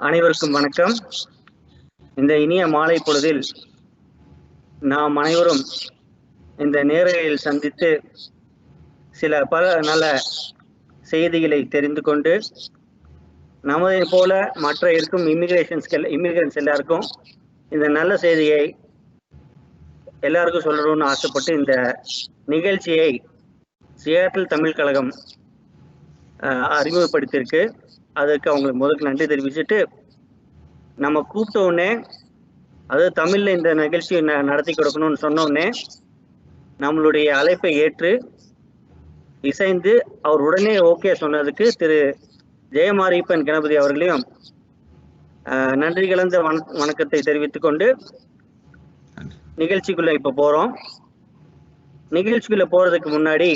அனைவருக்கும் வணக்கம். இந்த இனிய மாலை பொழுதில் நாம் அனைவரும் இந்த நேரலையில் சந்தித்து பல நல்ல செய்திகளை தெரிந்து கொண்டு நமதை போல மற்ற இருக்கும் இமிகிரன்ஸ் எல்லாருக்கும் இந்த நல்ல செய்தியை எல்லாருக்கும் சொல்லணும்னு ஆசைப்பட்டு இந்த நிகழ்ச்சியை சியாட்டில் தமிழ் கழகம் அறிமுகப்படுத்தியிருக்கு. அதுக்கு அவங்களுக்கு முதலுக்கு நன்றி தெரிவிச்சுட்டு, நம்ம கூப்பிட்ட உடனே அதாவது தமிழ்ல இந்த நிகழ்ச்சியை நடத்தி கொடுக்கணும்னு சொன்ன உடனே நம்மளுடைய அழைப்பை ஏற்று இசைந்து அவர் உடனே ஓகே சொன்னதுக்கு திரு ஜெயமாரியப்பன் கணபதி அவர்களையும் நன்றி கலந்த வணக்கத்தை தெரிவித்துக் கொண்டு நிகழ்ச்சிக்குள்ள இப்ப போறோம். நிகழ்ச்சிக்குள்ள போறதுக்கு முன்னாடி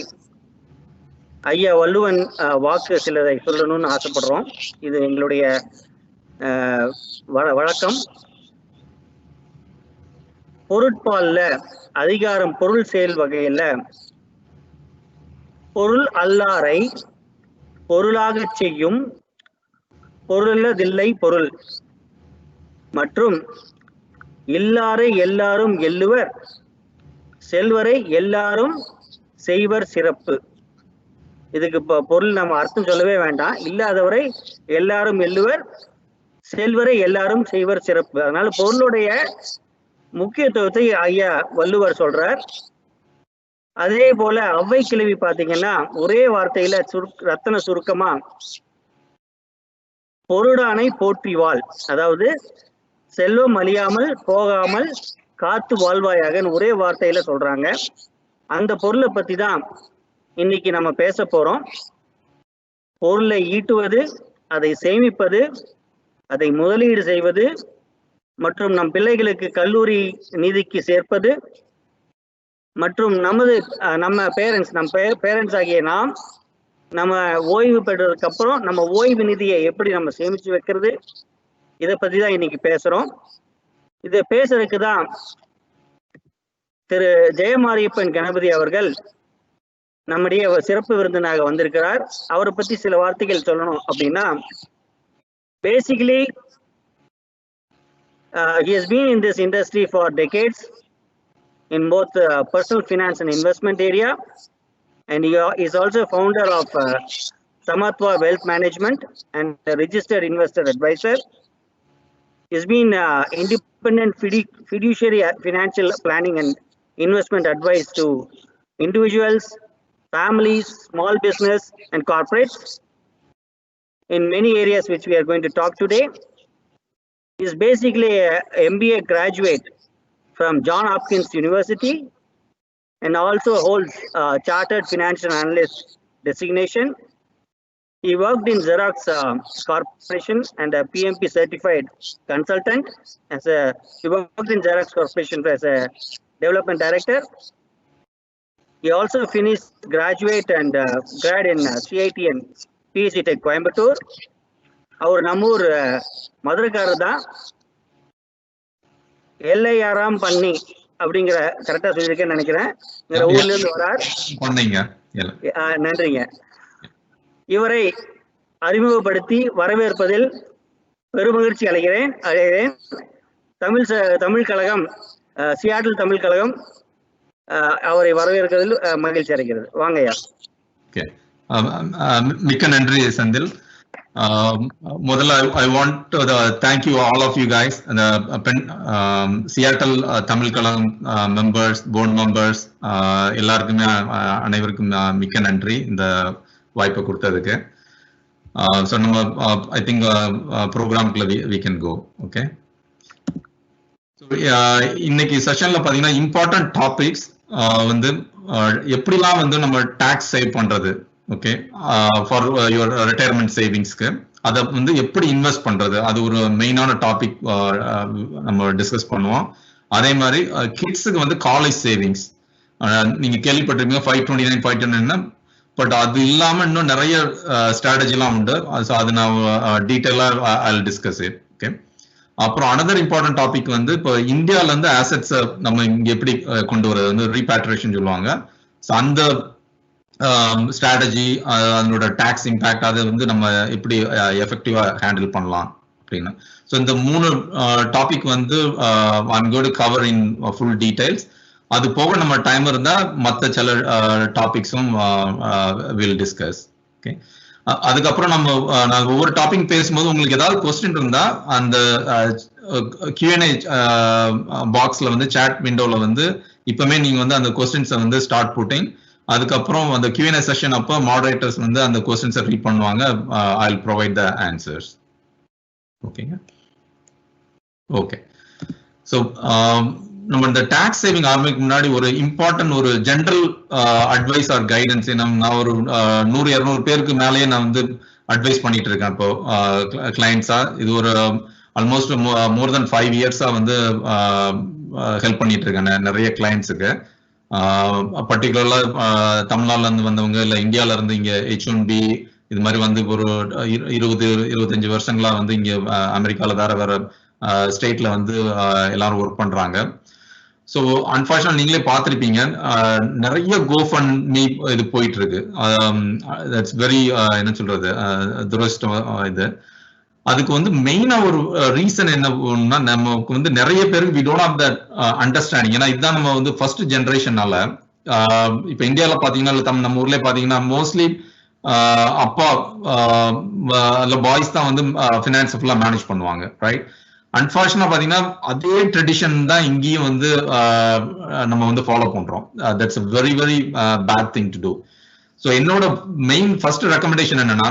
ஐயா வள்ளுவன் வாக்கு சிலரை சொல்லணும்னு ஆசைப்படுறோம். இது எங்களுடைய வழக்கம். பொருட்பால்ல அதிகாரம் பொருள் செயல் வகையில பொருள் அல்லாரை பொருளாக செய்யும் பொருளதில்லை பொருள் மற்றும் இல்லாரை எல்லாரும் எள்ளுவர் செல்வரை எல்லாரும் செய்வர் சிறப்பு. இதுக்கு பொருள் நம்ம அர்த்தம் சொல்லவே வேண்டாம். இல்லாதவரை எல்லாரும் எள்ளுவர் செல்வரை எல்லாரும் செய்வர் சிறப்பு. அதனால பொருளுடைய முக்கியத்துவத்தை ஐயா வள்ளுவர் சொல்றார். அதே போல அவ்வை கிழவி பாத்தீங்கன்னா ஒரே வார்த்தையில ரத்தன சுருக்கமா பொருடானை போற்றிவாள், அதாவது செல்வம் அழியாமல் போகாமல் காத்து வாழ்வாயாக ஒரே வார்த்தையில சொல்றாங்க. அந்த பொருளை பத்தி தான் இன்னைக்கு நம்ம பேச போறோம். பொருளை ஈட்டுவது, அதை சேமிப்பது, அதை முதலீடு செய்வது மற்றும் நம் பிள்ளைகளுக்கு கல்லூரி நிதிக்கு சேர்ப்பது மற்றும் நம்ம பேரண்ட்ஸ் ஆகிய நம்ம ஓய்வு பெற்றதுக்கு அப்புறம் நம்ம ஓய்வு நிதியை எப்படி நம்ம சேமிச்சு வைக்கிறது, இதை பத்தி தான் இன்னைக்கு பேசுறோம். இதை பேசுறதுக்கு தான் திரு ஜெயமாரியப்பன் கணபதி அவர்கள் நம்முடைய சிறப்பு விருந்தினராக வந்திருக்கிறார். அவரை பத்தி சில வார்த்தைகள் சொல்லணும் அப்படின்னா, basically he has been in this industry for decades in both personal finance and investment area, and he is also founder of Samatva Wealth Management and a registered investor advisor. He has been independent fiduciary financial planning and investment advice to individuals, families, small business and corporates in many areas which we are going to talk today. He is basically a MBA graduate from John Hopkins University and also holds Chartered Financial Analyst designation. He worked in Xerox Corporation and a PMP certified consultant. He worked in Xerox Corporation as a development director. He also finished graduate and grad in CIT and PhD Tech Coimbatore. அவர் நம்மூர் மதுரைக்காரர் தான். எல்லையாராம் பண்ணி அப்படிங்கிற கரெக்டா சொல்லியிருக்கேன்னு நினைக்கிறேன். ஊர்ல இருந்து வரார். நன்றிங்க. இவரை அறிமுகப்படுத்தி வரவேற்பதில் பெருமகிழ்ச்சி அடைகிறேன். தமிழ் கழகம், சியாட்டில் தமிழ் கழகம் அவரை வரவேற்கிறதில் மகிழ்ச்சி அடைகிறது. வாங்கய்யா. மிக்க நன்றி செந்தில். முதல்ல I want to thank you all of you guys, Seattle Tamil கழகம் மெம்பர்ஸ், போர்ட் மெம்பர்ஸ் எல்லாருக்குமே அனைவருக்கும் மிக்க நன்றி இந்த வாய்ப்பை கொடுத்ததுக்கு. ஸோ நம்ம ஐ திங்க் ப்ரோக்ராம்குள்ள we can go. ஓகே, இன்னைக்கு செஷன்ல பாத்தீங்கன்னா இம்பார்ட்டன்ட் டாபிக்ஸ் வந்து எப்படிலாம் வந்து நம்ம டாக்ஸ் சேவ் பண்றது, ஓகே, ஃபார் யுவர் ரிட்டையர்மெண்ட் சேவிங்ஸ்க்கு அதை வந்து எப்படி இன்வெஸ்ட் பண்றது, அது ஒரு மெயினான டாபிக் நம்ம டிஸ்கஸ் பண்ணுவோம். அதே மாதிரி கிட்ஸுக்கு வந்து காலேஜ் சேவிங்ஸ் நீங்க கேள்விப்பட்டிருக்கீங்க 529 529, பட் அது இல்லாம இன்னும் நிறைய ஸ்ட்ராட்டஜிலாம் உண்டு. அது நான் டீட்டெயிலா I will discuss it. Okay, அப்புறம் அனதர் இம்பார்ட்டன்ட் டாபிக் வந்து இப்போ இந்தியால இருந்து ஆசெட்ஸ் நம்ம இங்க எப்படி கொண்டு வரது வந்து ரீபேட்ரேஷன் சொல்லுவாங்க. ஸோ அந்த ஸ்ட்ராட்டஜி, அதனோட டாக்ஸ் இம்பாக்ட், அதை வந்து நம்ம எப்படி எஃபெக்டிவா ஹேண்டில் பண்ணலாம். அப்படின்னா. ஸோ இந்த 3 டாபிக் வந்து I'm going to cover in full details. அது போக நம்ம டைம் இருந்தா மற்ற சில டாபிக்ஸும் வில் டிஸ்கஸ். ஓகே, அதுக்கப்புறம் நான் ஒவ்வொரு டாபிக் பேசும்போது உங்களுக்கு ஏதாவது கொஸ்டின் இருந்தா அந்த Q&A பாக்ஸ்ல வந்து சாட் விண்டோல வந்து இப்பவுமே நீங்க வந்து அந்த கொஸ்டின்ஸை வந்து ஸ்டார்ட் புட்டிங். அதுக்கப்புறம் அந்த Q&A செஷன் அப்போ மாடரேட்டர்ஸ் வந்து அந்த கொஸ்டின்ஸை ரீட் பண்ணுவாங்க. I will provide the answers. ஓகேங்க, ஓகே. ஸோ நம்ம இந்த டாக்ஸ் சேவிங் ஆரம்பிக்கு முன்னாடி ஒரு இம்பார்ட்டன்ட் ஒரு ஜென்ரல் அட்வைஸ் ஆர் கைடன்ஸ். நான் ஒரு 100-200 பேருக்கு மேலேயே நான் வந்து அட்வைஸ் பண்ணிட்டு இருக்கேன் இப்போ கிளைண்ட்ஸா. இது ஒரு ஆல்மோஸ்ட் மோர் தென் 5 இயர்ஸா வந்து ஹெல்ப் பண்ணிட்டு இருக்கேன் நிறைய கிளைண்ட்ஸுக்கு. பர்டிகுலர்லா தமிழ்நாடுல இருந்து வந்தவங்க இல்ல இந்தியால இருந்து இங்க H1B இது மாதிரி வந்து ஒரு 20-25 வருஷங்களா வந்து இங்க அமெரிக்கால வேற ஸ்டேட்ல வந்து எல்லாரும் ஒர்க் பண்றாங்க. ஸோ அன்பார்ச்சுனேட் நீங்களே பார்த்துருப்பீங்க, நிறைய GoFundMe இது போயிட்டு இருக்கு. தட்ஸ் வெரி என்ன சொல்றது துரஷ்டம் இது. அதுக்கு வந்து மெயினா ஒரு ரீசன் என்னன்னா, நமக்கு வந்து நிறைய பேருக்கு we don't have that understanding. ஏன்னா இதுதான் நம்ம வந்து ஃபர்ஸ்ட் ஜெனரேஷனால. இப்ப இந்தியாவில பாத்தீங்கன்னா நம்ம ஊர்ல பாத்தீங்கன்னா மோஸ்ட்லி அப்பா இல்ல பாய்ஸ் தான் வந்து ஃபினான்ஸ் ஃபுல்லா மேனேஜ் பண்ணுவாங்க, ரைட்? அன்பார்ச்சுனேட்டா பாத்தீங்கன்னா அதே ட்ரெடிஷன் தான் இங்கேயும் வந்து நம்ம வந்து ஃபாலோ பண்றோம். That's a very very bad thing to do. So என்னோட மெயின் ஃபர்ஸ்ட் ரெக்கமெண்டேஷன் என்னன்னா,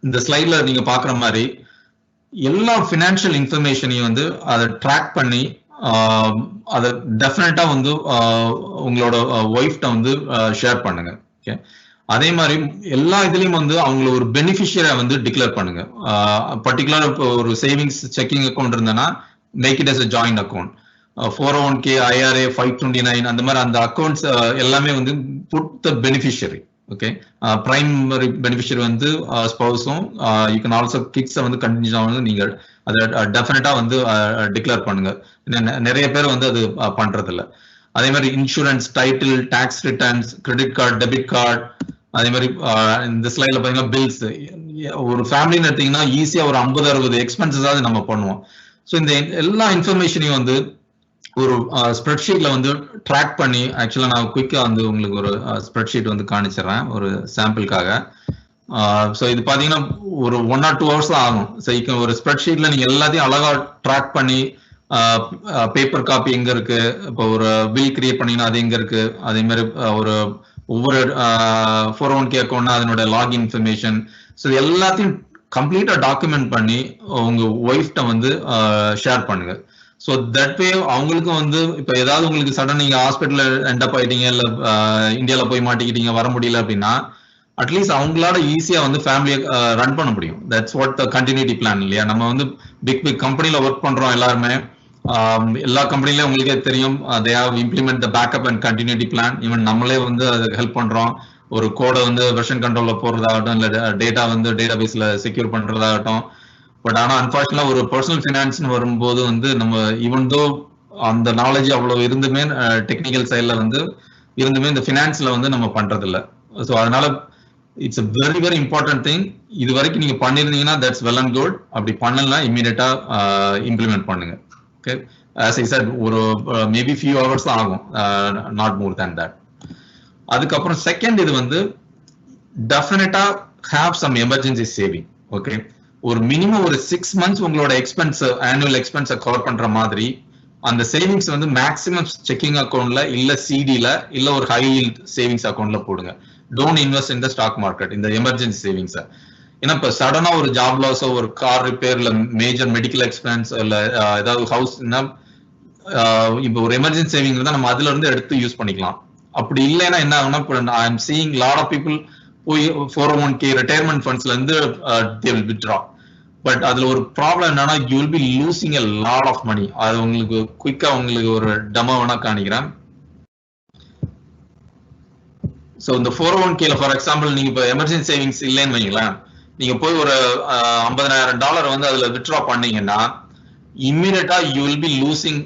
இந்த ஸ்லைட்ல நீங்க பாக்குற மாதிரி எல்லா ஃபினான்ஷியல் இன்ஃபர்மேஷனையும் வந்து அதை ட்ராக் பண்ணி அதை டெஃபினட்டா வந்து உங்களோட ஒய்ஃப்ட வந்து ஷேர் பண்ணுங்க. ஓகே, அதே மாதிரி எல்லா இதுலயும் வந்து அவங்கள ஒரு பெனிஃபிஷியரை வந்து டிக்ளேர் பண்ணுங்க. பர்டிகுலர் இப்போ ஒரு சேவிங்ஸ் செக்கிங் அக்கௌண்ட் இருந்தேன்னா make it as a joint account. 401k, IRA, 529 அந்த மாதிரி அந்த அக்கௌண்ட்ஸ் எல்லாமே வந்து put the beneficiary. Okay, primary beneficiary வந்து ஸ்பௌஸும், யூ கேன் ஆல்சோ கிட்ஸை வந்து கண்டினியூ ஆகுது. நீங்கள் அதை டெஃபினட்டா வந்து டிக்ளேர் பண்ணுங்க. நிறைய பேர் வந்து அது பண்றது இல்லை. அதே மாதிரி insurance, title, tax returns, credit card, debit card, அதே மாதிரி இந்த ஸ்லைட்ல பாத்தீங்கன்னா பில்ஸ். ஒரு ஃபேமிலின்னு எடுத்தீங்கன்னா ஈஸியா ஒரு 50-60 எக்ஸ்பென்சஸாவது நம்ம பண்ணுவோம். ஸோ இந்த எல்லா இன்ஃபர்மேஷனையும் வந்து ஒரு ஸ்ப்ரெட்ஷீட்ல வந்து ட்ராக் பண்ணி, ஆக்சுவலா நான் குயிக்கா வந்து உங்களுக்கு ஒரு ஸ்ப்ரெட்ஷீட் வந்து காணிச்சிடறேன் ஒரு சாம்பிளுக்காக. ஸோ இது பாத்தீங்கன்னா ஒரு 1 or 2 hours தான் ஆகும். ஸோ ஒரு ஸ்ப்ரெட்ஷீட்ல நீங்க எல்லாத்தையும் அழகா ட்ராக் பண்ணி பேப்பர் காப்பி எங்க இருக்கு, இப்போ ஒரு பில் கிரியேட் பண்ணீங்கன்னா அது எங்க இருக்கு, அதே மாதிரி ஒரு ஒவ்வொரு 401k அக்கௌண்ட்னா அதனோட லாகின் இன்ஃபர்மேஷன், ஸோ எல்லாத்தையும் கம்ப்ளீட்டா டாக்குமெண்ட் பண்ணி உங்க ஒய்ஃப்ட வந்து ஷேர் பண்ணுங்க. ஸோ தட் வே அவங்களுக்கும் வந்து இப்போ ஏதாவது உங்களுக்கு சடன் நீங்க ஹாஸ்பிட்டல்ல எண்டப் ஆயிட்டீங்க இல்ல இந்தியால போய் மாட்டிக்கிட்டீங்க, வர முடியல அப்படின்னா அட்லீஸ்ட் அவங்களால ஈஸியா வந்து ஃபேமிலியை ரன் பண்ண முடியும். That's what the continuity plan இல்லையா? நம்ம வந்து பிக் கம்பெனில ஒர்க் பண்றோம் எல்லாருமே. எல்லா கம்பெனிலயும் உங்களுக்கே தெரியும், they have implement the backup and continuity plan. Even நம்மளே வந்து அதுக்கு ஹெல்ப் பண்றோம். ஒரு கோடை வந்து வெர்ஷன் கண்ட்ரோல்ல போடுறதாகட்டும், இல்ல டேட்டா வந்து டேட்டா பேஸ்ல செக்யூர் பண்றதாகட்டும். பட் ஆனா அன்பார்ச்சுனேட்லா ஒரு பர்சனல் ஃபினான்ஸ்னு வரும்போது வந்து நம்ம ஈவன் தோ அந்த நாலேஜ் அவ்வளவு இருந்துமே டெக்னிக்கல் சைட்ல வந்து இருந்துமே இந்த ஃபினான்ஸ்ல வந்து நம்ம பண்றது இல்லை. ஸோ அதனால it's a very very important thing. இது வரைக்கும் நீங்க பண்ணிருந்தீங்கன்னா தட்ஸ் வெல் அண்ட் குட். அப்படி பண்ணலாம் இம்மீடியட்டா இம்ப்ளிமெண்ட் பண்ணுங்க. ஓகே, as I said ஒரு மேபி few hours தான் ஆகும், not more than that. அதுக்கப்புறம் செகண்ட் இது வந்து டெஃபினட்டா have some emergency saving. Okay, ஒரு மினிமம் ஒரு 6 months உங்களோட எக்ஸ்பென்ஸ், ஆனுவல் எக்ஸ்பென்ஸை கவர் பண்ற மாதிரி அந்த சேவிங்ஸ் வந்து மேக்ஸிமம் செக்கிங் அக்கௌண்ட்ல இல்ல சிடில இல்ல ஒரு ஹை ஈல்ட் சேவிங்ஸ் அக்கௌண்ட்ல போடுங்க. Don't invest in the stock market, இந்த எமர்ஜென்சி சேவிங்ஸ். ஏன்னா இப்ப சடனா ஒரு ஜாப் லாஸோ, ஒரு கார் ரிப்பேர், இல்ல மேஜர் மெடிக்கல் எக்ஸ்பென்ஸ், இல்ல ஏதாவது ஹவுஸ்னா இப்போ ஒரு எமர்ஜென்சி சேவிங் இருந்தா நம்ம அதுல இருந்து எடுத்து யூஸ் பண்ணிக்கலாம். அப்படி இல்லைன்னா என்ன ஆகும்னா, இப்போ I am seeing lot of people போய் 401k ரிட்டையர்மெண்ட் ஃபண்ட்ஸ்ல இருந்து தே வில் வித்ட்ரா. பட் அதுல ஒரு ப்ராப்ளம் என்னன்னா, you will be losing a lot of money. அது உங்களுக்கு குயிக்கா உங்களுக்கு ஒரு டெமோ வேணா காணிக்கிறேன். ஸோ இந்த 401kல ஃபார் எக்ஸாம்பிள் நீங்க இப்போ எமர்ஜென்சி சேவிங்ஸ் இல்லைன்னு வைங்களேன், நீங்க போய் ஒரு $50,000 வந்து அதுல வித்ட்ரா பண்ணீங்கன்னா இம்மீடியட்டா you will be losing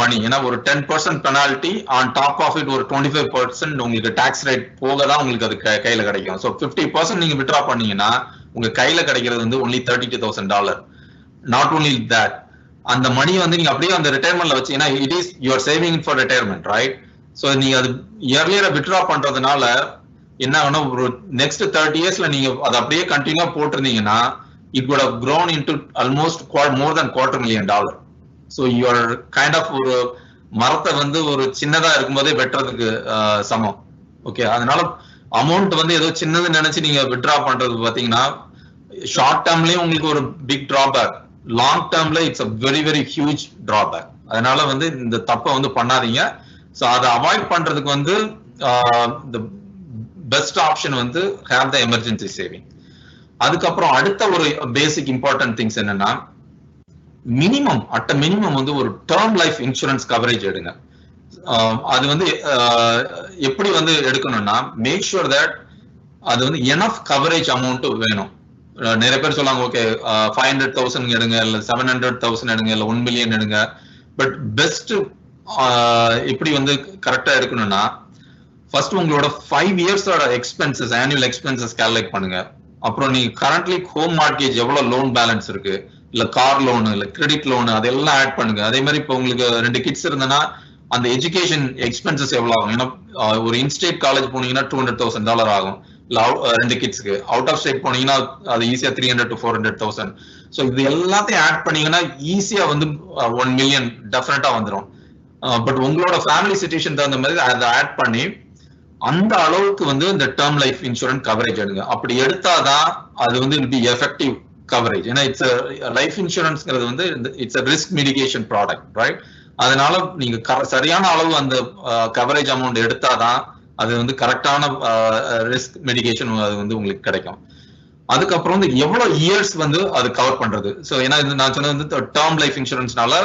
money. ஏன்னா ஒரு 10% penalty on top of it, ஒரு 25% உங்களுக்கு டாக்ஸ் ரேட் போக தான் உங்களுக்கு அது கையில கிடைக்கும். ஸோ 50% நீங்க வித்ட்ரா பண்ணீங்கன்னா உங்க கையில கிடைக்கிறது வந்து only $32,000. நாட் ஓன்லி தட், அந்த மணி வந்து நீங்க அப்படியே அந்த ரிட்டையர்மெண்ட்ல வச்சு, ஏன்னா it is your saving for retirement, right? So நீங்க அது இயர்லியரா வித்ட்ரா பண்றதுனால என்ன ஆகும்னா, ஒரு நெக்ஸ்ட் 30 yearsல நீங்க அதை அப்படியே கண்டினியூவா போட்டிருந்தீங்கன்னா it would have grown into almost more than $250,000. So you are kind of ஒரு மரத்தை வந்து ஒரு சின்னதா இருக்கும்போதே வெட்டுறதுக்கு சமம். ஓகே, அதனால அமௌண்ட் வந்து ஏதோ சின்னது நினைச்சு நீங்க வித்ட்ரா பண்றது பாத்தீங்கன்னா ஷார்ட் டேர்ம்லயும் உங்களுக்கு ஒரு பிக் டிராபேக், லாங் டேர்ம்ல it's a very very huge drawback. அதனால வந்து இந்த தப்பை வந்து பண்ணாதீங்க. ஸோ அதை அவாய்ட் பண்றதுக்கு வந்து பெஸ்ட் ஆப்ஷன் வந்து ஹேவ் த எமர்ஜென்சி சேவிங். அதுக்கப்புறம் அடுத்த ஒரு பேசிக் இம்பார்ட்டன்ட் திங்ஸ் என்னன்னா, மினிமம் வந்து ஒரு டேர்ம் லைஃப் இன்சூரன்ஸ் கவரேஜ் எடுங்க. அது வந்து எப்படி வந்து எடுக்கணும்னா, மேக் ஷூர் தட் அது வந்து எனஃப் கவரேஜ் அமௌண்ட் வேணும். நிறைய பேர் சொல்லாங்க, ஓகே 500,000 எடுங்க, இல்ல 700,000 எடுங்க, இல்ல 1 million எடுங்க. பட் பெஸ்ட் எப்படி வந்து கரெக்டா எடுக்கணும்னா, ஃபர்ஸ்ட் உங்களோட 5 years expenses, annual expenses calculate பண்ணுங்க. அப்புறம் நீங்க கரண்ட்லி ஹோம் மார்கேஜ் எவ்வளவு லோன் பேலன்ஸ் இருக்கு, இல்ல கார் லோனு, இல்ல கிரெடிட் லோனு, அதெல்லாம் ஆட் பண்ணுங்க. அதே மாதிரி இப்போ உங்களுக்கு 2 கிட்ஸ் இருந்ததுன்னா அந்த எஜுகேஷன் எக்ஸ்பென்சஸ் எவ்வளவு ஆகும்? ஏன்னா ஒரு இன்ஸ்டேட் காலேஜ் போனீங்கன்னா $200,000 ஆகும், இல்ல 2 கிட்ஸ்க்கு. அவுட் ஆஃப் ஸ்டேட் போனீங்கன்னா அது ஈஸியா 300,000 to 400,000. ஸோ இது எல்லாத்தையும் ஆட் பண்ணீங்கன்னா ஈஸியா வந்து 1 million டெஃபினட்டா வந்துடும். பட் உங்களோட ஃபேமிலி சிச்சுவேஷன் தகுந்த மாதிரி அதை ஆட் பண்ணி அந்த அளவுக்கு வந்து இந்த டேர்ம் லைஃப் இன்சூரன்ஸ் கவரேஜ் எடுங்க. அப்படி எடுத்தாதான் அது வந்து இட் பி எஃபெக்டிவ் கவரேஜ். ஏன்னா இட்ஸ் லைஃப் இன்சூரன்ஸ்ங்கிறது வந்து இட்ஸ் ரிஸ்க் மிடிகேஷன் ப்ராடக்ட், ரைட்? அதனால நீங்க சரியான அளவு அந்த கவரேஜ் அமௌண்ட் எடுத்தாதான் அது வந்து கரெக்டான ரிஸ்க் மிடிகேஷன் அது வந்து உங்களுக்கு கிடைக்கும். அதுக்கப்புறம் வந்து எவ்வளவு இயர்ஸ் வந்து அது கவர் பண்றது. ஸோ ஏன்னா இது நான் சொன்னது வந்து டேர்ம் லைஃப் இன்சூரன்ஸ்னால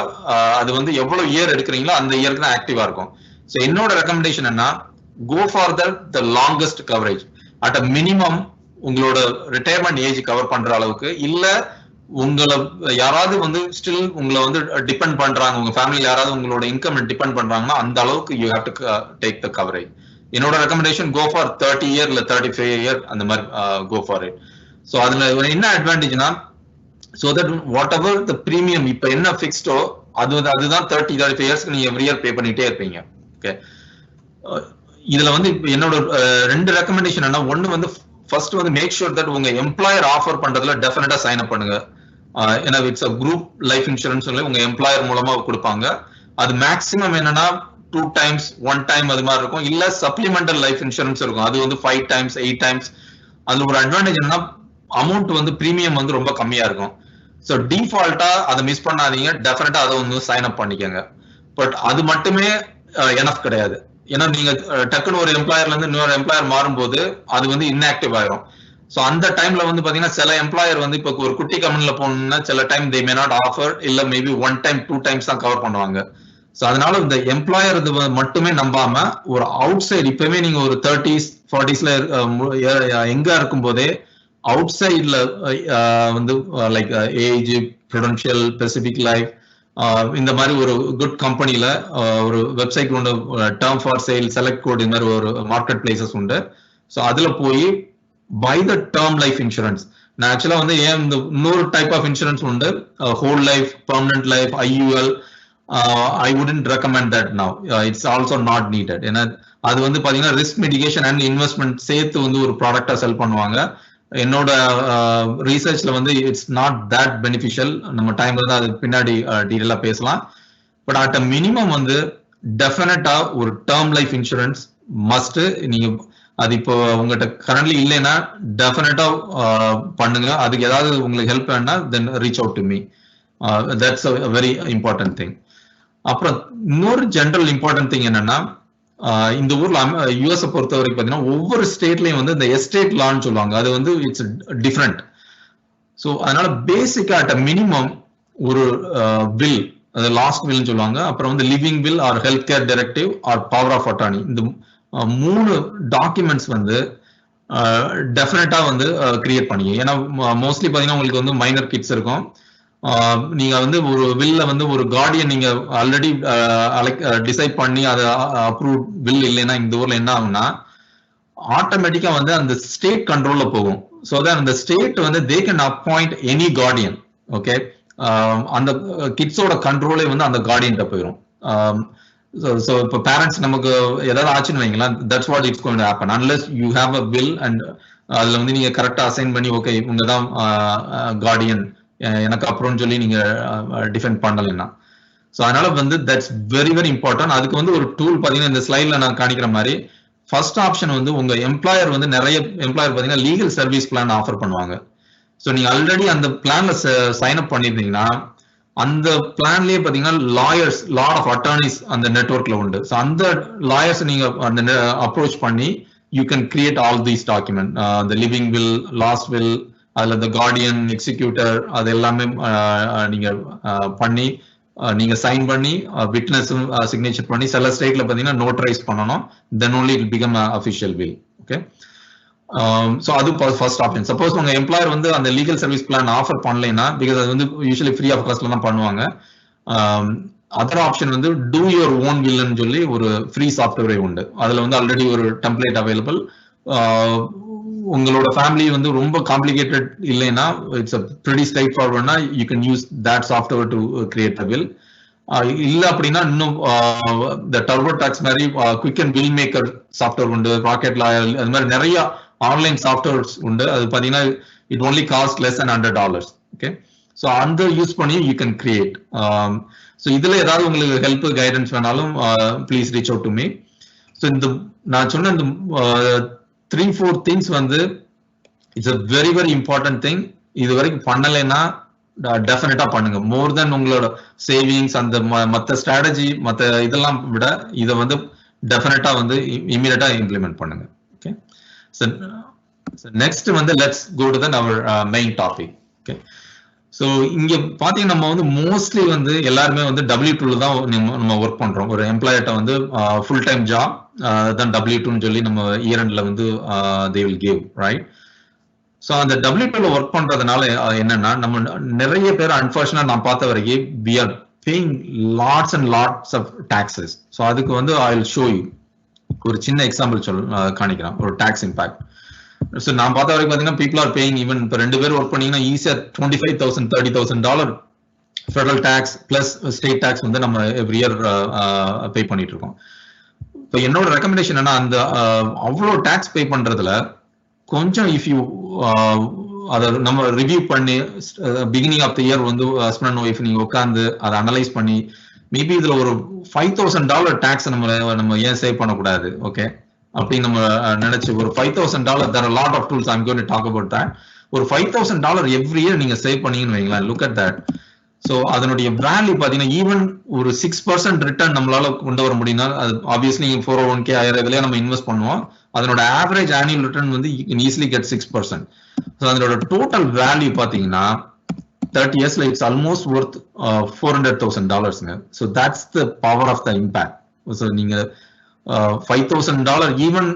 அது வந்து எவ்வளவு இயர் எடுக்கிறீங்களோ அந்த இயருக்கு தான் ஆக்டிவா இருக்கும். ஸோ என்னோட ரெக்கமெண்டேஷன் என்ன, go for the longest coverage at a minimum. உங்களோட ரிட்டையர்மெண்ட் ஏஜ் கவர் பண்ற அளவுக்கு, இல்ல உங்களை யாராவது வந்து ஸ்டில் உங்களை வந்து டிபெண்ட் பண்றாங்க, உங்க ஃபேமிலியில யாராவது உங்களோட இன்கம் டிபெண்ட் பண்றாங்கன்னா அந்த அளவுக்கு you have to take the coverage. என்னோட ரெக்கமெண்டேஷன் கோ ஃபார் 30 year இல்ல 35 year அந்த மாதிரி கோ ஃபார் இட். ஸோ அதுல என்ன அட்வான்டேஜ்னா, so that whatever the premium இப்ப என்ன ஃபிக்ஸ்டோ அதுதான் 30-35 yearsக்கு நீங்க எவ்ரி இயர் பே பண்ணிட்டே இருப்பீங்க. ஓகே, இதுல வந்து என்னோட 2 ரெக்கமெண்டேஷன் என்ன, ஒன்னு வந்து ஃபர்ஸ்ட் வந்து மேக் ஷூர் தட் உங்க எம்ப்ளாயர் ஆஃபர் பண்றதுல டெஃபினட்டா சைன் அப் பண்ணுங்க. ஏன்னா it's a group life insurance உங்க எம்ப்ளாயர் மூலமா கொடுப்பாங்க. அது மேக்ஸிமம் என்னன்னா 2 times 1 time அது மாதிரி இருக்கும், இல்ல சப்ளிமெண்டல் லைஃப் இன்சூரன்ஸ் இருக்கும், அது வந்து 5 times 8 times. அதுல ஒரு அட்வான்டேஜ் என்னன்னா அமௌண்ட் வந்து பிரீமியம் வந்து ரொம்ப கம்மியா இருக்கும். ஸோ டிஃபால்ட்டா அதை மிஸ் பண்ணாதீங்க, டெஃபினட்டா அதை வந்து சைன் அப் பண்ணிக்கோங்க. பட் அது மட்டுமே எனஃப் கிடையாது. ஏன்னா நீங்க டக்குன்னு ஒரு எம்ப்ளாயர்ல இருந்து இன்னொரு எம்ப்ளாயர் மாறும்போது அது வந்து இன்ஆக்டிவ் ஆயிரும். ஸோ அந்த டைம்ல வந்து பாத்தீங்கன்னா சில எம்ப்ளாயர் வந்து இப்போ ஒரு குட்டி கம்பெனில போகணும்னா சில time they may not offer, இல்ல மேபி 1 time 2 times தான் கவர் பண்ணுவாங்க. ஸோ அதனால இந்த எம்ப்ளாயர் இது மட்டுமே நம்பாம ஒரு அவுட் சைடு, இப்பவுமே நீங்க ஒரு 30s 40sல எங்க இருக்கும் போதே அவுட் சைட்ல வந்து like AIG, Prudential, Pacific Life இந்த மாதிரி ஒரு குட் கம்பெனில ஒரு வெப்சைட் உண்டு, term for sale, select quote, இந்த மாதிரி ஒரு மார்க்கெட் பிளேசஸ் உண்டு. ஸோ அதுல போய் buy the term life insurance. நான் ஆக்சுவலா வந்து ஏன் இந்த இன்னொரு டைப் ஆஃப் இன்சூரன்ஸ் உண்டு, whole life, permanent life, IUL. I wouldn't recommend that now. It's also not needed. ஏன்னா அது வந்து பாத்தீங்கன்னா ரிஸ்க் மிடிகேஷன் அண்ட் இன்வெஸ்ட்மெண்ட் சேர்த்து வந்து ஒரு ப்ராடக்டா செல் பண்ணுவாங்க. என்னோட ரீசர்ச்ல வந்து இட்ஸ் நாட் தட் பெனிஃபிஷியல். நம்ம டைம்ல தான் அது பின்னாடி டீடைலா பேசலாம். பட் அட் அ மினிமம் வந்து டெஃபினட்டா ஒரு டேர்ம் லைஃப் இன்சூரன்ஸ் மஸ்ட். நீங்க அது இப்போ உங்ககிட்ட கரண்ட்லி இல்லைன்னா டெஃபினட்டா பண்ணுங்க. அதுக்கு ஏதாவது உங்களுக்கு ஹெல்ப் வேணா then reach out to me. That's a very important thing. அப்புறம் இன்னொரு ஜென்ரல் இம்பார்ட்டன்ட் திங் என்னன்னா, இந்த ஊர்ல யூஎஸ் பொறுத்த வரைக்கும் பாத்தீங்கன்னா ஒவ்வொரு ஸ்டேட்லயும் வந்து இந்த எஸ்டேட் லான்னு சொல்லுவாங்க, அது வந்து இட்ஸ் டிஃப்ரெண்ட். ஸோ அதனால பேசிக்கா அட் அ மினிமம் ஒரு வில், அது லாஸ்ட் வில்னு சொல்லுவாங்க, அப்புறம் வந்து living will or health care directive or power of attorney, இந்த 3 டாக்குமெண்ட்ஸ் வந்து டெஃபினட்டா வந்து கிரியேட் பண்ணீங்க. ஏன்னா மோஸ்ட்லி பாத்தீங்கன்னா உங்களுக்கு வந்து மைனர் கிட்ஸ் இருக்கும். நீங்க வந்து ஒரு வில்ல வந்து ஒரு கார்டியன் நீங்க ஆல்ரெடி டிசைட் பண்ணி அதை அப்ரூவ் வில் இல்லைன்னா இந்த ஊர்ல என்ன ஆகும்னா ஆட்டோமேட்டிக்கா வந்து அந்த ஸ்டேட் கண்ட்ரோல்ல போகும். ஸோ தட் அந்த ஸ்டேட் வந்து they can appoint any Guardian. Okay, அந்த கிட்ஸோட கண்ட்ரோலே வந்து அந்த கார்டியன்ட்ட போயிடும். ஸோ இப்போ பேரண்ட்ஸ் நமக்கு ஏதாவது ஆச்சுன்னு வைங்களேன், that's what it's going to happen unless you have a will and அதுல வந்து நீங்க கரெக்டா அசைன் பண்ணி ஓகே இவங்க தான் கார்டியன் எனக்கு அப்புறம்னு சொல்லி நீங்க டிஃபெண்ட் பண்ணலைன்னா. ஸோ அதனால வந்து தட்ஸ் வெரி வெரி இம்பார்ட்டன்ட். அதுக்கு வந்து ஒரு டூல் பார்த்தீங்கன்னா இந்த ஸ்லைட்ல நான் காணிக்கிற மாதிரி ஃபர்ஸ்ட் ஆப்ஷன் வந்து உங்க எம்ப்ளாயர் வந்து நிறைய எம்ப்ளாயர் பார்த்தீங்கன்னா லீகல் சர்வீஸ் பிளான் ஆஃபர் பண்ணுவாங்க. ஸோ நீங்க ஆல்ரெடி அந்த பிளான்ல சைன் அப் பண்ணிருந்தீங்கன்னா அந்த பிளான்லயே பாத்தீங்கன்னா லாயர்ஸ் லாட் ஆஃப் அட்டார்னிஸ் அந்த நெட்வொர்க்ல உண்டு. ஸோ அந்த லாயர்ஸ் நீங்க அந்த அப்ரோச் பண்ணி you can create all these document, the living will, last will, அதுல இந்த கார்டியன், எக்ஸிக்யூட்டர் அது எல்லாமே நீங்க பண்ணி நீங்க சைன் பண்ணி விட்னஸும் சிக்னேச்சர் பண்ணி சில ஸ்டேட்ல பாத்தீங்கன்னா நோட்டரைஸ் பண்ணணும். தென் only it become an official will. Okay, so அது ஃபர்ஸ்ட் ஆப்ஷன். சப்போஸ் உங்க எம்ப்ளாயர் வந்து அந்த லீகல் சர்வீஸ் பிளான் ஆஃபர் பண்ணலைன்னா, பிகாஸ் அது வந்து யூஸ்வலி ஃப்ரீ ஆஃப் காஸ்ட்ல தான் பண்ணுவாங்க. அதர் ஆப்ஷன் வந்து டூ யுவர் ஓன் வில்னு சொல்லி ஒரு ஃப்ரீ சாஃப்ட்வேரே உண்டு. அதுல வந்து ஆல்ரெடி ஒரு டெம்ப்ளேட் அவைலபிள். உங்களோட ஃபேமிலி வந்து ரொம்ப காம்ப்ளிகேட்டட் இல்லைன்னா இட்ஸ் அ ப்ரிட்டி ஸ்ட்ரைட் ஃபார்வர்ட்னா you can use that software to create a will. இல்ல அப்படின்னா இன்னும் இந்த டர்போ டாக்ஸ் மாதிரி quick and will maker software உண்டு, ராக்கெட் லாயர், அது மாதிரி நிறைய ஆன்லைன் சாஃப்ட்வேர்ஸ் உண்டு. அது பாத்தீங்கன்னா it only cost less than $100. Okay, so அந்த யூஸ் பண்ணி யூ கேன் கிரியேட். ஸோ இதுல ஏதாவது உங்களுக்கு ஹெல்ப் கைடன்ஸ் வேணாலும் please reach out to me. So இந்த நான் சொன்ன இந்த 3-4 திங்ஸ் வந்து it's a very very important thing. இது வரைக்கும் பண்ணலைன்னா டெஃபினட்டா பண்ணுங்க. மோர் தென் உங்களோட சேவிங்ஸ் அந்த மற்ற ஸ்ட்ராட்டஜி மற்ற இதெல்லாம் விட இதை வந்து டெஃபினட்டா வந்து இமீடியட்டா இம்ப்ளிமெண்ட் பண்ணுங்க. ஓகே, ஸோ நெக்ஸ்ட் வந்து let's go to the our main topic. Okay, so இங்க பாத்தீங்கன்னா நம்ம வந்து மோஸ்ட்லி வந்து எல்லாருமே வந்து W2 தான் நம்ம ஒர்க் பண்றோம். ஒரு எம்ப்ளாயர்ட்ட வந்து ஃபுல் டைம் ஜாப் தான் W2ன்னு சொல்லி நம்ம இயர் எண்ட்ல வந்து they will give, right? So அந்த W2ல ஒர்க் பண்றதுனால என்னன்னா நம்ம நிறைய பேர் அன்பார்ச்சுனேட் நான் பார்த்த வரைக்கும் we are paying lots and lots of taxes. So அதுக்கு வந்து I will show you ஒரு சின்ன எக்ஸாம்பிள் காணிக்கிறேன் ஒரு டாக்ஸ் இம்பாக்ட். ஸோ நான் பார்த்த வரைக்கும் பார்த்தீங்கன்னா பீப்புள் ஆர் பேயிங் ஈவன் இப்போ 2 பேர் ஒர்க் பண்ணீங்கன்னா ஈஸியா $25,000 $30,000 federal tax plus state tax வந்து நம்ம எவ்ரி இயர் பே பண்ணிட்டு இருக்கோம். இப்போ என்னோட ரெக்கமெண்டேஷன் என்ன, அந்த அவ்வளோ டாக்ஸ் பே பண்றதுல கொஞ்சம் இஃப் யூ அதை நம்ம ரிவ்யூ பண்ணி பிகினிங் ஆஃப் த இயர் வந்து ஹஸ்பண்ட் அண்ட் ஒய்ஃப் நீங்க உட்காந்து அதை அனலைஸ் பண்ணி மேபி இதுல ஒரு $5,000 டாக்ஸ் நம்ம ஏன் சேவ் பண்ணக்கூடாது, ஓகே அப்படின்னு நம்ம நினைச்சு ஒரு $5,000 there are a lot of tools I'm going to talk about that. ஒரு $5,000 எவ்ரி இயர் நீங்க சேவ் பண்ணீங்கன்னு வைங்களேன், லுக் அட் தட். ஸோ அதனுடைய வேல்யூ பாத்தீங்கன்னா ஈவன் ஒரு 6% ரிட்டர்ன் நம்மளால கொண்டு வர முடியும்னா அது ஆப்வியஸ்லி 401k இதுலயே நம்ம இன்வெஸ்ட் பண்ணுவோம். அதனோட ஆவரேஜ் ஆனுவல் ரிட்டர்ன் வந்து ஈஸிலி கெட் 6%. ஸோ அதனோட டோட்டல் வேல்யூ பாத்தீங்கன்னா 30 yearsல it's almost worth $400,000. So that's the power of the impact. So நீங்க $5,000 ஈவன்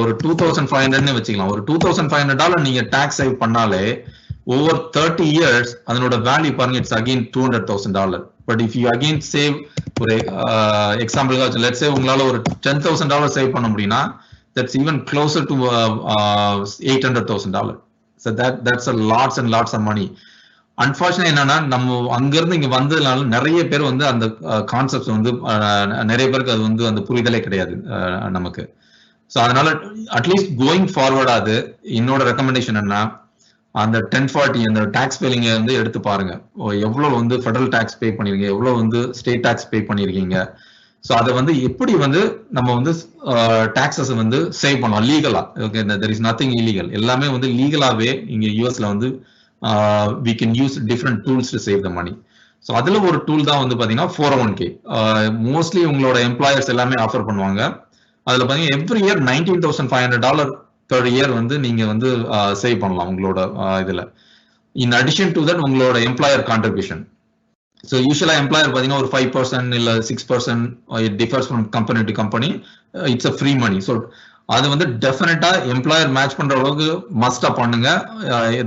ஒரு 2,500 வச்சுக்கலாம். ஒரு $2,500 நீங்க டாக்ஸ் சேவ் பண்ணாலே ஓவர் 30 years அதனோட வேல்யூ பாருங்க it's again $200,000. But if you again save ஒரு எக்ஸாம்பிள் லெட்ஸ் சே உங்களால ஒரு $10,000 சேவ் பண்ண முடியும்னா that's even closer to $800,000. So that's a lots and lots of money. Unfortunate என்னன்னா நம்ம அங்கிருந்து இங்க வந்ததுனால நிறைய பேர் வந்து அந்த கான்செப்ட் வந்து நிறைய பேருக்கு அது வந்து அந்த புரிதலே கிடையாது நமக்கு. ஸோ அதனால அட்லீஸ்ட் கோயிங் ஃபார்வர்ட் அது என்னோட ரெக்கமெண்டேஷன் என்ன, அந்த 1040 அந்த டாக்ஸ் பேலிங்க வந்து எடுத்து பாருங்க. எவ்வளவு வந்து ஃபெடரல் டாக்ஸ் பே பண்ணிருக்கீங்க, எவ்வளவு வந்து ஸ்டேட் டாக்ஸ் பே பண்ணிருக்கீங்க. ஸோ அதை வந்து எப்படி வந்து நம்ம வந்து டாக்ஸஸ் வந்து சேவ் பண்ணலாம் லீகலா. Okay, there is nothing illegal, எல்லாமே வந்து லீகலாவே இங்க யூஎஸ்ல வந்து we can use different tools to save the money. So அதுல ஒரு டூல் தான் வந்து பாத்தீங்கன்னா 401k. மோஸ்ட்லி உங்களோட எம்ப்ளாயர்ஸ் எல்லாமே ஆஃபர் பண்ணுவாங்க. அதுல பாத்தீங்கன்னா எவ்ரி இயர் $19,500 per year வந்து நீங்க வந்து சேவ் பண்ணலாம் உங்களோட இதுல. இன் அடிஷன் டு தட் உங்களோட எம்ப்ளாயர் கான்ட்ரிபியூஷன். ஸோ யூஸ்வலா எம்ப்ளாயர் பாத்தீங்கன்னா ஒரு 5% இல்ல 6%, it differs from company to company. It's a free money. So அது வந்து டெஃபினட்டா எம்ப்ளாயர் மேட்ச் பண்ற அளவுக்கு மஸ்டா பண்ணுங்க.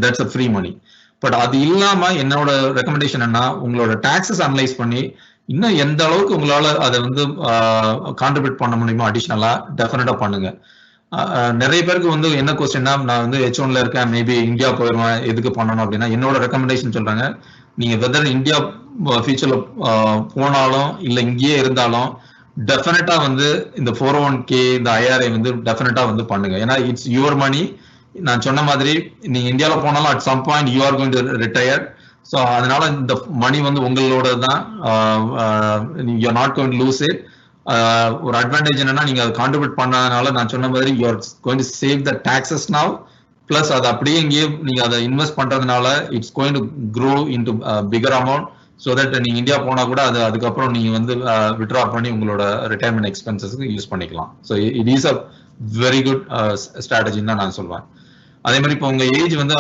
That's a free money. But அது இல்லாம என்னோட ரெக்கமெண்டேஷன் என்ன, உங்களோட டாக்ஸஸ் அனலைஸ் பண்ணி இன்னும் எந்த அளவுக்கு உங்களால அதை வந்து கான்ட்ரிபியூட் பண்ண முடியுமோ அடிஷனலா டெஃபினட்டா பண்ணுங்க. நிறைய பேருக்கு வந்து என்ன கொஸ்டின்னா, நான் வந்து H1ல இருக்கேன், மேபி இந்தியா போயிடுவேன், எதுக்கு பண்ணணும் அப்படின்னா என்னோட ரெக்கமெண்டேஷன் சொல்றாங்க, நீங்க வெதர் இந்தியா ஃபியூச்சர்ல போனாலும் இல்ல இங்கேயே இருந்தாலும் டெஃபினட்டா வந்து இந்த 401k இந்த IRA வந்து டெஃபினட்டா வந்து பண்ணுங்க. ஏன்னா இட்ஸ் யுவர் மணி. நான் சொன்ன மாதிரி நீங்க இந்தியால போனாலும் at some point you are going to retire. So அதனால இந்த மணி வந்து உங்களோட தான். You are not going to lose it. ஒரு அட்வான்டேஜ் என்னன்னா நீங்க அதை கான்ட்ரிபியூட் பண்ணதுனால நான் சொன்ன மாதிரி you are going to save the taxes now. Plus அது அப்படியே இங்கேயே நீங்க அதை இன்வெஸ்ட் பண்றதுனால it's going to grow into bigger amount. So that நீங்க இந்தியா போனா கூட அதுக்கப்புறம் நீங்க வந்து விட்ரா பண்ணி உங்களோட ரிட்டையர்மெண்ட் எக்ஸ்பென்சஸ்க்கு யூஸ் பண்ணிக்கலாம். So it is a very good ஸ்ட்ராட்டஜின்னு தான் நான் சொல்வேன். அதே மாதிரி இப்போ உங்க ஏஜ் வந்து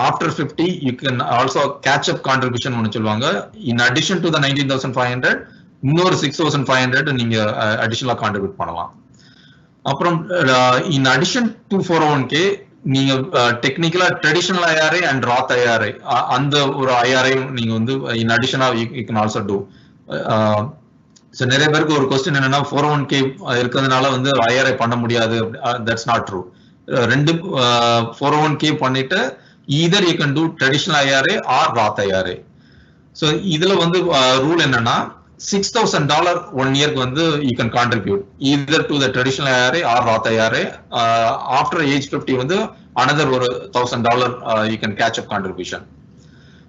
after 50 you can also catch up contribution ஒன்று சொல்லுவாங்க. இன் அடிஷன் டு த 19,500 இன்னொரு 6,500 நீங்க அடிஷனலா கான்ட்ரிபியூட் பண்ணலாம். அப்புறம் இன் அடிஷன் டு 401k நீங்க டெக்னிக்கலா traditional IRA and Roth IRA அந்த ஒரு IRA நீங்க வந்து in addition you can also do. So நிறைய பேருக்கு ஒரு கொஸ்டின் என்னன்னா 401k இருக்கிறதுனால வந்து IRA பண்ண முடியாது. That's not true. ரெண்டு 401k பண்ணிட்டு either you can do traditional IRA or Roth IRA. So இதுல வந்து ரூல் என்னன்னா $6,000 1 year வந்து you can contribute either to the traditional IRA or Roth IRA. After age 50 வந்து another ஒரு $1,000 you can catch up contribution.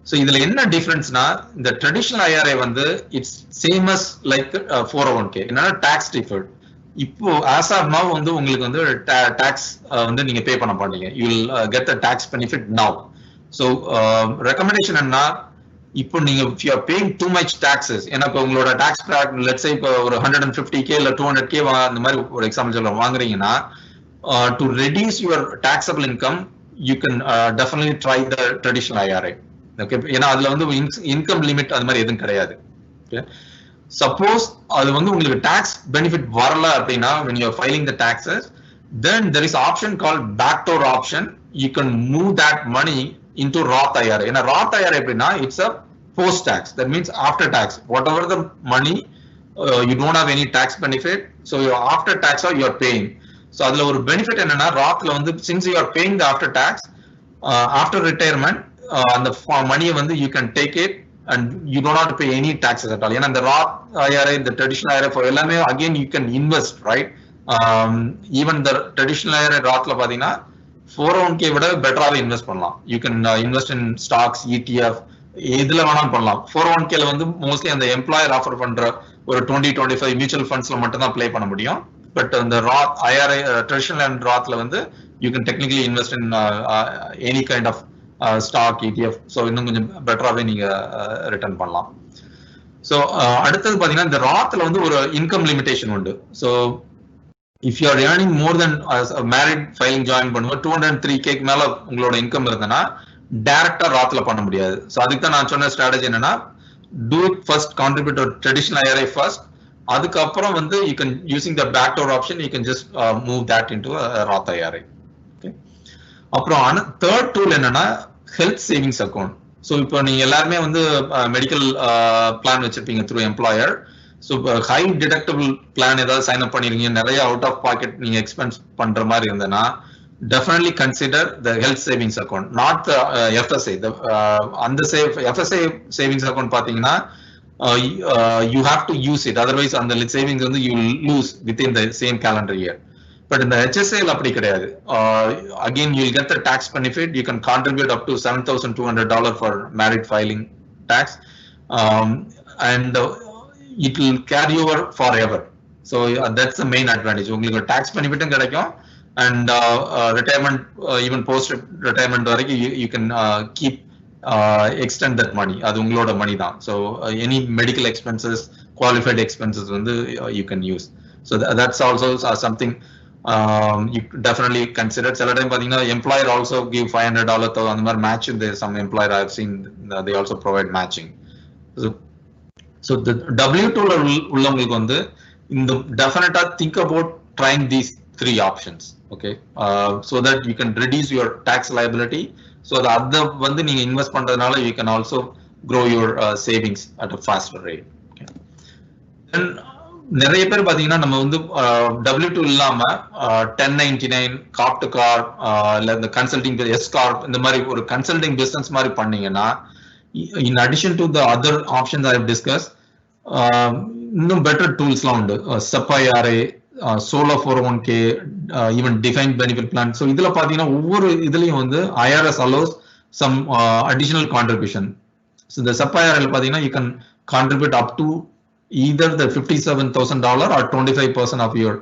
So இதுல என்ன டிஃபரன்ஸ்னா இந்த ட்ரெடிஷனல் IRA வந்து it's same as like 401k. என்னன்னா டாக்ஸ் டிஃபர்ட். இப்போ as of now வந்து உங்களுக்கு வந்து டாக்ஸ் வந்து நீங்க பே பண்ண மாட்டீங்க. you will get the tax benefit now. So recommendation என்ன, இப்போ நீங்க if you are paying too much taxes, எனக்கு உங்களோட டாக்ஸ் let's say இப்போ ஒரு 150k இல்ல 200k அந்த மாதிரி ஒரு எக்ஸாம்பிள் சொல்ல வாங்குறீங்கன்னா to reduce your taxable income you can definitely try the traditional IRA. okay, ஏன்னா அதுல வந்து இன்கம் லிமிட் அது மாதிரி எதுவும் கிடையாது. okay, suppose அது வந்து உங்களுக்கு டாக்ஸ் பெனிஃபிட் வரல அப்படின்னா when you are filing the taxes, then there is option called backdoor option. You can move that money into Roth IRA. In a Roth IRA அப்படின்னா it's a post tax. That means after tax whatever the money you don't have any tax benefit, so you after tax you are paying. So அதுல ஒரு benefit என்னன்னா ராத்ல வந்து since you are paying the after tax after retirement அந்த மணியை வந்து you can take it and you don't have to pay any taxes at all. ஏன்னா இந்த Roth IRA the traditional IRA for எல்லாமே again you can invest, right? Even the traditional IRA ராத்ல பாத்தீங்கன்னா 401k விட பெட்டராவே invest பண்ணலாம். You can invest in stocks, ETF, இதுல வேணாலும் பண்ணலாம். 401k வந்து மோஸ்ட்லி அந்த எம்ப்ளாயர் ஆஃபர் பண்ற ஒரு 20-25 மியூச்சுவல் ஃபண்ட்ஸ்ல மட்டும் தான் ப்ளே பண்ண முடியும். பட் அந்த ராத் IRA ட்ரெடிஷனல் அண்ட் ராத்ல வந்து you can technically invest in any kind of stock, ETF. So இன்னும் கொஞ்சம் பெட்டராகவே நீங்க ரிட்டர்ன் பண்ணலாம். ஸோ அடுத்தது பாத்தீங்கன்னா இந்த ராத்ல வந்து ஒரு இன்கம் லிமிடேஷன் உண்டு. So if you are earning more than a married filing join பண்ணுவ 203k மேல உங்களோட இன்கம் இருந்தனா டைரக்டா ராத்ல பண்ண முடியாது. சோ அதுக்கு தான் நான் சொன்ன ஸ்ட்ராட்டஜி என்னன்னா do it first, contribute to traditional IRA first, அதுக்கு அப்புறம் வந்து you can using the backdoor option you can just move that into a Roth IRA. okay, அப்புறம் third tool என்னன்னா health savings account. சோ இப்போ நீங்க எல்லாரும் வந்து மெடிக்கல் பிளான் வச்சிருப்பீங்க through employer. So high deductible plan ஏதாவது சைன் அப் பண்ணிருக்கீங்க, நிறைய அவுட் ஆஃப் பாக்கெட் நீங்க எக்ஸ்பென்ஸ் பண்ற மாதிரி இருந்ததுன்னா definitely consider the health savings account, not the FSA. அந்த FSA சேவிங்ஸ் அக்கௌண்ட் பாத்தீங்கன்னா you have to use it, otherwise அந்த சேவிங்ஸ் வந்து you lose within the same calendar year. But இந்த HSA அப்படி கிடையாது. Again you will get the tax benefit. You can contribute up to $7,200 for married filing taxes and it will carry over forever. So that's the main advantage. உங்களுக்கு tax benefit கிடைக்கும் and retirement, even post retirement வரைக்கும் you can keep extend that money. அது உங்களோட money தான். So any medical expenses, qualified expenses வந்து you can use. So that's also something you definitely consider. சில time பாத்தீங்கன்னா employer also give $500 அந்த மாதிரி match. Some employer I have seen they also provide matching. So the W2 உள்ளவங்களுக்கு வந்து இந்த definitely think about trying these 3 options. okay, so that you can reduce your tax liability. So the other வந்து நீங்க invest பண்றதுனால you can also grow your savings at a faster rate. okay, then நிறைய பேர் பாத்தீங்கன்னா நம்ம வந்து W2 இல்லாம 1099 corp to corp இல்ல இந்த கன்சல்டிங் S கார்ப் இந்த மாதிரி ஒரு கன்சல்டிங் பிசினஸ் மாதிரி பண்ணீங்கன்னா in addition to the other options I have discussed, இன்னும் better tools-லாம் உண்டு. SEP IRA, solo 401k, even defined benefit plan. So இதுல பாத்தீங்கன்னா ஒவ்வொரு இதுலயும் வந்து IRS allows some additional contribution. So the SEP IRA பாத்தீங்கன்னா you can contribute up to either the $57,000 or 25% of your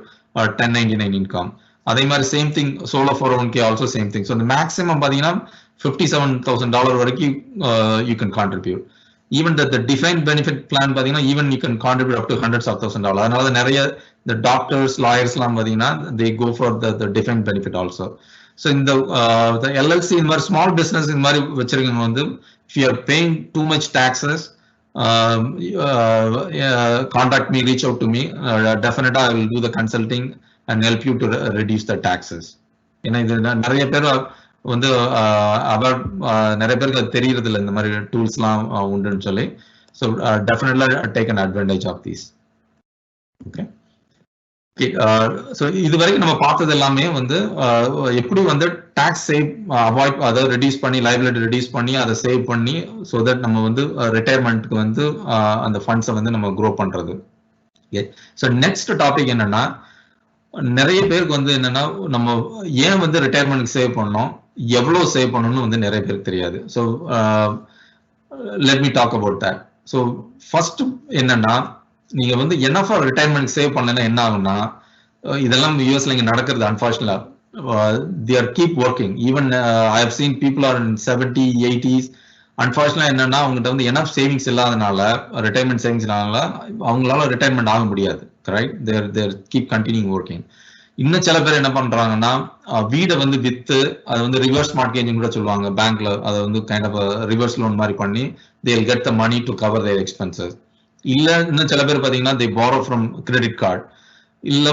1099 income. அதே மாதிரி same thing solo 401k also same thing. So the maximum பாத்தீங்கன்னா $57,000 வரைக்கும் you can contribute. Even the defined benefit plan பாத்தீங்கன்னா even you can contribute up to hundreds of $1,000s. அதனால நிறைய the doctors, lawyers லாம் பாத்தீங்கன்னா they go for the defined benefit also. So in the LLC in மாதிரி small business in மாதிரி வச்சிருக்கவங்க வந்து if you are paying too much taxes, contact me, reach out to me. Definitely I will do the consulting and help you to reduce the taxes. ஏன்னா இது நிறைய பேர் வந்து நிறைய பேருக்கு அது தெரியறது இல்லை இந்த மாதிரி டூல்ஸ்லாம் உண்டுன்னு சொல்லி. So definitely take an advantage of these. Okay so இது வரைக்கும் நம்ம பார்த்தது எல்லாமே வந்து எப்படி வந்து டாக்ஸ் சேவ் அவாய்ட் அதை ரெடியூஸ் பண்ணி லைபிலிட்டி ரெடியூஸ் பண்ணி அதை சேவ் பண்ணி ஸோ தட் நம்ம வந்து ரிட்டையர்மெண்ட்க்கு வந்து அந்த ஃபண்ட்ஸை வந்து நம்ம க்ரோ பண்றது. ஸோ நெக்ஸ்ட் டாபிக் என்னன்னா, நிறைய பேருக்கு வந்து என்னன்னா நம்ம ஏன் வந்து ரிட்டையர்மெண்ட்க்கு சேவ் பண்ணோம், எவ்வளோ சேவ் பண்ணணும்னு வந்து நிறைய பேருக்கு தெரியாது. So let me talk about that. So first என்னன்னா, நீங்க வந்து என்னஃபா ரிட்டையர்மெண்ட் சேவ் பண்ணலன்னா என்ன ஆகும்னா, இதெல்லாம் யூஎஸ்ல இங்க நடக்கிறது அன்பார்ச்சுனேட்லா. they are keep working. Even I have seen people are in 70, 80s. அன்பார்ச்சுனேட்லா என்னன்னா அவங்ககிட்ட வந்து எனஃப் சேவிங்ஸ் இல்லாதனால, ரிட்டையர்மெண்ட் சேவிங்ஸ்னால அவங்களால ரிட்டையர்மெண்ட் ஆக முடியாது. கரெக்ட்? தேர் கீப் கண்டினியூ ஒர்க்கிங். இன்னும் சில பேர் என்ன பண்றாங்கன்னா, வீடை வந்து வித்து அதை வந்து ரிவர்ஸ் மார்ட்கேஜிங் கூட சொல்லுவாங்க பேங்க்ல, அதை வந்து கைண்ட் ஆஃப் ரிவர்ஸ் லோன் மாதிரி பண்ணி they will get the money to cover their expenses. இல்ல இன்னும் சில பேர் பாத்தீங்கன்னா they borrow from credit card. இல்ல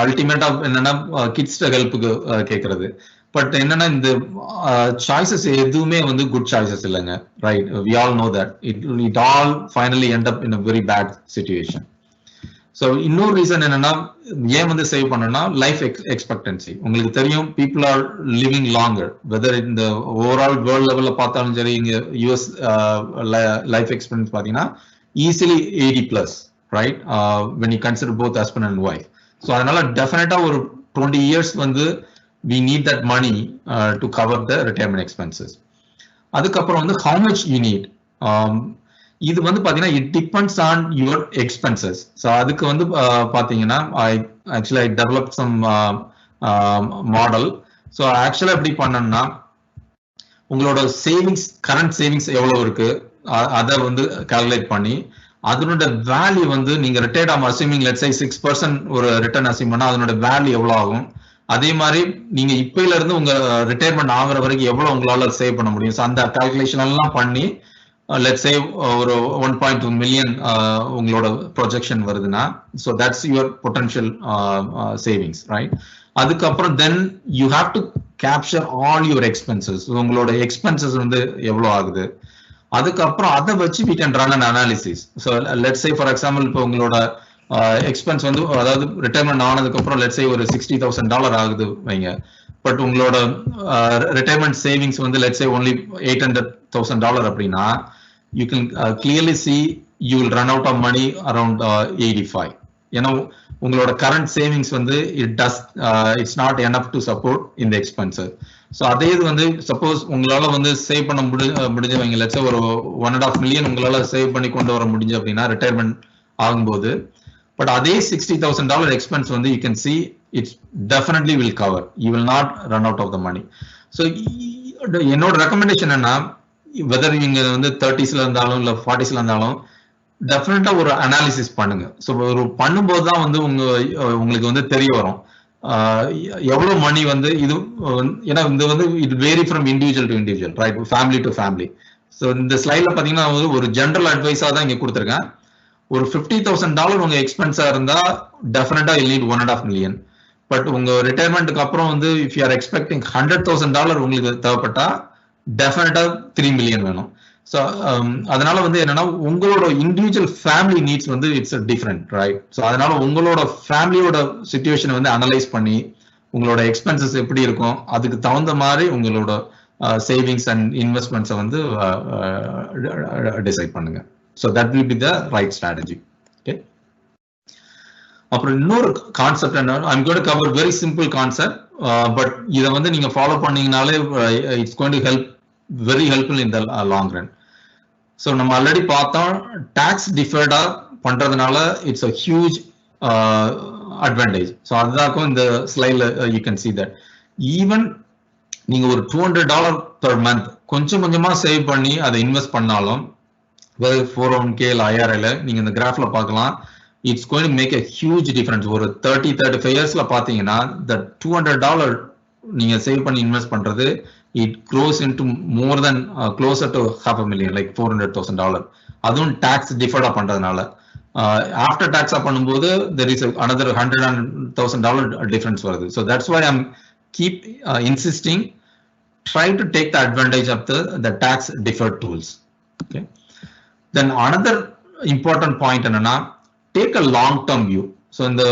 அல்டிமேட்டா என்னன்னா கிட்ஸ் ஹெல்ப்புக்கு கேட்கறது. பட் என்னன்னா இந்த சாய்ஸஸ் எதுவுமே வந்து குட் சாய்ஸஸ் இல்லைங்க. Right? we all know that it all finally end up in a very bad situation. So இன்னொரு ரீசன் என்னன்னா, ஏன் வந்து சேவ் பண்ணணும்னா லைஃப் எக்ஸ்பெக்டன்சி. உங்களுக்கு தெரியும் people are living longer. Whether இந்த ஓவரால் வேர்ல்ட் லெவல்ல பார்த்தாலும் சரி, இங்க யூஎஸ் லைஃப் எக்ஸ்பெக்டன்ஸ் பார்த்தீங்கன்னா easily 80+, right? when you consider both husband and wife. So அதனால டெஃபினட்டா ஒரு 20 years வந்து we need that money to cover the retirement expenses. அதுக்கப்புறம் வந்து how much you need. இது வந்து பாத்தீங்கன்னா it depends on your expenses. So அதுக்கு வந்து பாத்தீங்கன்னா I developed some model. So ஆக்சுவலா எப்படி பண்ணணும்னா, உங்களோட சேவிங்ஸ், கரண்ட் சேவிங்ஸ் எவ்வளவு இருக்கு அதை வந்து கால்குலேட் பண்ணி அதனோட வேல்யூ வந்து நீங்க ரிட்டையர்ட் ஆகும் அசியூமிங் லெட்ஸ் சே 6% ஒரு ரிட்டர்ன் அசியூம் பண்ணா அதனோட வேல்யூ எவ்வளவு ஆகும், அதே மாதிரி நீங்க இப்பையில இருந்து உங்க ரிட்டையர்மெண்ட் ஆகுற வரைக்கும் எவ்வளவு உங்களால சேவ் பண்ண முடியும். ஸோ அந்த கால்குலேஷன் எல்லாம் பண்ணி let's say ஒரு 1.2 million உங்களோட ப்ரொஜெக்ஷன் வருதுன்னா, so that's your potential savings, right? அதுக்கப்புறம் then you have to capture all your expenses. உங்களோட expenses வந்து எவ்வளவு ஆகுது, அதுக்கப்புறம் அதை வச்சு we can run an analysis. So let's say for example இப்போ உங்களோட எக்ஸ்பென்ஸ் வந்து அதாவது ரிட்டையர்மெண்ட் ஆனதுக்கு அப்புறம் let's say ஒரு $60,000 ஆகுது வைங்க. பட் உங்களோட ரிட்டையர்மெண்ட் சேவிங்ஸ் வந்து let's say only $800,000 அப்படின்னா you can clearly see you will run out of money around 85. ஏன்னா உங்களோட கரண்ட் சேவிங்ஸ் வந்து it's not enough to support in the expenses. So அதே இது வந்து சப்போஸ் உங்களால வந்து சேவ் பண்ண முடிஞ்ச வைங்க let's say ஒரு 1.5 million உங்களால சேவ் பண்ணி கொண்டு வர முடிஞ்சு அப்படின்னா ரிட்டையர்மெண்ட் ஆகும்போது, பட் அதே $60,000 எக்ஸ்பென்ஸ் வந்து you can see it definitely will cover. You will not run out of the money. So என்னோட ரெக்கமெண்டேஷன் என்ன, வெதர் நீங்க வந்து 30sல இருந்தாலும் இல்ல 40sல இருந்தாலும் டெஃபினட்டா ஒரு அனாலிசிஸ் பண்ணுங்க. ஸோ ஒரு பண்ணும்போது தான் வந்து உங்களுக்கு வந்து தெரிய வரும் எவ்வளவு மணி வந்து இது. ஏன்னா இது வந்து it vary from individual to individual, right? Family to family. So இந்த ஸ்லைட்ல பாத்தீங்கன்னா ஒரு ஜென்ரல் அட்வைஸா தான் இங்க கொடுத்துருக்கேன். ஒரு $50,000 உங்க எக்ஸ்பென்ஸா இருந்தா டெஃபினட்டா யூ நீட் 1.5 million. பட் உங்க ரிட்டையர்மெண்ட்டுக்கு அப்புறம் வந்து இஃப் யூ ஆர் எக்ஸ்பெக்டிங் $100,000 உங்களுக்கு தேவைப்பட்டா டெஃபினட்டா 3 million வேணும். ஸோ அதனால வந்து என்னன்னா உங்களோட இண்டிவிஜுவல் ஃபேமிலி நீட்ஸ் வந்து இட்ஸ் டிஃப்ரெண்ட், ரைட்? ஸோ அதனால உங்களோட ஃபேமிலியோட சிச்சுவேஷனை வந்து அனலைஸ் பண்ணி உங்களோட எக்ஸ்பென்சஸ் எப்படி இருக்கும் அதுக்கு தகுந்த மாதிரி உங்களோட சேவிங்ஸ் அண்ட் இன்வெஸ்ட்மெண்ட்ஸை வந்து டிசைட் பண்ணுங்க. So that will be the right strategy. Okay, அப்புறம் இன்னொரு கான்செப்ட் என்ன, I'm going to cover very simple concept, but இதை வந்து நீங்க ஃபாலோ பண்ணீங்கனாலே it's going to help very helpful in the long run. So நம்ம ஆல்ரெடி பார்த்தோம், டாக்ஸ் டிஃபர்டா பண்றதுனால it's a huge advantage. So அதுதான் இந்த ஸ்லைட்ல you can see that even நீங்க ஒரு $200 பெர் மந்த் கொஞ்சம் கொஞ்சமா சேவ் பண்ணி அதை இன்வெஸ்ட் பண்ணாலும் 401k IRA நீங்க இந்த கிராஃப்ல பார்க்கலாம், it's going to make a huge difference. ஒரு 30-35 இயர்ஸ்ல பாத்தீங்கன்னா the $200 நீங்க சேவ் பண்ணி இன்வெஸ்ட் பண்றது it grows into more then closer to $500,000 like $400,000. அதுவும் டாக்ஸ் டிஃபர்டா பண்றதுனால. ஆஃப்டர் டாக்ஸா பண்ணும்போது there is another $100,000 டிஃபரன்ஸ் வருது. So that's why I'm keep insisting, try to take the advantage of the tax deferred tools. Okay, then another important point enna, take a long term view. So in the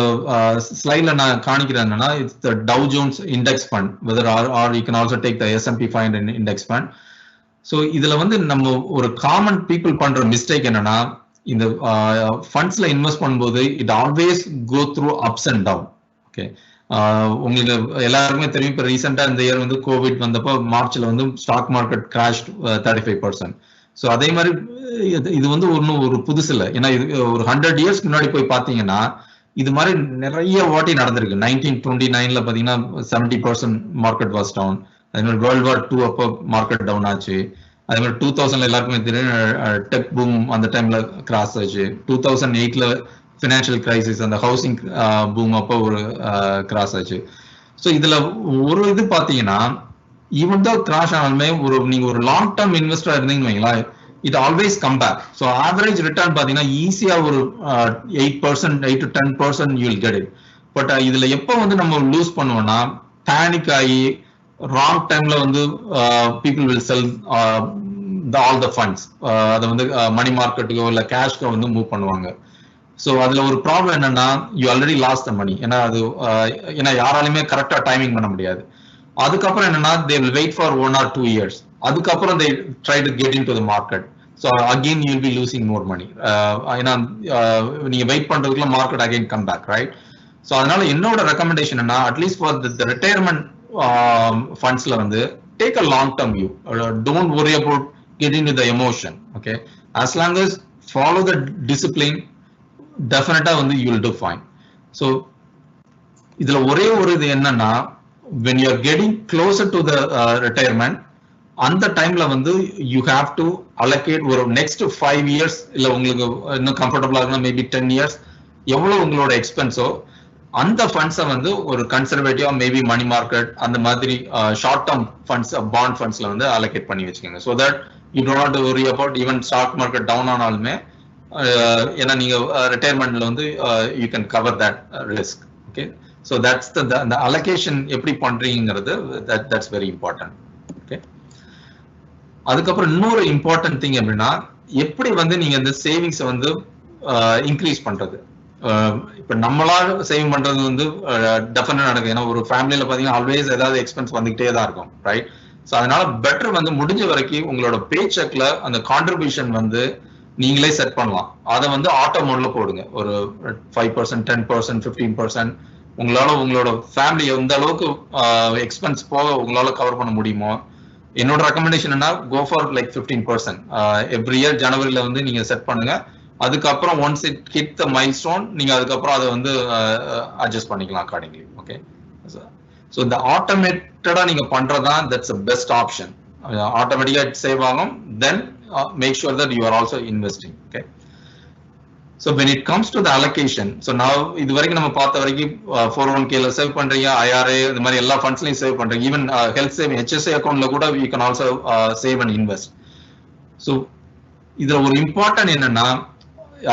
slide la na kaanikiranna, it's the Dow Jones Index Fund, whether or you can also take the S&P 500 Index Fund. So idhula vandu நம்ம ஒரு common people பண்ற mistake என்னன்னா, இந்த fundsல invest பண்ணும்போது it always go through ups and down. Okay, உங்களுக்கு எல்லாருக்குமே தெரியும், இப்போ ரீசெண்டா இந்த இயர் வந்து கோவிட் வந்தப்போ மார்ச்ல வந்து ஸ்டாக் மார்க்கெட் கிராஷ் 35%. ஸோ அதே மாதிரி இது வந்து ஒன்றும் ஒரு புதுசு இல்லை. ஏன்னா இது ஒரு 100 இயர்ஸ் முன்னாடி போய் பார்த்தீங்கன்னா இது மாதிரி நிறைய வாட்டி நடந்திருக்கு. 1929 பார்த்தீங்கன்னா 70% மார்க்கெட் வாஸ் டவுன். அதே மாதிரி World War II அப்போ மார்க்கெட் டவுன் ஆச்சு. அதே மாதிரி 2000 எல்லாருக்குமே தெரியும் டெக் பூம் அந்த டைம்ல கிராஸ் ஆச்சு. 2008 ஃபினான்ஷியல் கிரைசிஸ் அந்த ஹவுசிங் பூம் அப்போ ஒரு கிராஸ் ஆச்சு. ஸோ இதுல ஒரு இது பாத்தீங்கன்னா ஈவன் தோ கிராஷ் ஆனாலுமே நீங்க ஒரு லாங் டேர்ம் இன்வெஸ்டரா இருந்தீங்கன்னு வைங்களா, it always come back. So average return பாத்தீங்கன்னா ஈஸியா ஒரு 8% 8 to 10% you will get it. But இதுல எப்போ வந்து நம்ம லூஸ் பண்ணுவோம்னா, பேனிக் ஆகி ராங் டைம்ல வந்து people will sell all the funds. அதை வந்து மணி மார்க்கெட்டுக்கோ இல்லை கேஷ்க்கோ வந்து மூவ் பண்ணுவாங்க. ஸோ அதுல ஒரு ப்ராப்ளம் என்னன்னா, you already lost the money. ஏன்னா யாராலுமே கரெக்டா டைமிங் பண்ண முடியாது. அதுக்கப்புறம் என்னன்னா, they will wait for 1 or 2 years. அதுக்கப்புறம் they try to get in to the market. So again you will be losing more money. ஏன்னா நீங்க வெயிட் பண்றதுக்குள்ள market again come back, right? So அதனால என்னோட ரெக்கமெண்டேஷன் என்ன, அட்லீஸ்ட் ஃபார் த ரிட்டையர்மெண்ட் ஃபண்ட்ஸ்ல வந்து take a long term view. Don't worry about getting into the emotion. Okay, as long as follow the discipline, definitely வந்து you will do fine. So இதுல ஒரே ஒரு இது என்னன்னா, when you are getting closer to the retirement, அந்த டைம்ல வந்து you have to allocate ஒரு next 5 years இல்ல உங்களுக்கு இன்னும் கம்ஃபர்டபுளா இருக்குன்னா மேபி 10 years எவ்வளவு உங்களோட எக்ஸ்பென்ஸோ அந்த ஃபண்ட்ஸை வந்து ஒரு கன்சர்வேட்டிவா மேபி மணி மார்க்கெட் அந்த மாதிரி ஷார்ட் டேர்ம் ஃபண்ட்ஸ் பாண்ட் ஃபண்ட்ஸ்ல வந்து அலோகேட் பண்ணி வச்சுக்கோங்க. So that you don't have to worry about even stock market down ஆனாலுமே ஏன்னா நீங்க ரிட்டையர்மெண்ட்ல வந்து you can cover that risk. Okay, so that's the allocation எப்படி பண்றீங்கிறது that's very important. ஓகே, அதுக்கப்புறம் இன்னொரு இம்பார்ட்டன்ட் திங் அப்படின்னா, எப்படி வந்து நீங்க இந்த சேவிங்ஸை வந்து இன்க்ரீஸ் பண்றது. இப்ப நம்மளா சேவிங் பண்றது வந்து டெஃபினட்டா நடக்கும். ஏன்னா ஒரு ஃபேமிலியில பாத்தீங்கன்னா ஆல்வேஸ் ஏதாவது எக்ஸ்பென்ஸ் வந்துகிட்டே தான் இருக்கும், ரைட்? ஸோ அதனால பெட்டர் வந்து முடிஞ்ச வரைக்கும் உங்களோட பே செக்ல அந்த கான்ட்ரிபியூஷன் வந்து நீங்களே செட் பண்ணலாம். அதை வந்து ஆட்டோ மோட்ல போடுங்க. ஒரு 5%, 10%, 15% உங்களோட ஃபேமிலி எந்த அளவுக்கு எக்ஸ்பென்ஸ் போக உங்களால கவர் பண்ண முடியுமோ. என்னோட ரெக்கமெண்டேஷன் என்ன, go for like 15%. Every year ஜனவரியில வந்து நீங்க செட் பண்ணுங்க. அதுக்கப்புறம் once it hit the milestone நீங்க அதுக்கப்புறம் அதை வந்து அட்ஜஸ்ட் பண்ணிக்கலாம் அக்கார்டிங்லி. ஓகே, ஸோ இந்த ஆட்டோமேட்டடா நீங்க பண்றதுதான் தட்ஸ் பெஸ்ட் ஆப்ஷன். ஆட்டோமேட்டிக்கா சேவ் ஆகும். தென் make sure that you are also investing. Okay, so when it comes to the allocation, so now இது வரைக்கும் நம்ம பார்த்த வரைக்கும் 401k ல சேவ் பண்றீங்க, IRA இந்த மாதிரி எல்லா ஃபண்ட்ஸ்லயும் சேவ் பண்றீங்க, ஈவன் ஹெல்த் சேவிங் HSA அக்கௌண்ட்ல கூட you can also save and invest. so இதுல ஒரு இம்பார்ட்டன்ட் என்னன்னா,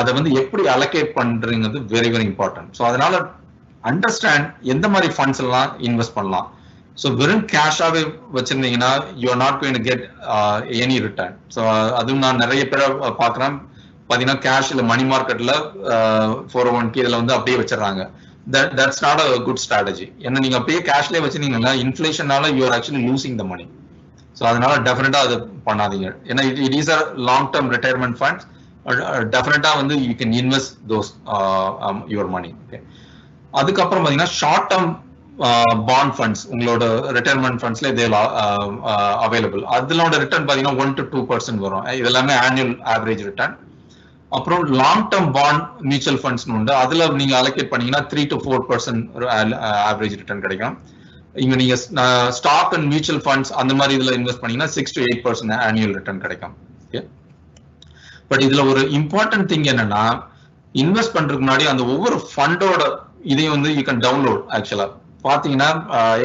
அதை வந்து எப்படி அலோகேட் பண்றீங்கிறது வெரி வெரி இம்பார்ட்டன்ட். ஸோ அதனால அண்டர்ஸ்டாண்ட் எந்த மாதிரி ஃபண்ட்ஸ் எல்லாம் இன்வெஸ்ட் பண்ணலாம். ஸோ வெறும் கேஷாவே வச்சிருந்தீங்கன்னா you are not going to get any return. So அதுவும் நான் நிறைய பேரை பார்க்குறேன், பார்த்தீங்கன்னா கேஷ் இல்லை மணி மார்க்கெட்ல 401k இதில் வந்து அப்படியே வச்சிடறாங்க. That's not a good strategy. ஏன்னா நீங்க அப்படியே கேஷ்லேயே வச்சிருந்தீங்கன்னா இன்ஃபிளேஷனால you are actually losing the money. So அதனால டெஃபினட்டா அது பண்ணாதீங்க. ஏன்னா it is a long term retirement funds. டெஃபினட்டா வந்து you can invest those your money. Okay. அதுக்கப்புறம் பார்த்தீங்கன்னா ஷார்ட் டேர்ம் பாண்ட் ஃபண்ட்ஸ் உங்களோட ரிட்டையர்மெண்ட் ஃபண்ட்ஸ்ல இதே அவைலபிள். அதனோட ரிட்டர்ன் பார்த்தீங்கன்னா 1 to 2% வரும். இது எல்லாமே ஆனுவல் ஆவரேஜ் ரிட்டர்ன். அப்புறம் long term bond mutual funds உண்டு. அதுல நீங்க அலோகேட் பண்ணீங்கன்னா 3 to 4% ஆவரேஜ் ரிட்டர்ன் கிடைக்கும். இங்க நீங்க ஸ்டாக் அண்ட் மியூச்சுவல் ஃபண்ட்ஸ் அந்த மாதிரி இதுல இன்வெஸ்ட் பண்ணீங்கன்னா 6 to 8% ஆனுவல் ரிட்டர்ன் கிடைக்கும். ஓகே. பட் இதுல ஒரு இம்பார்ட்டன்ட் திங் என்னன்னா, இன்வெஸ்ட் பண்றதுக்கு முன்னாடி அந்த ஒவ்வொரு ஃபண்டோட இதையும் வந்து யூ கேன் டவுன்லோட். ஆக்சுவலா பாத்தீங்கன்னா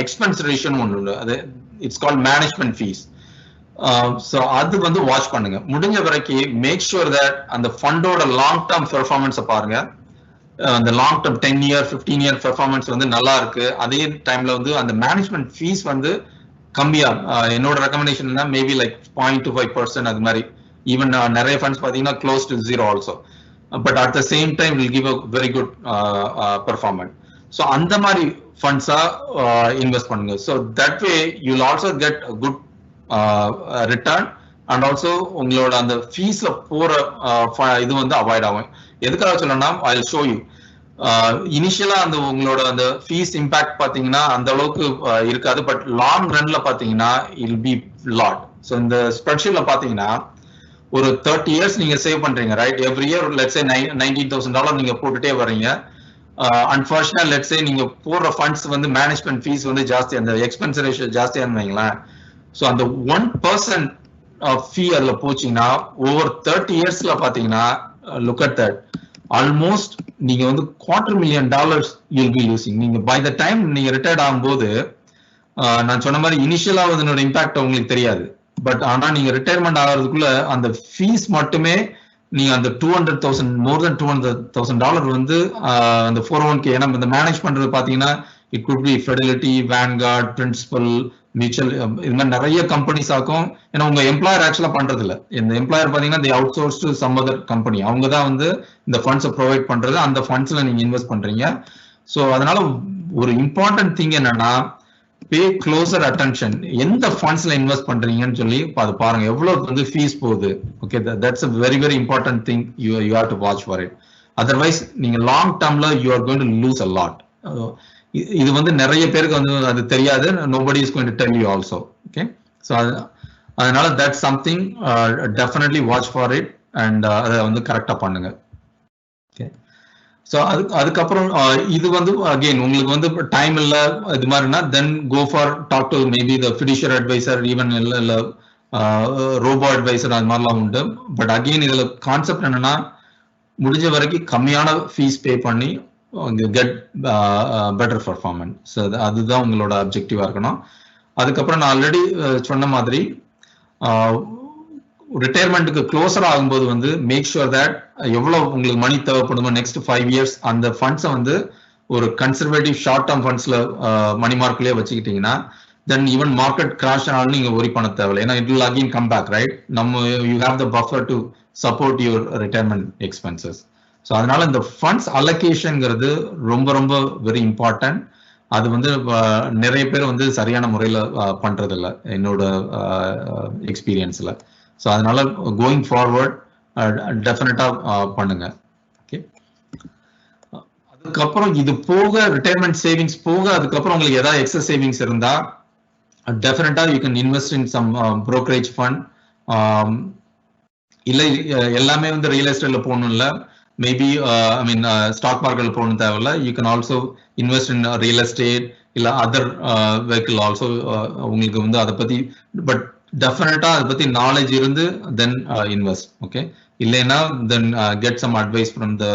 எக்ஸ்பென்ஸ் ரேஷியோன்னு ஒன்று இல்லை, அது it's called management fees. So அது வந்து வாட்ச் பண்ணுங்க. முடிஞ்ச வரைக்கும் மேக் ஷூர் தட் அந்த ஃபண்டோட லாங் டேர்ம் பெர்ஃபார்மன்ஸை பாருங்க. அந்த long term 10 year 15 year performance வந்து நல்லா இருக்கு. அதே டைம்ல வந்து அந்த மேனேஜ்மெண்ட் ஃபீஸ் வந்து கம்மியா, என்னோட ரெக்கமெண்டேஷன் தான் மேபி லைக் 0.25% அது மாதிரி. ஈவன் நிறைய ஃபண்ட்ஸ் பார்த்தீங்கன்னா close to 0 also. But at the same time will give a very good performance. So அந்த மாதிரி ஃபண்ட்ஸா இன்வெஸ்ட் பண்ணுங்க. So that way you will also get good return and also உங்களோட அந்த ஃபீஸ்ல போற இது வந்து அவாய்ட் ஆகும். எதுக்காக சொல்லணும்னா ஐ வில் ஷோ யூ. இனிஷியலா அந்த உங்களோட அந்த ஃபீஸ் இம்பாக்ட் பாத்தீங்கன்னா அந்த அளவுக்கு இருக்காது. பட் லாங் ரன்ல பாத்தீங்கன்னா இல் பி லாட். ஸோ இந்த ஸ்ப்ரெட்ஷீட்ல பாத்தீங்கன்னா ஒரு 30 years நீங்க சேவ் பண்றீங்க, right? Every year let's say $19,000 நீங்க போட்டுட்டே வர்றீங்க. அன்பார்ச்சுனேட் லெட்ஸ் சே நீங்க போடுற ஃபண்ட்ஸ் வந்து மேனேஜ்மெண்ட் ஃபீஸ் வந்து ஜாஸ்தி, அந்த எக்ஸ்பென்ஸ் ரேஷியோ ஜாஸ்தியா வைங்களேன். ஸோ அந்த 1% ஃபீ அதுல போச்சுன்னா ஓவர் 30 yearsல பாத்தீங்கன்னா லுக் அட் தட், ஆல்மோஸ்ட் நீங்க வந்து $250,000 யூல் பி லூசிங். நீங்க பை த டைம் நீங்க ரிட்டையர்ட் ஆகும்போது நான் சொன்ன மாதிரி இனிஷியலா அதனோட இம்பாக்ட் உங்களுக்கு தெரியாது. பட் ஆனா நீங்க ரிட்டையர்மெண்ட் ஆகிறதுக்குள்ள அந்த ஃபீஸ் மட்டுமே நீங்க அந்த $200,000 மோர் தென் $200,000 வந்து அந்த 401k, ஏன்னா இந்த மேனேஜ் பண்றது பாத்தீங்கன்னா it could be Fidelity, Vanguard, Principal, Mutual, இது மாதிரி நிறைய கம்பெனிஸ் ஆகும். ஏன்னா உங்க எம்ப்ளாயர் ஆக்சுவலா பண்றது இல்ல. இந்த எம்ப்ளாயர் பாத்தீங்கன்னா outsource to some other company, அவங்க தான் வந்து இந்த ஃபண்ட்ஸை ப்ரொவைட் பண்றது, அந்த ஃபண்ட்ஸ்ல நீங்க இன்வெஸ்ட் பண்றீங்க. ஸோ அதனால ஒரு இம்பார்ட்டன்ட் திங் என்னன்னா, பே க்ளோசர் அட்டென்ஷன். எந்த ஃபண்ட்ஸ்ல இன்வெஸ்ட் பண்றீங்கன்னு சொல்லி அது பாருங்க, எவ்வளவு வந்து ஃபீஸ் போகுது. Okay, that's a very very important thing you have to watch for it. Otherwise நீங்க long டேர்ம்ல you are going to lose a lot. இது வந்து நிறைய பேருக்கு வந்து அது தெரியாது. nobody is going to tell you also. Okay, so அதனால that's something definitely watch for it and அதை வந்து கரெக்டா பண்ணுங்க. Okay, ஸோ அதுக்கப்புறம் இது வந்து அகெயின் உங்களுக்கு வந்து டைம் இல்லை இது மாதிரினா then go for talk to maybe the fiduciary advisor, even இல்லை ரோபோ அட்வைசர், அது மாதிரிலாம் உண்டு. பட் அகெயின் இதில் கான்செப்ட் என்னன்னா, முடிஞ்ச வரைக்கும் கம்மியான ஃபீஸ் பே பண்ணி கெட் பெட்டர் பர்ஃபார்மன்ஸ். ஸோ அதுதான் உங்களோட அப்ஜெக்டிவா இருக்கணும். அதுக்கப்புறம் நான் ஆல்ரெடி சொன்ன மாதிரி ரிட்டையர்மெண்ட்டுக்கு க்ளோசர் ஆகும்போது வந்து மேக் ஷுர் தட் எவ்வளவு உங்களுக்கு மணி தேவைப்படுமோ நெக்ஸ்ட் 5 years அந்த ஃபண்ட்ஸை வந்து ஒரு கன்சர்வேட்டிவ் ஷார்ட் டேர்ம் ஃபண்ட்ஸ்ல மணி மார்க்லயே வச்சுக்கிட்டீங்கன்னா தென் ஈவன் மார்க்கெட் கிராஷ் ஆனாலும் நீங்க ஒரி பண்ண தேவையில்லை. ஏன்னா it will again come back, right? நம்ம you have the buffer to support your retirement expenses. So அதனால இந்த ஃபண்ட்ஸ் அலோகேஷன்ங்கிறது ரொம்ப ரொம்ப வெரி இம்பார்ட்டன்ட். அது வந்து நிறைய பேர் வந்து சரியான முறையில் பண்றது இல்லை என்னோட எக்ஸ்பீரியன்ஸ்ல. ஸோ அதனால கோயிங் ஃபார்வர்ட் டெஃபினட்டா பண்ணுங்க. ஓகே, அதுக்கப்புறம் இது போக ரிட்டையர்மெண்ட் சேவிங்ஸ் போக அதுக்கப்புறம் உங்களுக்கு ஏதாவது எக்ஸஸ் சேவிங்ஸ் இருந்தா டெஃபினட்டா you can invest in some brokerage fund. இல்லை எல்லாமே வந்து ரியல் எஸ்டேட்ல போகணும் இல்லை, மேபி ஐ மீன் ஸ்டாக் மார்க்கெட்ல போகணும் தேவையில்ல. You can also invest in real estate இல்லை அதர் வெஹிக்கிள் ஆல்சோ. உங்களுக்கு வந்து அதை பத்தி பட் டெஃபினட்டா அதை பத்தி நாலேஜ் இருந்து தென் இன்வெஸ்ட். ஓகே, இல்லைன்னா then get some advice from the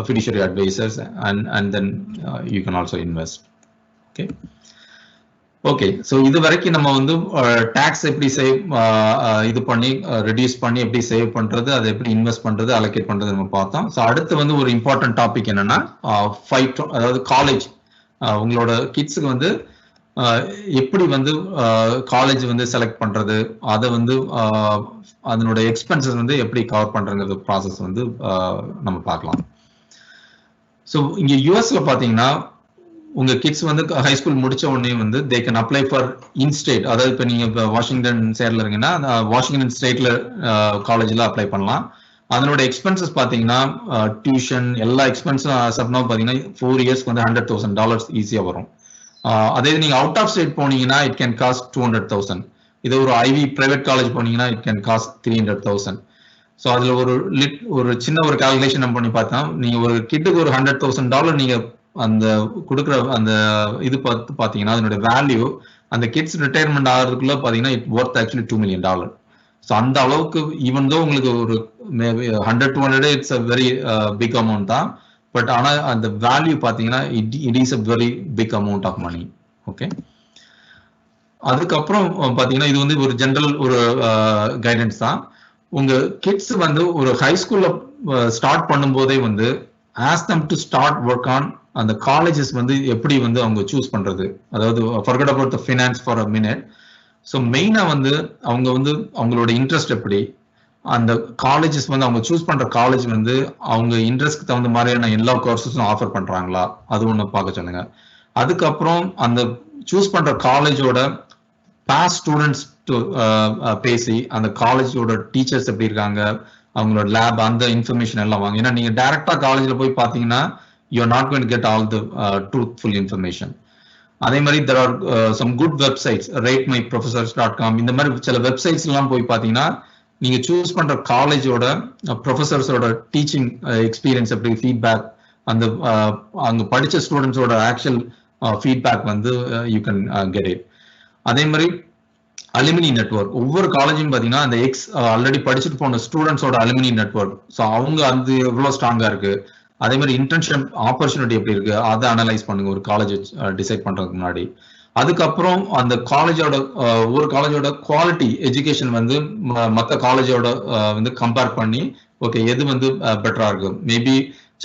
fiduciary advisors and then you can also invest. Okay, okay. So இது வரைக்கும் நம்ம வந்து டாக்ஸ் எப்படி சேவ் இது பண்ணி ரெடியூஸ் பண்ணி எப்படி சேவ் பண்றது, அதை எப்படி இன்வெஸ்ட் பண்றது, அலோகேட் பண்றது நம்ம பார்த்தோம். ஸோ அடுத்து வந்து ஒரு இம்பார்ட்டன்ட் டாபிக் என்னன்னா அதாவது காலேஜ். உங்களோட கிட்ஸுக்கு வந்து எப்படி வந்து காலேஜ் வந்து செலக்ட் பண்றது, அதை வந்து அதனோட எக்ஸ்பென்சஸ் வந்து எப்படி கவர் பண்றது ப்ராசஸ் வந்து நம்ம பார்க்கலாம். ஸோ இங்க யூஎஸ்ல பாத்தீங்கன்னா உங்க கிட்ஸ் வந்து ஹை ஸ்கூல் முடிச்ச உடனே வந்து they can apply for in state, அதாவது இப்போ நீங்க வாஷிங்டன் ஸ்டேட்ல இருக்கீங்கன்னா வாஷிங்டன் ஸ்டேட்ல காலேஜ்ல அப்ளை பண்ணலாம். அதனோட எக்ஸ்பென்சஸ் பாத்தீங்கன்னா டியூஷன் எல்லா எக்ஸ்பென்ஸும் சப்னா பாத்தீங்கன்னா 4 இயர்ஸ்க்கு வந்து $100,000 ஈஸியா வரும். அதே நீங்க அவுட் ஆஃப் ஸ்டேட் போனீங்கன்னா இட் கேன் காஸ்ட் 200,000. இது ஒரு ஐவி பிரைவேட் காலேஜ் போனீங்கன்னா இட் கேன் காஸ்ட் 300,000. ஸோ அதுல ஒரு சின்ன ஒரு கால்குலேஷன் நம்ம பண்ணி பார்த்தா நீங்க ஒரு கிட்டுக்கு ஒரு $100,000 நீங்க அந்த கொடுக்குற அந்த இது பார்த்து பாத்தீங்கன்னா அதனுடைய வேல்யூ அந்த கிட்ஸ் ரிட்டையர்மெண்ட் ஆகிறதுக்குள்ள பாத்தீங்கன்னா it worth actually $2 million. So அந்த அளவுக்கு ஈவன் தோ உங்களுக்கு ஒரு 100-200 it's a very big amount தான், பட் ஆனா அந்த வேல்யூ பாத்தீங்கன்னா it is a very big amount of money. Okay, அதுக்கப்புறம் பாத்தீங்கன்னா இது வந்து ஒரு ஜெனரல் ஒரு கைடன்ஸ் தான். உங்க கிட்ஸ் வந்து ஒரு ஹை ஸ்கூல்ல ஸ்டார்ட் பண்ணும்போதே வந்து ask them to start work on அந்த காலேஜஸ் வந்து எப்படி வந்து அவங்க சூஸ் பண்றது, அதாவது forget about the finance for a minute. So மெயினா வந்து அவங்க வந்து அவங்களோட இன்ட்ரெஸ்ட் எப்படி, அந்த காலேஜஸ் வந்து அவங்க சூஸ் பண்ற காலேஜ் வந்து அவங்க இன்ட்ரெஸ்ட்க்கு தகுந்த மாதிரியான எல்லா கோர்சஸும் ஆஃபர் பண்றாங்களா அது ஒண்ணு பார்க்க சொல்லுங்க. அதுக்கப்புறம் அந்த சூஸ் பண்ற காலேஜோட பாஸ்ட் ஸ்டூடெண்ட்ஸ் பேசி அந்த காலேஜோட டீச்சர்ஸ் எப்படி இருக்காங்க, அவங்களோட லேப் அந்த இன்ஃபர்மேஷன் எல்லாம் வாங்க. ஏன்னா நீங்க டைரக்டா காலேஜ்ல போய் பாத்தீங்கன்னா you are not going to get all the truthful information. அதே மாதிரி there are some good websites, ratemyprofessors.com இந்த மாதிரி சில வெப்சைட்ஸ் எல்லாம் போய் பாத்தீங்கன்னா நீங்க சூஸ் பண்ற காலேஜோட ப்ரொஃபசர்ஸோட டீச்சிங் எக்ஸ்பீரியன்ஸ் எப்படி, ஃபீட்பேக், அந்த அங்க படிச்ச ஸ்டூடெண்ட்ஸோட ஆக்சுவல் ஃபீட்பேக் வந்து யூ கேன் கெட் இட். அதே மாதிரி அலுமினி நெட்வொர்க், ஒவ்வொரு காலேஜும் பாத்தீங்கன்னா அந்த ஆல்ரெடி படிச்சுட்டு போன ஸ்டூடெண்ட்ஸோட அலுமினி நெட்வொர்க், ஸோ அவங்க அது எவ்வளவு ஸ்ட்ராங்கா இருக்கு. அதே மாதிரி இன்டர்ன்ஷிப் ஆப்பர்ச்சுனிட்டி எப்படி இருக்கு அதை அனலைஸ் பண்ணுங்க ஒரு காலேஜ் டிசைட் பண்றதுக்கு முன்னாடி. அதுக்கப்புறம் அந்த காலேஜோட ஒவ்வொரு காலேஜோட குவாலிட்டி எஜுகேஷன் வந்து மற்ற காலேஜோட வந்து கம்பேர் பண்ணி ஓகே எது வந்து பெட்டரா இருக்கு. மேபி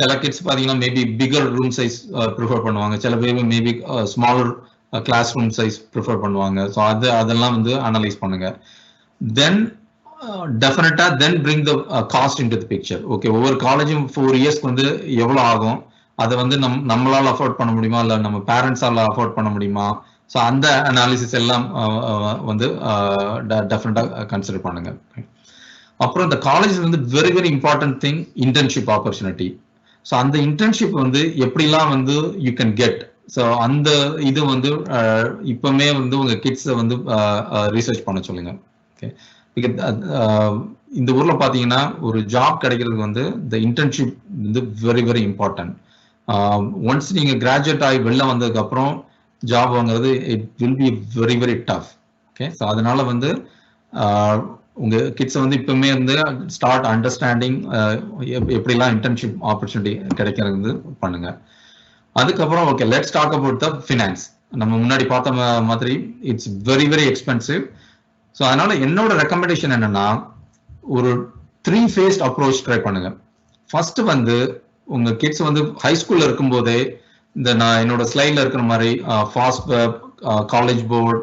சில கிட்ஸ் பாத்தீங்கன்னா maybe bigger room size prefer பண்ணுவாங்க, சில பேர் maybe smaller classroom size prefer பண்ணுவாங்க. ஸோ அதெல்லாம் வந்து அனலைஸ் பண்ணுங்க. தென் டெஃபினட்டா then bring the cost into the picture. Okay, ஒவ்வொரு காலேஜும் 4 இயர்ஸ்க்கு வந்து எவ்வளவு ஆகும், அதை வந்து நம்மளால அஃபோர்ட் பண்ண முடியுமா இல்லை நம்ம பேரண்ட்ஸால அஃபோர்ட் பண்ண முடியுமா. ஸோ அந்த அனாலிசிஸ் எல்லாம் வந்து டெஃபினட்டா கன்சிடர் பண்ணுங்க. அப்புறம் இந்த காலேஜ் வந்து very very important thing internship opportunity. So அந்த இன்டர்ன்ஷிப் வந்து எப்படிலாம் வந்து யூ கேன் கெட். ஸோ அந்த இது வந்து இப்பவுமே வந்து உங்க கிட்ஸை வந்து ரிசர்ச் பண்ண சொல்லுங்க. ஓகே, இந்த ஊர்ல பாத்தீங்கன்னா ஒரு ஜாப் கிடைக்கிறதுக்கு வந்து இந்த இன்டர்ன்ஷிப் வந்து வெரி வெரி இம்பார்ட்டன்ட். ஒன்ஸ் நீங்க கிராஜுவேட் ஆகி வெளில வந்ததுக்கு அப்புறம் ஜாப் வாங்குறது it will be very very tough. Okay, so அதனால வந்து உங்க கிட்ஸை வந்து இப்பவுமே வந்து ஸ்டார்ட் அண்டர்ஸ்டாண்டிங் எப்படிலாம் இன்டர்ன்ஷிப் ஆப்பர்ச்சுனிட்டி கிடைக்கிறது பண்ணுங்க. அதுக்கப்புறம் okay let's talk about the finance. நம்ம முன்னாடி பார்த்த மாதிரி it's very very expensive. So அதனால என்னோட ரெக்கமெண்டேஷன் என்னன்னா ஒரு 3-phased அப்ரோச் ட்ரை பண்ணுங்க. ஃபர்ஸ்ட் வந்து உங்க கிட்ஸ் வந்து ஹை ஸ்கூல்ல இருக்கும் போதே இந்த நான் என்னோட ஸ்லைட்ல இருக்கிற மாதிரி Fastweb, College Board,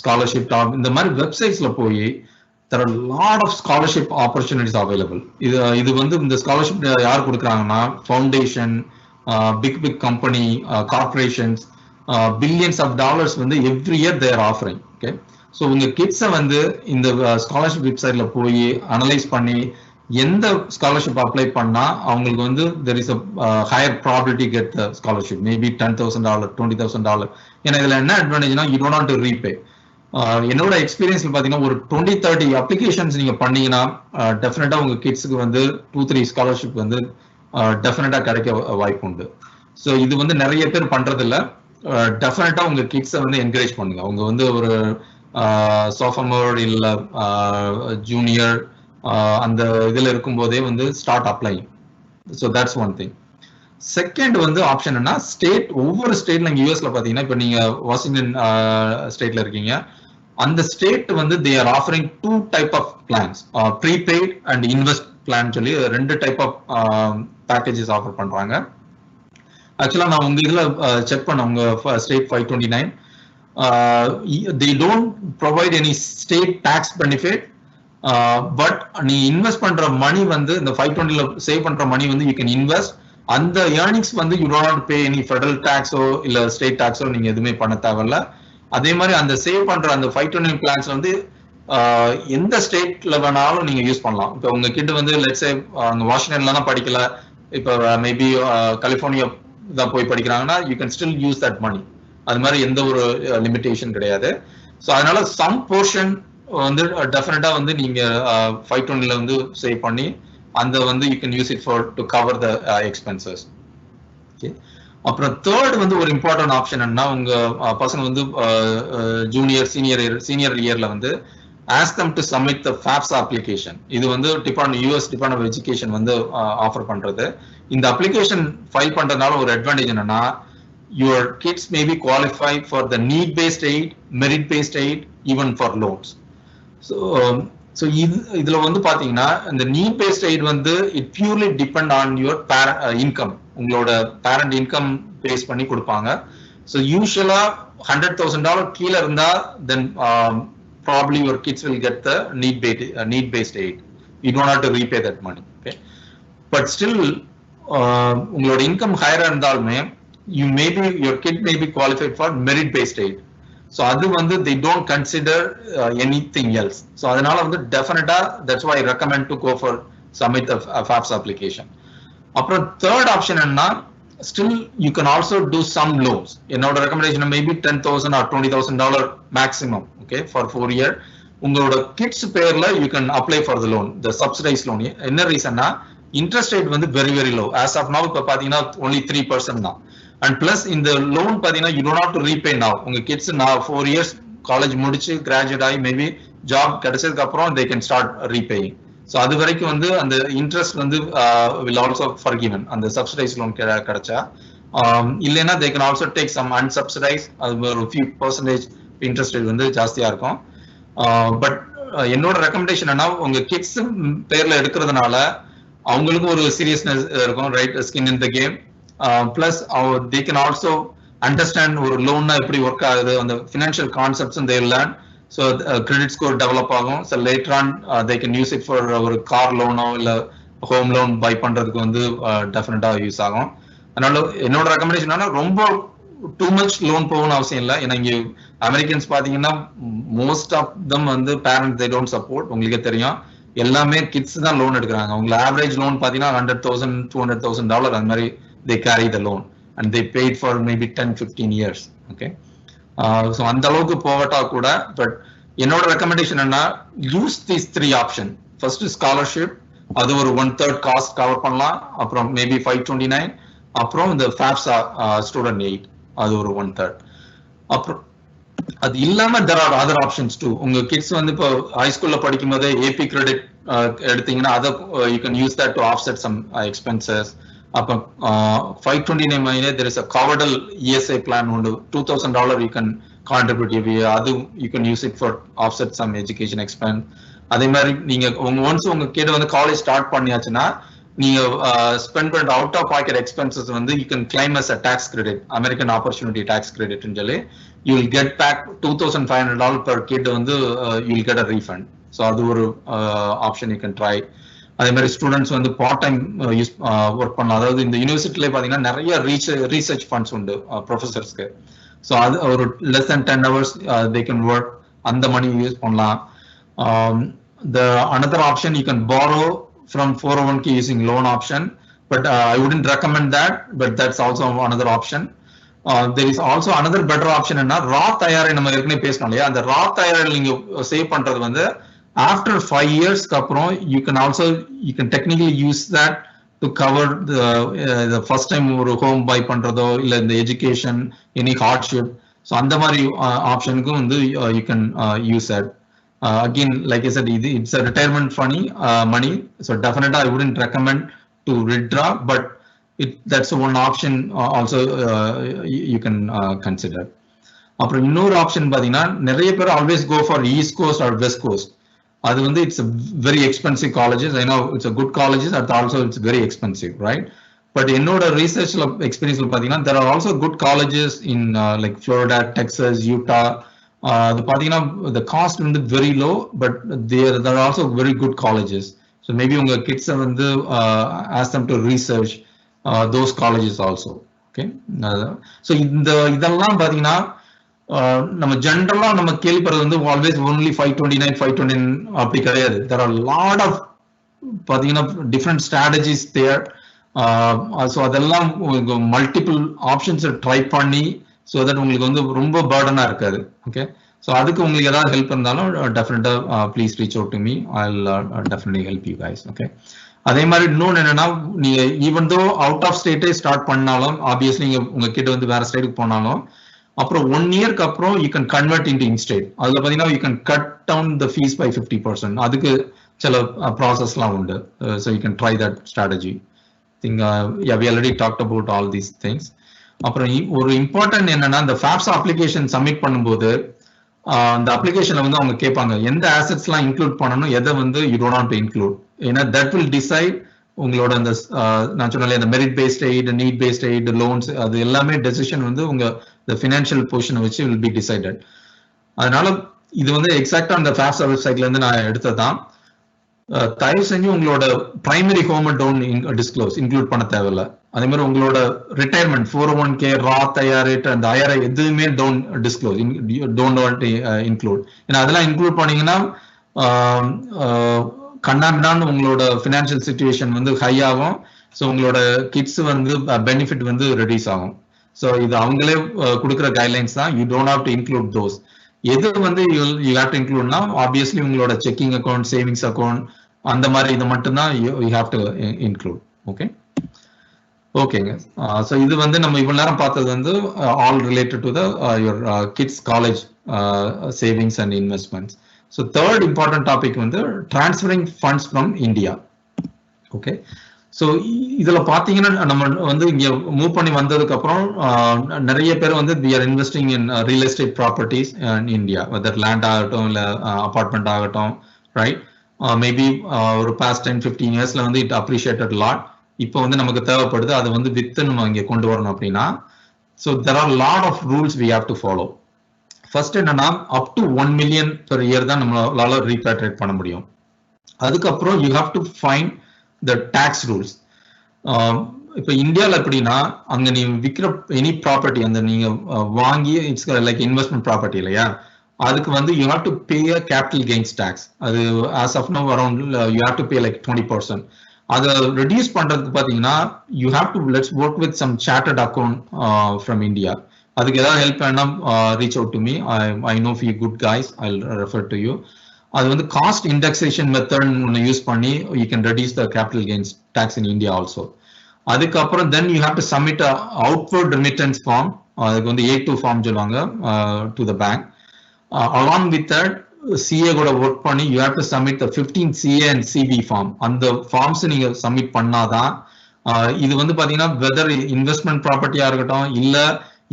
scholarship top இந்த மாதிரி வெப்சைட்ஸ்ல போய் there are lot of scholarship opportunities available. இது வந்து இந்த ஸ்காலர்ஷிப் யார் கொடுக்குறாங்கன்னா foundation, big company, corporations, billions of dollars வந்து every year they are offering. Okay, so உங்க கிட்ஸை வந்து இந்த ஸ்காலர்ஷிப் வெப்சைட்ல போய் அனலைஸ் பண்ணி எந்த ஸ்காலர்ஷிப் அப்ளை பண்ணா அவங்களுக்கு வந்து there is a higher probability get the scholarship, maybe $10,000, $20,000. ஏன்னா இதுல என்ன அட்வான்டேஜ்னா you don't have to repay. என்னோட எக்ஸ்பீரியன்ஸ்ல பாத்தீங்கன்னா ஒரு 20-30 அப்ளிகேஷன்ஸ் நீங்க பண்ணீங்கன்னா டெஃபினட்டா உங்க கிட்ஸுக்கு வந்து 2-3 ஸ்காலர்ஷிப் வந்து டெஃபினட்டா கிடைக்க வாய்ப்பு உண்டு. ஸோ இது வந்து நிறைய பேர் பண்றது இல்ல. டெஃபினட்டா உங்க கிட்ஸை வந்து என்கரேஜ் பண்ணுங்க. அவங்க வந்து ஒரு சோஃபமோர் இல்ல ஜூனியர் அந்த இதுல இருக்கும் போதே வந்து start applying. So that's one thing. Second வந்து ஆப்ஷன் என்ன, ஸ்டேட், ஒவ்வொரு ஸ்டேட்ல யூஎஸ்ல பாத்தீங்கன்னா இப்ப நீங்க வாஷிங்டன் ஸ்டேட்ல இருக்கீங்க, அந்த ஸ்டேட் வந்து they are offering 2 type of plans, prepaid and invest plan சொல்லி 2 type of பேக்கேஜஸ் ஆஃபர் பண்றாங்க. ஆக்சுவலா நான் உங்க இதுல செக் பண்ண உங்க state 529 they don't provide any state tax benefit, but நீ இன்வெஸ்ட் பண்ற மணி வந்து இந்த 520ல சேவ் பண்ற மணி வந்து you can invest. அந்த ஏர்னிங்ஸ் வந்து you don't have to pay any federal டாக்ஸோ இல்ல ஸ்டேட் டாக்ஸோ நீங்க எதுவுமே பண்ண தேவையில்ல. அதே மாதிரி அந்த சேவ் பண்ற அந்த 529 பிளான்ஸ் வந்து எந்த ஸ்டேட்ல வேணாலும் நீங்க யூஸ் பண்ணலாம். இப்போ உங்க கிட்ட வந்து லெட்ஸ் சே அங்க வாஷிங்டன்ல தான் படிக்கல, இப்போ மேபி கலிபோர்னியா தான் போய் படிக்கிறாங்கன்னா you can still use that money. அது மாதிரி எந்த ஒரு லிமிடேஷன் கிடையாது. ஸோ அதனால சம் போர்ஷன் வந்து டெஃபினட்டா வந்து நீங்க 520ல வந்து சேவ் பண்ணி அந்த வந்து you can use it for to cover the expenses. Okay. அப்புறம் தேர்ட் வந்து ஒரு இம்பார்ட்டன்ட் ஆப்ஷன் என்ன, உங்க பசங்க வந்து ஜூனியர் சீனியர் இயர்ல வந்து ask them to submit the FAFSA application. இது வந்து US Department of Education வந்து ஆஃபர் பண்றது. இந்த அப்ளிகேஷன் ஃபைல் பண்றதுனால ஒரு அட்வான்டேஜ் என்னன்னா, your kids may be qualified for the need based aid, merit based aid, even for loans. So இதுல வந்து பாத்தீங்கன்னா இந்த need based aid வந்து it purely depend on your income. உங்களோட பேரண்ட் இன்கம் பேஸ் பண்ணி கொடுப்பாங்க. ஸோ யூஸ்வலா $100,000 கீழே இருந்தா then probably your kids will get the need based aid. You don't have to repay that money. Okay, but still உங்களோட income ஹையரா இருந்தாலுமே your kid may be qualified for merit based aid. So அது வந்து they don't consider anything else. So அதனால வந்து definitely that's why I recommend to go for submit the FAFSA application. அப்புறம் third option என்ன, still you can also do some loans. என்னோட recommendation maybe $10,000 or $20,000 maximum, okay, for 4 year. உங்களோட kids பேர்ல you can apply for the loan, the subsidized loan. என்ன ரீசன்னா, interest rate வந்து very very low. As of now இப்ப பாத்தீங்கன்னா only 3% தான். And plus இந்த loan பாத்தீங்கன்னா you don't have to repay now. உங்க கிட்ஸ் now 4 years college முடிச்சு graduate ஆகி maybe job கிடைச்சதுக்கு அப்புறம் they can start repaying. So அது வரைக்கும் வந்து அந்த இன்ட்ரெஸ்ட் வந்து will also forgiven அந்த subsidized loan கிடைச்சா. இல்லைன்னா they can also take some unsubsidized, அது ஒரு few percentage இன்ட்ரெஸ்ட் ரேட் வந்து ஜாஸ்தியா இருக்கும். பட் என்னோட ரெக்கமெண்டேஷன் என்ன, உங்க கிட்ஸ் பேர்ல எடுக்கிறதுனால அவங்களுக்கு ஒரு சீரியஸ்னஸ் இருக்கும், right, skin in the game. Plus they can also understand ஒரு லோன்னா எப்படி ஒர்க் ஆகுது, அந்த financial concepts they learn. So credit score develop ஆகும். So later on they can use it for ஒரு கார் லோனோ இல்ல ஹோம் லோன் பை பண்றதுக்கு வந்து டெஃபினட்டா யூஸ் ஆகும். அதனால என்னோட ரெக்கமெண்டேஷன் என்ன, ரொம்ப டூ மச் லோன் போகணும்னு அவசியம் இல்லை. ஏன்னா இங்க அமெரிக்கன்ஸ் பாத்தீங்கன்னா மோஸ்ட் ஆஃப் தம் வந்து பேரண்ட் they don't support. உங்களுக்கே தெரியும், எல்லாமே கிட்ஸ் தான் லோன் எடுக்கிறாங்க. உங்களை ஆவரேஜ் லோன் பாத்தீங்கன்னா $100,000 $200,000 அந்த மாதிரி they carry the loan and they paid for maybe 10-15 years. Okay. So அந்த அளவுக்கு போகட்டா கூட, பட் என்னோட ரெக்கமெண்டேஷன் என்ன, use these 3 option. First scholarship, அது ஒரு 1/3 காஸ்ட் கவர் பண்ணலாம். அப்புறம் மேபி 529, அப்புறம் இந்த FAFSA ஸ்டூடெண்ட் எய்ட், அது ஒரு 1/3. அப்புறம் அது இல்லாம there are other options too. உங்க கிட்ஸ் வந்து இப்போ ஹைஸ்கூல்ல படிக்கும் போதே AP கிரெடிட் எடுத்தீங்கன்னா அதை you can use that to offset some expenses. அப்ப 529 there is a Coverdell ESA plan உண்டு, $2,000 you can contribute every year. அது you can use it for offset some education expense. அதே மாதிரி நீங்க once உங்க கிட்ட வந்து காலேஜ் ஸ்டார்ட் பண்ணியாச்சுன்னா நீங்க ஸ்பெண்ட் பண்ற அவுட் ஆஃப் பாக்கெட் எக்ஸ்பென்சஸ் வந்து you can claim as a tax credit, American Opportunity Tax Credit ன்னு சொல்லி you will get back $2,500 per kid வந்து you will get a refund. So அது ஒரு ஆப்ஷன் you can try. அதே மாதிரி students வந்து part time use work பண்ணலாம். அதாவது இந்த யூனிவர்சிட்டியில பாத்தீங்கன்னா நிறைய ரீசர்ச் ஃபண்ட்ஸ் உண்டு ப்ரொஃபஸர்ஸ்க்கு. ஸோ அது ஒரு less than 10 hours they can work, அந்த மணி யூஸ் பண்ணலாம். Another option, you can borrow from 401k using loan option, but I wouldn't recommend that, but that's also another option. There is also another better option என்ன, Roth IRA நம்ம ஏற்கனவே பேசணும் இல்லையா, அந்த Roth IRA நீங்க save பண்றது வந்து after 5 years அப்புறம் you can technically use that to cover the first time ஒரு home buy பண்றதோ இல்ல இந்த education any hardship. so அந்த மாதிரி ஆப்ஷனுக்கு வந்து you can use that. Again, like I said, it's a retirement money, so definitely I wouldn't recommend to withdraw, but that's one option also you can consider. அப்புறம் இன்னொரு option பாத்தீங்கன்னா, நிறைய பேர் always go for East Coast or West Coast. அது வந்து it's a very expensive colleges. I know it's a good colleges, but also it's very expensive, right? But என்னோட ரிசர்ச்ல எக்ஸ்பீரியன்ஸ்ல பாத்தீங்கன்னா there are also good colleges in like Florida, Texas, Utah. அது பாத்தீங்கன்னா the cost வந்து very low, but there are also very good colleges. So maybe உங்க kids வந்து ask them to research those colleges also. Okay, so இதெல்லாம் பாத்தீங்கன்னா நம்ம ஜென்ரலா நம்ம கேள்விப்படுறது வந்து ஆல்வேஸ் ஒன்லி 529 529 அப்படி கிடையாது. there are lot of பாத்தீங்கன்னா டிஃப்ரெண்ட் ஸ்ட்ராட்டஜிஸ் தேர். ஸோ அதெல்லாம் மல்டிபிள் ஆப்ஷன்ஸ் ட்ரை பண்ணி ஸோ தட் உங்களுக்கு வந்து ரொம்ப பேர்டனா இருக்காது. ஓகே, ஸோ அதுக்கு உங்களுக்கு ஏதாவது ஹெல்ப் இருந்தாலும் டெஃபினட்டா please reach out to me. I will definitely help you guys. Okay, அதே மாதிரி இன்னொன்று என்னன்னா, நீங்க ஈவன் தோ அவுட் ஆஃப் ஸ்டேட்டே ஸ்டார்ட் பண்ணாலும் ஆப்வியஸ்லி நீங்க உங்க கிட்ட வந்து வேற ஸ்டேட்டுக்கு போனாலும் அப்புறம் 1 இயர்க்கு அப்புறம் you can convert into in state. அதுல பாத்தீங்கன்னா you can cut down the fees by 50%. அதுக்கு சில ப்ராசஸ்லாம் உண்டு. So you can try that strategy. Think we already talked about all these things. அப்புறம் ஒரு இம்பார்ட்டன்ட் என்னன்னா, இந்த ஃபாப்ஸா அப்ளிகேஷன் சப்மிட் பண்ணும்போது அந்த அப்ளிகேஷன்ல வந்து அவங்க கேட்பாங்க எந்த ஆசெட்ஸ்லாம் இன்க்ளூட் பண்ணணும், எதை வந்து you don't want to include. ஏன்னா தட் வில் டிசைட் உங்களோட அந்த நான் சொன்னாலே அந்த merit based aid, need based aid, loans, அது எல்லாமே டெசிஷன் வந்து உங்க ஃபினான்ஷியல் பொசிஷனை வச்சு வில் பி டிசைடட். அதனால இது வந்து எக்ஸாக்டா அந்த ஃபாப்ஸா வெப்சைட்ல இருந்து நான் எடுத்ததான். தயவு செஞ்சு உங்களோட primary home don't disclose, include பண்ண தேவையில்ல. அதே மாதிரி உங்களோட ரிட்டையர்மெண்ட் 401k, ராத், ஐஆர்ஏ, அந்த ஐஆர்ஐ எதுவுமே don't disclose, don't want include. ஏன்னா அதெல்லாம் இன்க்ளூட் பண்ணீங்கன்னா கண்ணாபின்னான்னு உங்களோட ஃபினான்ஷியல் சிச்சுவேஷன் வந்து ஹை ஆகும். ஸோ உங்களோட கிட்ஸ் வந்து பெனிஃபிட் வந்து ரெடியூஸ் ஆகும். ஸோ இது அவங்களே கொடுக்குற கைட்லைன்ஸ் தான். You don't have to include those. எது வந்து யூ ஹேவ் டு இன்க்ளூட்னா ஆப்வியஸ்லி உங்களோட செக்கிங் அக்கௌண்ட், சேவிங்ஸ் அக்கௌண்ட், அந்த மாதிரி இது மட்டும்தான் you have to include. Okay, ஓகேங்க. ஸோ இது வந்து நம்ம இவ்வளவு நேரம் பார்த்தது வந்து all related to the your kids college savings and investments. So third important topic வந்து transferring funds from India. Okay, so இதுல பாத்தீங்கன்னா நம்ம வந்து இங்க மூவ் பண்ணி வந்ததுக்கு அப்புறம் நிறைய பேர் வந்து we are investing in real estate properties in India, whether land ஆகட்டும் இல்ல அபார்ட்மெண்ட் ஆகட்டும், ரைட்? மேபி ஒரு பாஸ்ட் 10-15 இயர்ஸ்ல வந்து இட் அப்ரிஷியேட்டட் லாட். இப்போ வந்து நமக்கு தேவைப்படுது, அதை வந்து வித்து நம்ம இங்க கொண்டு வரணும் அப்படின்னா so there are lot of rules we have to follow. First என்னன்னா, up to 1 million per year தான் நம்மளால ரீபேட்ரேட் பண்ண முடியும். அதுக்கப்புறம் you have to find the tax rules. இப்போ இந்தியாவில் எப்படின்னா, அங்க நீ விற்கிற எனி ப்ராப்பர்ட்டி அந்த நீங்க வாங்கி இட்ஸ் லைக் இன்வெஸ்ட்மெண்ட் ப்ராப்பர்ட்டி இல்லையா, அதுக்கு வந்து you have to pay a capital gains tax. அது as of now around you have to pay like 20%. அதை ரெடியூஸ் பண்றதுக்கு பாத்தீங்கன்னா you have to let's work with some chartered account from India. அதுக்கு ஏதாவது help வேணா reach out to me. I know few good guys, I refer to you. அது வந்து cost indexation method ஒன்று use பண்ணி you can reduce the capital gains tax in India also. அதுக்கப்புறம் then you have to submit outward remittance form. அதுக்கு வந்து A2 form சொல்லுவாங்க to the bank. Along with that CA கூட work பண்ணி you have to submit the 15 CA and CB form. அந்த forms நீங்க submit பண்ணாதான் இது வந்து பாத்தீங்கன்னா வெதர் இன்வெஸ்ட்மெண்ட் ப்ராப்பர்ட்டியா இருக்கட்டும் இல்ல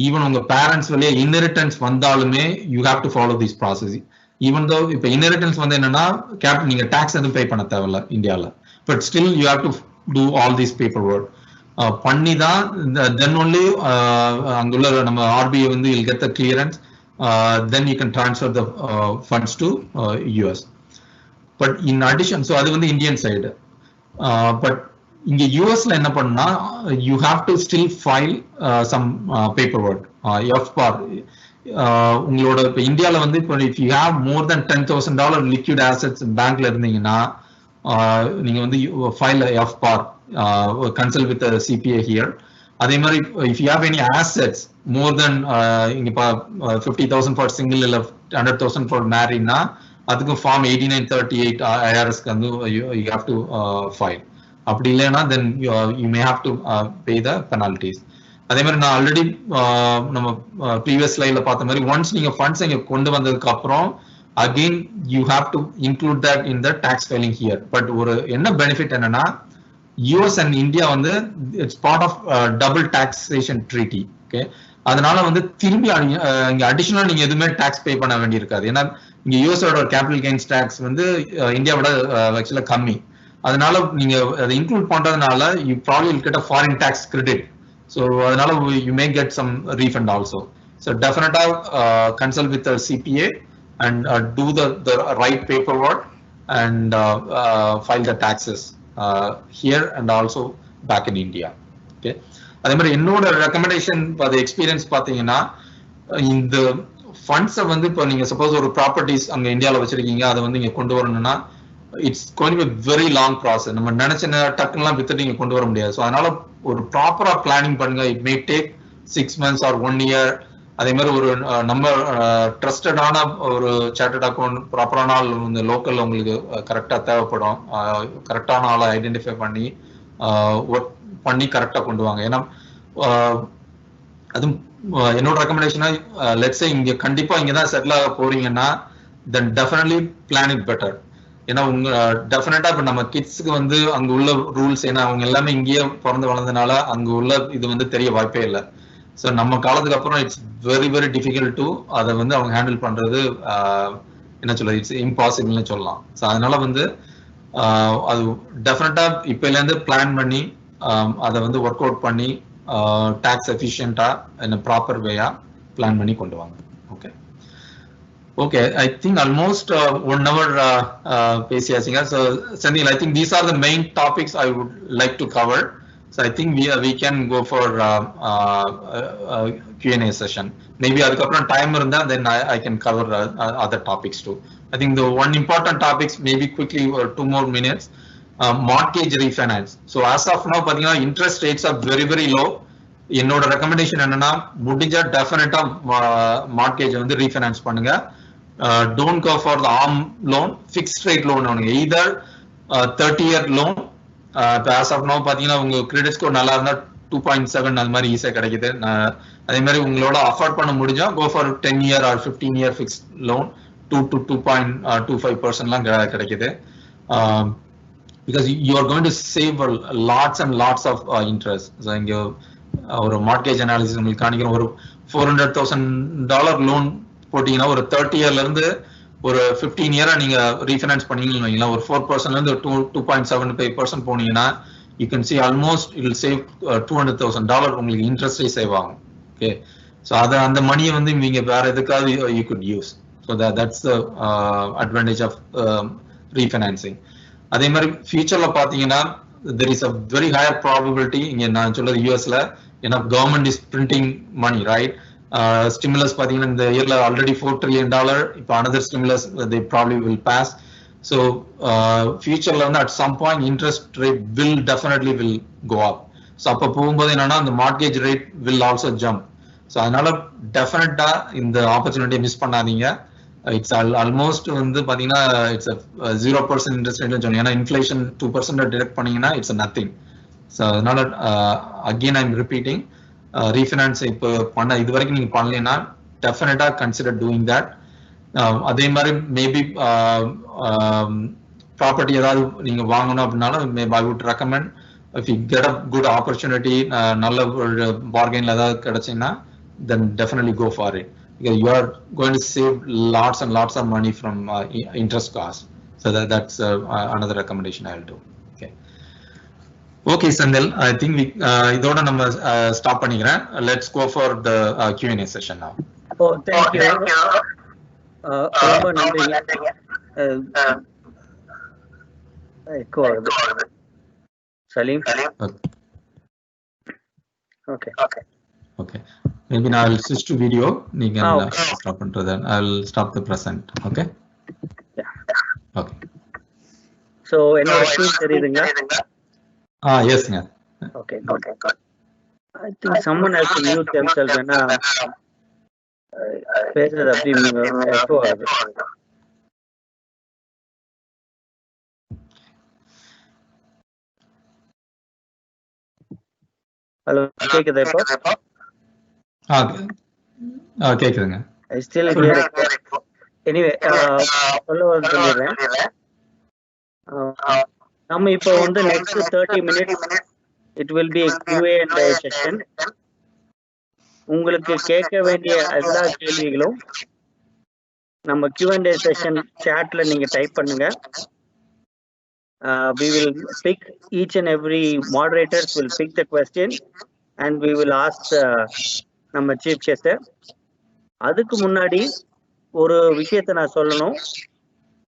ஈவன் உங்க பேரண்ட்ஸ் வழியா இன்ஹெரிட்டன்ஸ் வந்தாலுமே you have to follow this process. Even though இப்போ இன்ஹெரிட்டன்ஸ் வந்து என்னன்னா நீங்க டாக்ஸ் எதுவும் பே பண்ண தேவையில்ல இந்தியாவில், but still you have to do all this paperwork பண்ணி தான் தென் ஒன்லி அங்குள்ள நம்ம RBI வந்து will get the clearance. Then you can transfer the funds to US. But in addition, so அது வந்து Indian side. But இங்க USல என்ன பண்ணா you have to still file some paperwork. FBAR. உங்களோட இப்போ இந்தியாவில் வந்து இப்போ if you have more than $10,000 liquid assets பேங்க்ல இருந்தீங்கன்னா நீங்க வந்து file FBAR, consult with the CPA here. அதே மாதிரி if you have any assets more than இங்க 50,000 for single இல்ல 100,000 for married னா அதுக்கு ஃபார்ம் 8938 IRS வந்து you have to file. அப்படி இல்லைன்னா then you may have to pay the penalties. அதே மாதிரி நான் ஆல்ரெடி நம்ம ப்ரீவியஸ் ஸ்லைட்ல பார்த்த மாதிரி ஒன்ஸ் நீங்க ஃபண்ட்ஸ் இங்க கொண்டு வந்ததுக்கு அப்புறம் again you have to include that in the tax filing here. But ஒரு என்ன பெனிஃபிட் என்னன்னா, US அண்ட் இந்தியா வந்து it's part of double taxation treaty. Okay, அதனால வந்து திரும்பி இங்க அடிஷனலா நீங்க எதுவுமே டாக்ஸ் பே பண்ண வேண்டி இருக்காது. ஏன்னா இங்க யூஎஸோட கேபிட்டல் கெயின்ஸ் டாக்ஸ் வந்து இந்தியாவோட ஆக்சுவலா கம்மி. அதனால நீங்க அதை இன்க்ளூட் பண்றதுனால you probably will get a foreign tax credit. So அதனால you may get some refund also. So definitely consult with the CPA and do the right paperwork and file the taxes here and also back in India. Okay, அதே மாதிரி என்னோட recommendation அது experience பாத்தீங்கன்னா, இந்த ஃபண்ட்ஸை வந்து இப்போ நீங்க சப்போஸ் ஒரு ப்ராப்பர்ட்டிஸ் அங்க இந்தியாவில் வச்சிருக்கீங்க, அதை வந்து இங்க கொண்டு வரணும்னா it's going be very long process. நம்ம நினைச்ச டக்குலாம் வித்துட்டு இங்க கொண்டு வர முடியாது. ஸோ அதனால ஒரு ப்ராப்பரா பிளானிங் பண்ணுங்க. It may take 6 months or 1 year. அதே மாதிரி ஒரு நம்ம ட்ரஸ்டடான ஒரு சார்ட்டர்ட் அக்கௌண்ட் ப்ராப்பரான ஆள் இந்த லோக்கல் உங்களுக்கு கரெக்டாக தேவைப்படும். கரெக்டான ஆளை ஐடென்டிஃபை பண்ணி ஒர்க் பண்ணி கரெக்டாக கொண்டு வாங்க. ஏன்னா அதுவும் என்னோட ரெக்கமெண்டேஷனா, லெட்ஸ் சே இங்க கண்டிப்பா இங்க தான் செட்டில் ஆக போறீங்கன்னா then definitely plan it better. ஏன்னா உங்க டெஃபினட்டா இப்ப நம்ம கிட்ஸுக்கு வந்து அங்க உள்ள ரூல்ஸ், ஏன்னா அவங்க எல்லாமே இங்கேயே பிறந்து வளர்ந்தனால அங்க உள்ள இது வந்து தெரிய வாய்ப்பே இல்லை. ஸோ நம்ம காலத்துக்கு அப்புறம் it's very very difficult to அதை வந்து அவங்க ஹேண்டில் பண்றது என்ன சொல்றது, இட்ஸ் இம்பாசிபிள்னு சொல்லலாம். ஸோ அதனால வந்து அது டெஃபினட்டா இப்போலேருந்து பிளான் பண்ணி அதை வந்து ஒர்க் அவுட் பண்ணி டாக்ஸ் எஃபிஷியன்டா என்ன ப்ராப்பர் வேயா பிளான் பண்ணி கொண்டு வாங்க. Okay okay, I think almost 1 hour பேசியாச்சுங்க. So Senthil, I think these are the main topics I would like to cover. So I think we can go for Q&A session. Maybe அதுக்கப்புறம் time இருந்தா then I can cover other topics too. I think the one important topics maybe quickly 2 more minutes. Mortgage refinance. So as of now பாத்தீங்கன்னா interest rates are very very low. என்னோட recommendation என்னன்னா, முடிஞ்சா டெஃபினட்டா mortgage வந்து refinance பண்ணுங்க. Don't go for the arm loan, fixed rate loan only, either 30-year loan. As of now பாத்தீங்கன்னா உங்க credit score நல்லா இருந்தா 2.7 அது மாதிரி ஈஸியா கிடைக்குது. அதே மாதிரி உங்களோட அஃபோர்ட் பண்ண முடிஞ்சா go for 10-year or 15-year fixed loan 2 to 2.25% கிடைக்குது. Because you are going to save lots and lots of interest. So இங்க ஒரு மார்ட்கேஜ் அனாலிசிஸ் உங்களுக்கு காணிக்கிற ஒரு $400,000 லோன் போட்டீங்கன்னா ஒரு 30 yearல இருந்து ஒரு 15 year நீங்க ரீஃபைனான்ஸ் பண்ணீங்கன்னா ஒரு 4% இருந்து 2.75% போனீங்கன்னா you can see almost it will save $200,000 உங்களுக்கு இன்ட்ரெஸ்டே சேவ் ஆகும். ஓகே, ஸோ அதை அந்த மணியை வந்து நீங்க வேற எதுக்காவது you could use. So that's the advantage of refinancing. அதே மாதிரி ஃபியூச்சர்ல பாத்தீங்கன்னா there is a very higher probability, இங்க நான் சொல்றது யூஎஸ்ல, ஏன்னா government is printing money, right? Stimulus பாத்தீங்கன்னா இந்த இயர்ல ஆல்ரெடி $4 trillion, இப்போ another stimulus they probably will pass. So ஃபியூச்சர்ல வந்து at some point interest rate will definitely go up. So அப்போ போகும்போது என்னன்னா அந்த mortgage rate will also jump. So அதனால டெஃபினட்டா இந்த ஆப்பர்ச்சுனிட்டியை மிஸ் பண்ணாதீங்க. இட்ஸ் ஆல்மோஸ்ட் வந்து பாத்தீங்கன்னா இட்ஸ் 0% இன்ட்ரெஸ்ட் ரேட்னு சொன்னீங்க. ஏன்னா இன்ஃபிளேஷன் 2% டிடெக்ட் பண்ணீங்கன்னா இட்ஸ் நத்திங். ஸோ அதனால அகெயின் ஐம் ரிப்பீட்டிங், ரீஃபைனான்ஸ் இப்போ இது வரைக்கும் நீங்க பண்ணலைன்னா டெஃபினட்டா கன்சிடர் டூயிங் தட். அதே மாதிரி மேபி ப்ராப்பர்ட்டி ஏதாவது நீங்க வாங்கணும் அப்படின்னாலும் ஐ would recommend, if you get a good opportunity, நல்ல ஒரு பார்கெயின்ல ஏதாவது கிடைச்சீங்கன்னா then definitely go for it, because you are going to save lots and lots of money from interest cost. So that's another recommendation I will do. Okay Senthil, I think we idoda nama stop panikiren. Let's go for the Q&A session now. Oh, thank you. Romba nandri. Salim. Okay, maybe now I'll switch to video. You can stop into that. I'll stop the present. Okay. Yeah. Okay. So ennoda screen theriyudunga? Yes nga. Okay. I think someone has to mute themselves na பேசுறது அப்படி echo ஆகுது. Hello, கேக்குதா இப்போ? கேக்குதுங்க. I still hear it. Anyway, சொல்லிடுறேன். நம்ம இப்போ வந்து next 30 minutes it will be a Q&A session. உங்களுக்கு கேட்க வேண்டிய எல்லா கேள்விகளும் நம்ம Q&A செஷன் chatல நீங்க டைப் பண்ணுங்க. We will pick each and every moderators will pick the question and we will ask நம்ம சீஃப் கெஸ்ட். அதுக்கு முன்னாடி ஒரு விஷயத்தை நான் சொல்லணும்.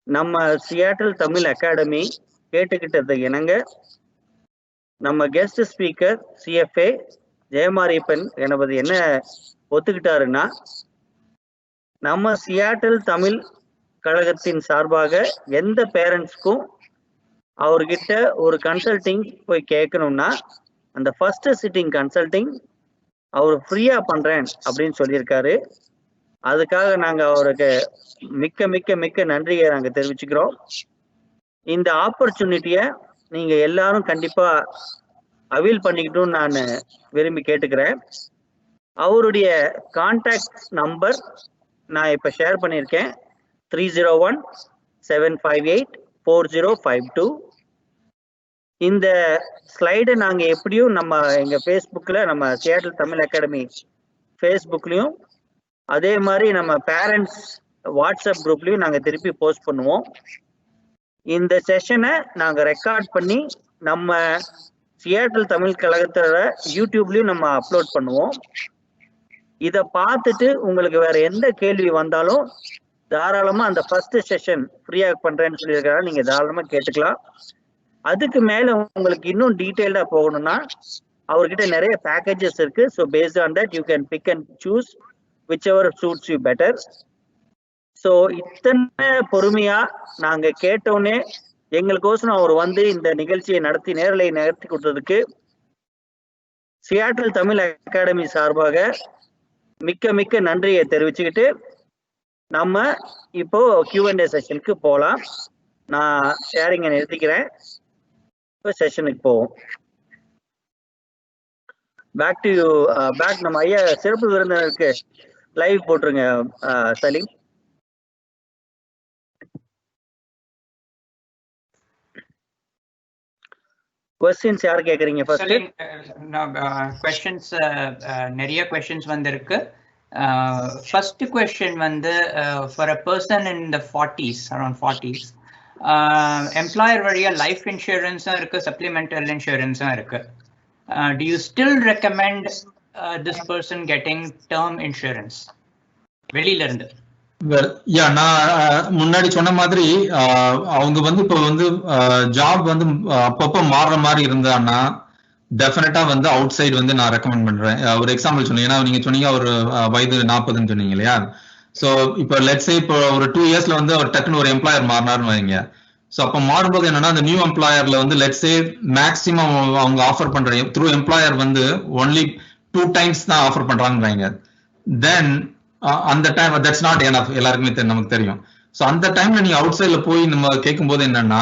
நம்ம சியாட்டில் தமிழ் அகாடமி கேட்டுக்கிட்டது என்னங்க, நம்ம கெஸ்ட் ஸ்பீக்கர் CFA ஜெயமாரியப்பன் கணபதி என்ன ஒத்துக்கிட்டாருன்னா, நம்ம சியாட்டில் தமிழ் கழகத்தின் சார்பாக எந்த பேரண்ட்ஸ்க்கும் அவர்கிட்ட ஒரு கன்சல்டிங் போய் கேட்கணும்னா அந்த ஃபர்ஸ்ட் சிட்டிங் கன்சல்டிங் அவர் ஃப்ரீயா பண்றேன் அப்படின்னு சொல்லியிருக்காரு. அதுக்காக நாங்க அவருக்கு மிக்க மிக்க மிக்க நன்றியை நாங்க தெரிவிச்சுக்கிறோம். இந்த ஆப்பர்ச்சுனிட்டியை நீங்க எல்லாரும் கண்டிப்பா அவைல் பண்ணிக்கிட்டும் நான் விரும்பி கேட்டுக்கிறேன். அவருடைய கான்டாக்ட் நம்பர் நான் இப்ப ஷேர் பண்ணியிருக்கேன். 301-758-4052. இந்த ஸ்லைடை நாங்க எப்படியும் நம்ம எங்க ஃபேஸ்புக்ல நம்ம சியாட்டில் தமிழ் அகாடமி ஃபேஸ்புக்லயும் அதே மாதிரி நம்ம பேரண்ட்ஸ் வாட்ஸ்அப் குரூப்லயும் நாங்க திருப்பி போஸ்ட் பண்ணுவோம். இந்த செஷனை நாங்க ரெக்கார்ட் பண்ணி நம்ம சியாட்டில் தமிழ் கழகத்தோட யூடியூப்லயும் நம்ம அப்லோட் பண்ணுவோம். இதை பார்த்துட்டு உங்களுக்கு வேற எந்த கேள்வி வந்தாலும் தாராளமா அந்த ஃபர்ஸ்ட் செஷன் ஃப்ரீயா பண்றேன்னு சொல்லியிருக்காங்க, நீங்க தாராளமா கேட்டுக்கலாம். அதுக்கு மேல உங்களுக்கு இன்னும் டீடைல்டா போகணும்னா அவர்கிட்ட நிறைய பேக்கேஜஸ் இருக்கு. So based on that you can big and choose which ever shoots you better. So இத்தனை பொறுமையா நாங்க கேட்டோன்னே எங்களுக்கோசரம் அவர் வந்து இந்த நிகழ்ச்சியை நேரலை நடத்தி கொடுத்ததுக்கு சியாட்டில் தமிழ் அகாடமி சார்பாக மிக்க மிக்க நன்றியை தெரிவிச்சுக்கிட்டு நம்ம இப்போ Q&A செஷனுக்கு போகலாம். நான் ஷேரிங்கை நிறுத்திக்கிறேன். இப்போ செஷனுக்கு போவோம். Back to you. பேக் நம்ம ஐயா சிறப்பு விருந்தினருக்கு லைவ் போட்டுருங்க சலீம். क्वेश्चंस யார் கேக்குறீங்க ஃபர்ஸ்ட்? क्वेश्चंस நிறைய क्वेश्चंस வந்திருக்கு. ஃபர்ஸ்ட் क्वेश्चन வந்து for a person in the 40s, around 40s, employer வழியா லைஃப் இன்சூரன்ஸும் இருக்கு, சப்ளிமெண்டல் இன்சூரன்ஸும் இருக்கு. Do you still recommend this person getting term insurance வெளியில இருந்து? நான் முன்னாடி சொன்ன மாதிரி அவங்க வந்து இப்போ வந்து ஜாப் வந்து அப்பப்போ மாறுற மாதிரி இருந்தான்னா டெஃபினட்டா வந்து அவுட் சைடு வந்து நான் ரெக்கமெண்ட் பண்றேன். ஒரு எக்ஸாம்பிள் சொன்னீங்க, ஏன்னா நீங்க சொன்னீங்க ஒரு வயது 40ன்னு சொன்னீங்க இல்லையா? ஸோ இப்போ லெட்ஸே இப்போ ஒரு 2 இயர்ஸ்ல வந்து அவர் டக்குன்னு ஒரு எம்ப்ளாயர் மாறினார்னு வைங்க. ஸோ அப்போ மாறும்போது என்னன்னா அந்த நியூ எம்ப்ளாயர்ல வந்து லெட்ஸே மேக்ஸிமம் அவங்க ஆஃபர் பண்ற த்ரூ எம்ப்ளாயர் வந்து ஒன்லி 2 times தான் ஆஃபர் பண்றாங்கன்னு வைங்க. தென் அந்த டைம் தட்ஸ் நாட் எனஃப், எல்லாருக்குமே நமக்கு தெரியும். ஸோ அந்த டைம்ல நீங்க அவுட் சைட்ல போய் நம்ம கேட்கும் போது என்னன்னா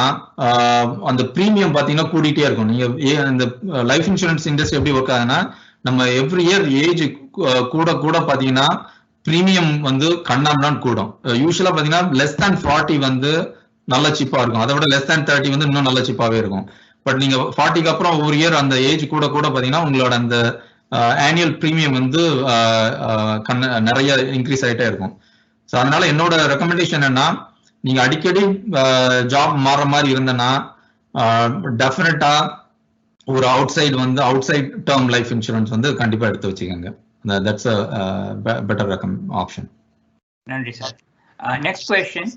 அந்த ப்ரீமியம் பாத்தீங்கன்னா கூடிட்டே இருக்கும். நீங்க இந்த லைஃப் இன்சூரன்ஸ் இண்டஸ்ட்ரி எப்படி ஒர்க் ஆகுதுன்னா நம்ம எவ்ரி இயர் ஏஜ் கூட கூட பாத்தீங்கன்னா ப்ரீமியம் வந்து கண்ணாமதான் கூடும். யூஸ்வலா பாத்தீங்கன்னா லெஸ் தேன் 40 வந்து நல்ல சீப்பா இருக்கும், அதை விட லெஸ் தேன் 30 வந்து இன்னும் நல்ல சீப்பாவே இருக்கும். பட் நீங்க 40க்கு அப்புறம் ஒரு இயர் அந்த ஏஜ் கூட கூட பாத்தீங்கன்னா உங்களோட அந்த ஆனுவல் ப்ரீமியம் வந்து நிறைய இன்க்ரீஸ் ஆகிட்டே இருக்கும். ஸோ அதனால என்னோட ரெக்கமெண்டேஷன் என்னன்னா நீங்க அடிக்கடி ஜாப் மாறுற மாதிரி இருந்தேன்னா டெஃபினட்டா ஒரு outside term life insurance வந்து கண்டிப்பா எடுத்து வச்சுக்கோங்க. That's a better option. நன்றி sir. Next question,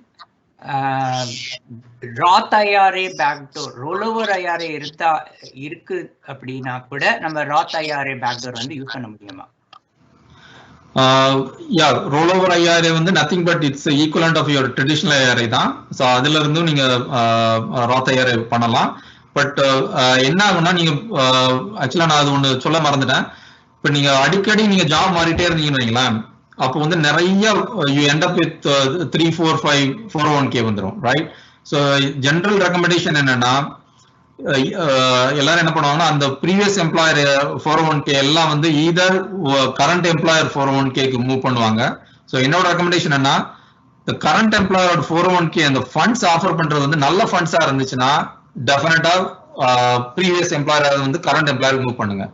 Roth IRA backdoor rollover IRA இருக்கு அப்படின்னா கூட நம்ம ராத் ஐஆர்ஏ பேக்டோர் வந்து யூஸ் பண்ண முடியுமா? ரோலோவர் ஐஆர்ஏ வந்து nothing but it's equivalent of your traditional IRA தான். ஸோ அதுல இருந்தும் நீங்க ராத் ஐஆர்ஏ பண்ணலாம். பட் என்ன ஆகும்னா நீங்க ஆக்சுவலா நான் அது ஒண்ணு சொல்ல மறந்துட்டேன். இப்ப நீங்க அடிக்கடி நீங்க ஜாப் மாறிட்டே இருந்தீங்கன்னு வைங்களேன், அப்போ வந்து நிறைய you end up with 3, 4, 5 401k வந்துடும், ரைட்? ஸோ ஜென்ரல் ரெக்கமெண்டேஷன் என்னன்னா எல்லாரும் என்ன பண்ணுவாங்கன்னா அந்த ப்ரீவியஸ் எம்ப்ளாயர் 401k எல்லாம் வந்து either current employer 401k move பண்ணுவாங்க. ஸோ என்னோட ரெக்கமெண்டேஷன் என்ன, கரண்ட் எம்ப்ளாயரோட 401k அந்த ஃபண்ட்ஸ் ஆஃபர் பண்றது வந்து நல்ல ஃபண்ட்ஸா இருந்துச்சுன்னா டெஃபினட்டா ப்ரீவியஸ் எம்ப்ளாயர் வந்து கரண்ட் எம்ப்ளாயர் மூவ் பண்ணுங்க.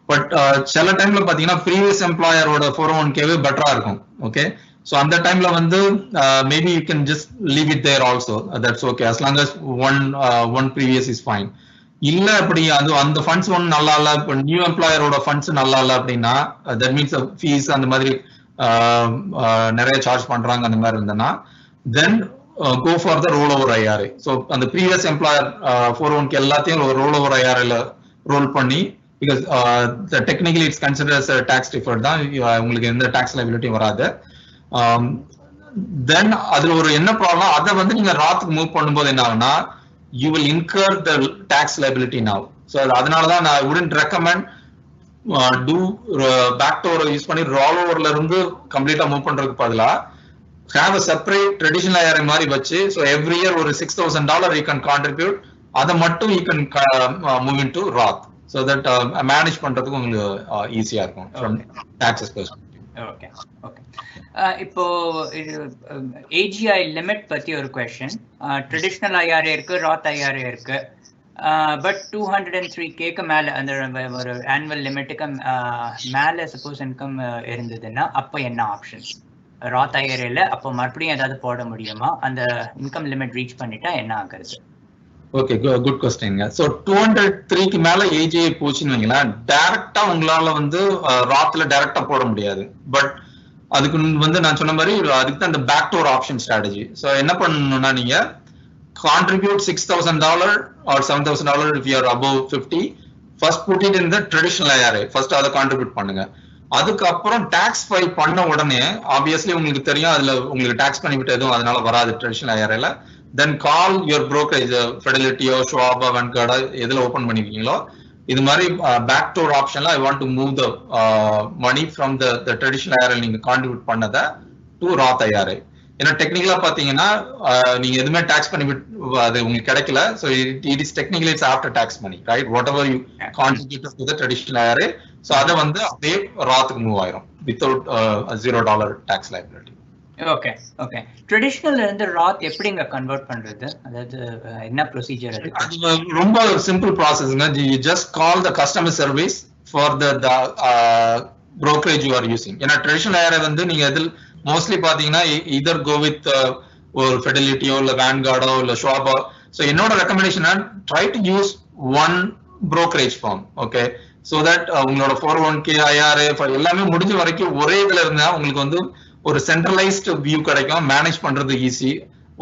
பட் சில டைம்ல பாத்தீங்கன்னா ப்ரீவியஸ் எம்ப்ளாயரோட 401k பெட்டரா இருக்கும். ஓகே, ஸோ அந்த டைம்ல வந்து maybe you can just leave it there also, that's okay, as long as one previous is fine. இல்ல அப்படி அந்த ஃபண்ட்ஸ் ஒன்றும் நல்லா இல்ல, இப்போ நியூ எம்ப்ளாயரோட ஃபண்ட்ஸ் நல்லா இல்ல அப்படின்னா தட் மீன்ஸ் ஃபீஸ் அந்த மாதிரி நிறைய சார்ஜ் பண்றாங்க அந்த மாதிரி இருந்ததுன்னா தென் go for the rollover IRA. So அந்த ப்ரீவியஸ் எம்ப்ளாயர் 401k எல்லாத்தையும் rollover IRA ரோல் பண்ணி, because technically it's consider as a tax deferred தான், உங்களுக்கு எந்த டாக்ஸ் லைபிலிட்டி வராது. தென் அதுல ஒரு என்ன ப்ராப்ளம், அதை வந்து நீங்க ராத்துக்கு மூவ் பண்ணும்போது என்ன ஆகும்னா you will incur the tax liability now. So அதனாலதான் நான் wouldn't recommend do backdoor use பண்ணி roll overல இருந்து கம்ப்ளீட்டா மூவ் பண்றதுக்கு பதிலா have a separate traditional IRA மாதிரி வச்சு, so every year ஒரு $6,000 you can contribute, அதை மட்டும் you can move into Roth, so that manage பண்றதுக்கு உங்களுக்கு ஈஸியா இருக்கும் from taxes perspective. Okay okay. இப்போ AGI லிமிட் பத்தி ஒரு क्वेश्चन. ட்ரெடிஷனல் IRA இருக்கு, ராத் IRA இருக்கு. பட் 203K மேல அந்த ஒரு ஆனுவல் லிமிட்டுக்கு மேல சப்போஸ் இன்கம் இருந்ததுன்னா அப்போ என்ன ஆப்ஷன்ஸ்? ராத் IRAல அப்போ மறுபடியும் ஏதாவது போட முடியுமா? அந்த இன்கம் லிமிட் ரீச் பண்ணிட்டா என்ன ஆகுறது? Okay, good question. ஸோ 203க்கு மேல AGI போச்சுன்னு வைங்களேன், டைரக்டா உங்களால வந்து ராத்ல டைரக்டா போட முடியாது. பட் அதுக்கு வந்து நான் சொன்ன மாதிரி அதுக்கு தான் இந்த பேக்டோர் ஆப்ஷன் ஸ்ட்ராட்டஜி. ஸோ என்ன பண்ணணும்னா நீங்க contribute $6,000 or $7,000 if you are above 50. First put it in the traditional IRA. First அதை கான்ட்ரிபியூட் பண்ணுங்க. அதுக்கப்புறம் டாக்ஸ் ஃபைல் பண்ண உடனே ஆப்வியஸ்லி உங்களுக்கு தெரியும் அதுல உங்களுக்கு டாக்ஸ் பெனிஃபிட் எதுவும் அதனால வராது traditional IRAல. Then call your brokerage, Fidelity or Schwab or Vanguard, எதுல ஓபன் பண்ணிருக்கீங்களோ இது மாதிரி பேக்டோர் ஆப்ஷன்ல I want to move the money from the traditional IRA நீங்க கான்ட்ரிபியூட் பண்ணத to Roth IRA. ஏன்னா டெக்னிக்கலா பாத்தீங்கன்னா நீங்க எதுவுமே டாக்ஸ் பெனிஃபிட் அது உங்களுக்கு கிடைக்கல. So it is technically it's after tax money, right? Whatever you contribute to the traditional IRA, so அதை வந்து அப்படியே ராத்துக்கு மூவ் ஆயிரும் without $0 tax liability. Okay okay. ட்ரெடிஷனல்ல இருந்து ராத் எப்படிங்க கன்வர்ட் பண்றது? அதாவது என்ன ப்ரொசீஜர் அது? ரொம்ப simple ப்ராசஸ்ங்க. you just call the customer service for the brokerage you are using. ஏன்னா ட்ரெடிஷனல் IRA வந்து நீங்க எதில் மோஸ்ட்லி பாத்தீங்கன்னா either go with ஒரு ஃபெடலிட்டியோ இல்ல வேன்கார்டோ இல்ல ஷாபோ. ஸோ என்னோட recommendation try to use one brokerage firm, okay, so that உங்களோட 401k IRA எல்லாமே முடிஞ்ச வரைக்கும் ஒரே இதுல இருந்தா உங்களுக்கு வந்து ஒரு சென்ட்ரலைஸ்ட் வியூ கிடைக்கும், மேனேஜ் பண்றது ஈஸி,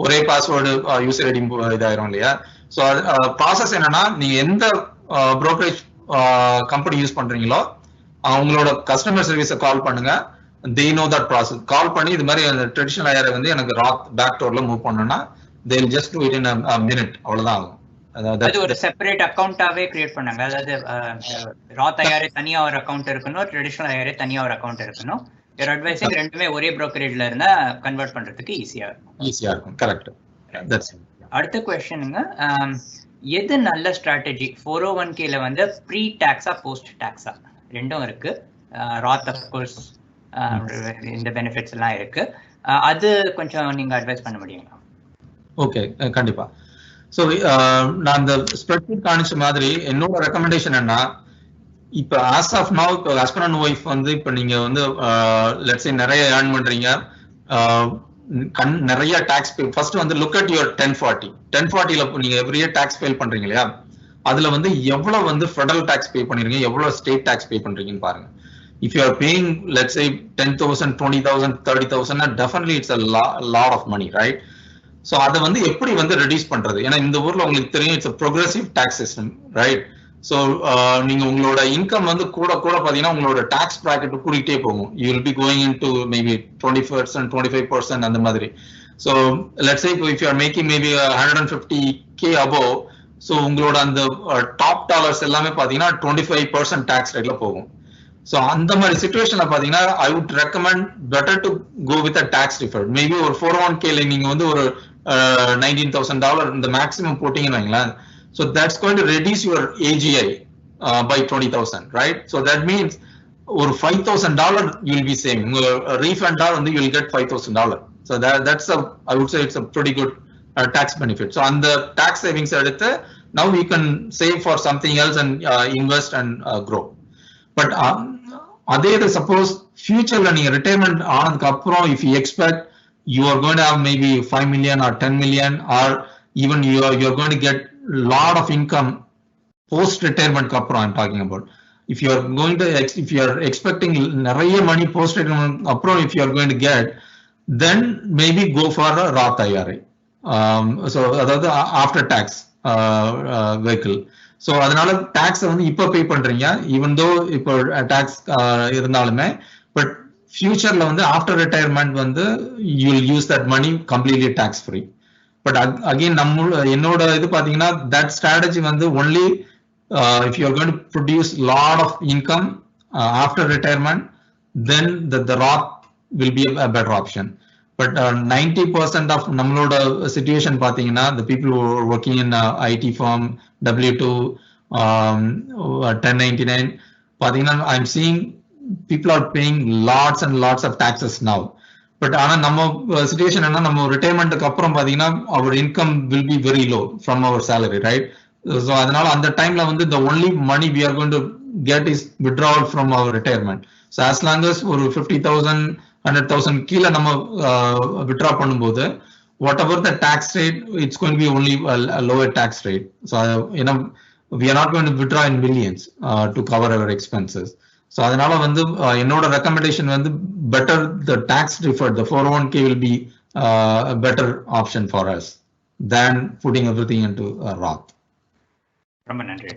ஒரே பாஸ்வேர்டு யூசர் ஐடி இதாயிரும் இல்லையா. ஸோ ப்ராசஸ் என்னன்னா நீங்க எந்த brokerage கம்பெனி யூஸ் பண்றீங்களோ அவங்களோட கஸ்டமர் சர்வீஸை கால் பண்ணுங்க. they know that process. கால் பண்ணி இது மாதிரி அந்த ட்ரெடிஷனல் IRA வந்து எனக்கு ராத் பேக்டோர்ல மூவ் பண்ணனும்னா they will just do it in a minute. அவ்வளவுதான் ஆகும். அது ஒரு செப்பரேட் அக்கவுண்டாவே கிரியேட் பண்ணாங்க. அதாவது ராத் IRA தனியா ஒரு அக்கவுண்ட் இருக்கணும், ட்ரெடிஷனல் IRA தனியா ஒரு அக்கவுண்ட் இருக்கணும். your advising ரெண்டுமே ஒரே brokerage-ல இருந்தா கன்வர்ட் பண்றதுக்கு ஈஸியா இருக்கும். கரெக்ட். That's it. அடுத்த क्वेश्चनங்க, எது நல்ல ஸ்ட்ராட்டஜி 401k-ல வந்து ப்ரீ டாக்ஸா போஸ்ட் டாக்ஸா? ரெண்டும் இருக்கு. ராத் ஆஃப் கோர்ஸ் இந்த பெனிஃபிட்ஸ் எல்லாம் இருக்கு. அது கொஞ்சம் நீங்க அட்வைஸ் பண்ண முடியுங்களா? ஓகே, கண்டிப்பா. ஸோ நான் அந்த ஸ்ப்ரெட்ஷீட் காணிச்ச மாதிரி என்னோட ரெக்கமெண்டேஷன் என்ன, இப்போ ஆஸ் ஆஃப் நவ் இப்போ ஹஸ்பண்ட் அண்ட் ஒய்ஃப் வந்து இப்போ நீங்க வந்து லெட்ஸ் சே நிறைய ஏர்ன் பண்றீங்க, நிறைய டாக்ஸ் பே. ஃபர்ஸ்ட் வந்து லுக் அட் யுவர் 1040ல நீங்க எவ்ரி இயர் டாக்ஸ் ஃபைல் பண்றீங்க இல்லையா, அதுல வந்து எவ்வளவு வந்து ஃபெடரல் டாக்ஸ் பே பண்ணிருக்கீங்க, எவ்வளவு ஸ்டேட் டாக்ஸ் பே பண்றீங்கன்னு பாருங்க. If you are paying, let's say 10,000, 20,000, 30,000, definitely it's a lot of money, right? So அதை வந்து எப்படி வந்து ரெடியூஸ் பண்றது? ஏன்னா இந்த ஊர்ல உங்களுக்கு தெரியும் it's a progressive tax system, right? So நீங்க உங்களோட இன்கம் வந்து கூட கூட பாத்தீங்கன்னா உங்களோட டாக்ஸ் பிராக்கெட் கூடிட்டே போகும். You will be going into maybe 20%, 25% அந்த மாதிரி. So let's say if you are making maybe 150k above, so உங்களோட அந்த டாப் டாலர்ஸ் எல்லாமே பாத்தீங்கன்னா 25% டாக்ஸ் ரேட்ல போகும். ஸோ அந்த மாதிரி சிச்சுவேஷன்ல பாத்தீங்கன்னா I would recommend better to go with a tax deferred. Maybe ஒரு 401k-ல நீங்க வந்து ஒரு $19,000 இந்த மேக்ஸிமம் போட்டீங்கன்னு வைங்களேன். So that's going to reduce your AGI by 20,000, right? So that means ஒரு $5,000 யூ வில் பி சேவிங். உங்க ரீஃபண்டா வந்து you will get $5,000. So that's I would say it's a pretty good tax benefit. So அந்த tax savings எடுத்து now you can save for something else and invest and grow. But அதே இது suppose ஃபியூச்சர்ல நீங்க retirement ஆனதுக்கு அப்புறம் if you expect you are going to have maybe 5 million or 10 million or even you are going to get lot of income post retirement அப்புறம் I'm talking about. If you are expecting நிறைய money post retirement அப்புறம் if you are going to get, then maybe go for a Roth IRA. So அதாவது after tax vehicle. So அதனால டாக்ஸை வந்து இப்போ பே பண்றீங்க even though இப்போ tax இருந்தாலுமே, but ஃபியூச்சர்ல வந்து ஆஃப்டர் ரிட்டையர்மெண்ட் வந்து you will use that money completely tax free. But again என்னோட இது பாத்தீங்கன்னா தட் ஸ்ட்ராட்டஜி வந்து only if you are going to produce lot of income after retirement, then the Roth will be a better option. But 90% of nammaloda situation pathina, the people who are working in IT firm, W2, 1099 pathina, I'm seeing people are paying lots and lots of taxes now. But ஆனா நம்ம situation என்ன, நம்ம ரிட்டையர்மெண்ட்டுக்கு அப்புறம் பாத்தீங்கன்னா our income will be very low from our salary, right? So அதனால அந்த டைம்ல வந்து the only money we are going to get is withdrawal from our retirement. So as long as ஒரு 50,000 100,000 கீழ நம்ம withdraw பண்ணும்போது whatever the tax rate, it's going to be only a lower tax rate. So you know, we are not going to withdraw in millions to cover our expenses. So அதனால வந்து என்னோட recommendation வந்து better the tax deferred, the 401k will be a better option for us than putting everything into Roth. ரொம்ப நன்றி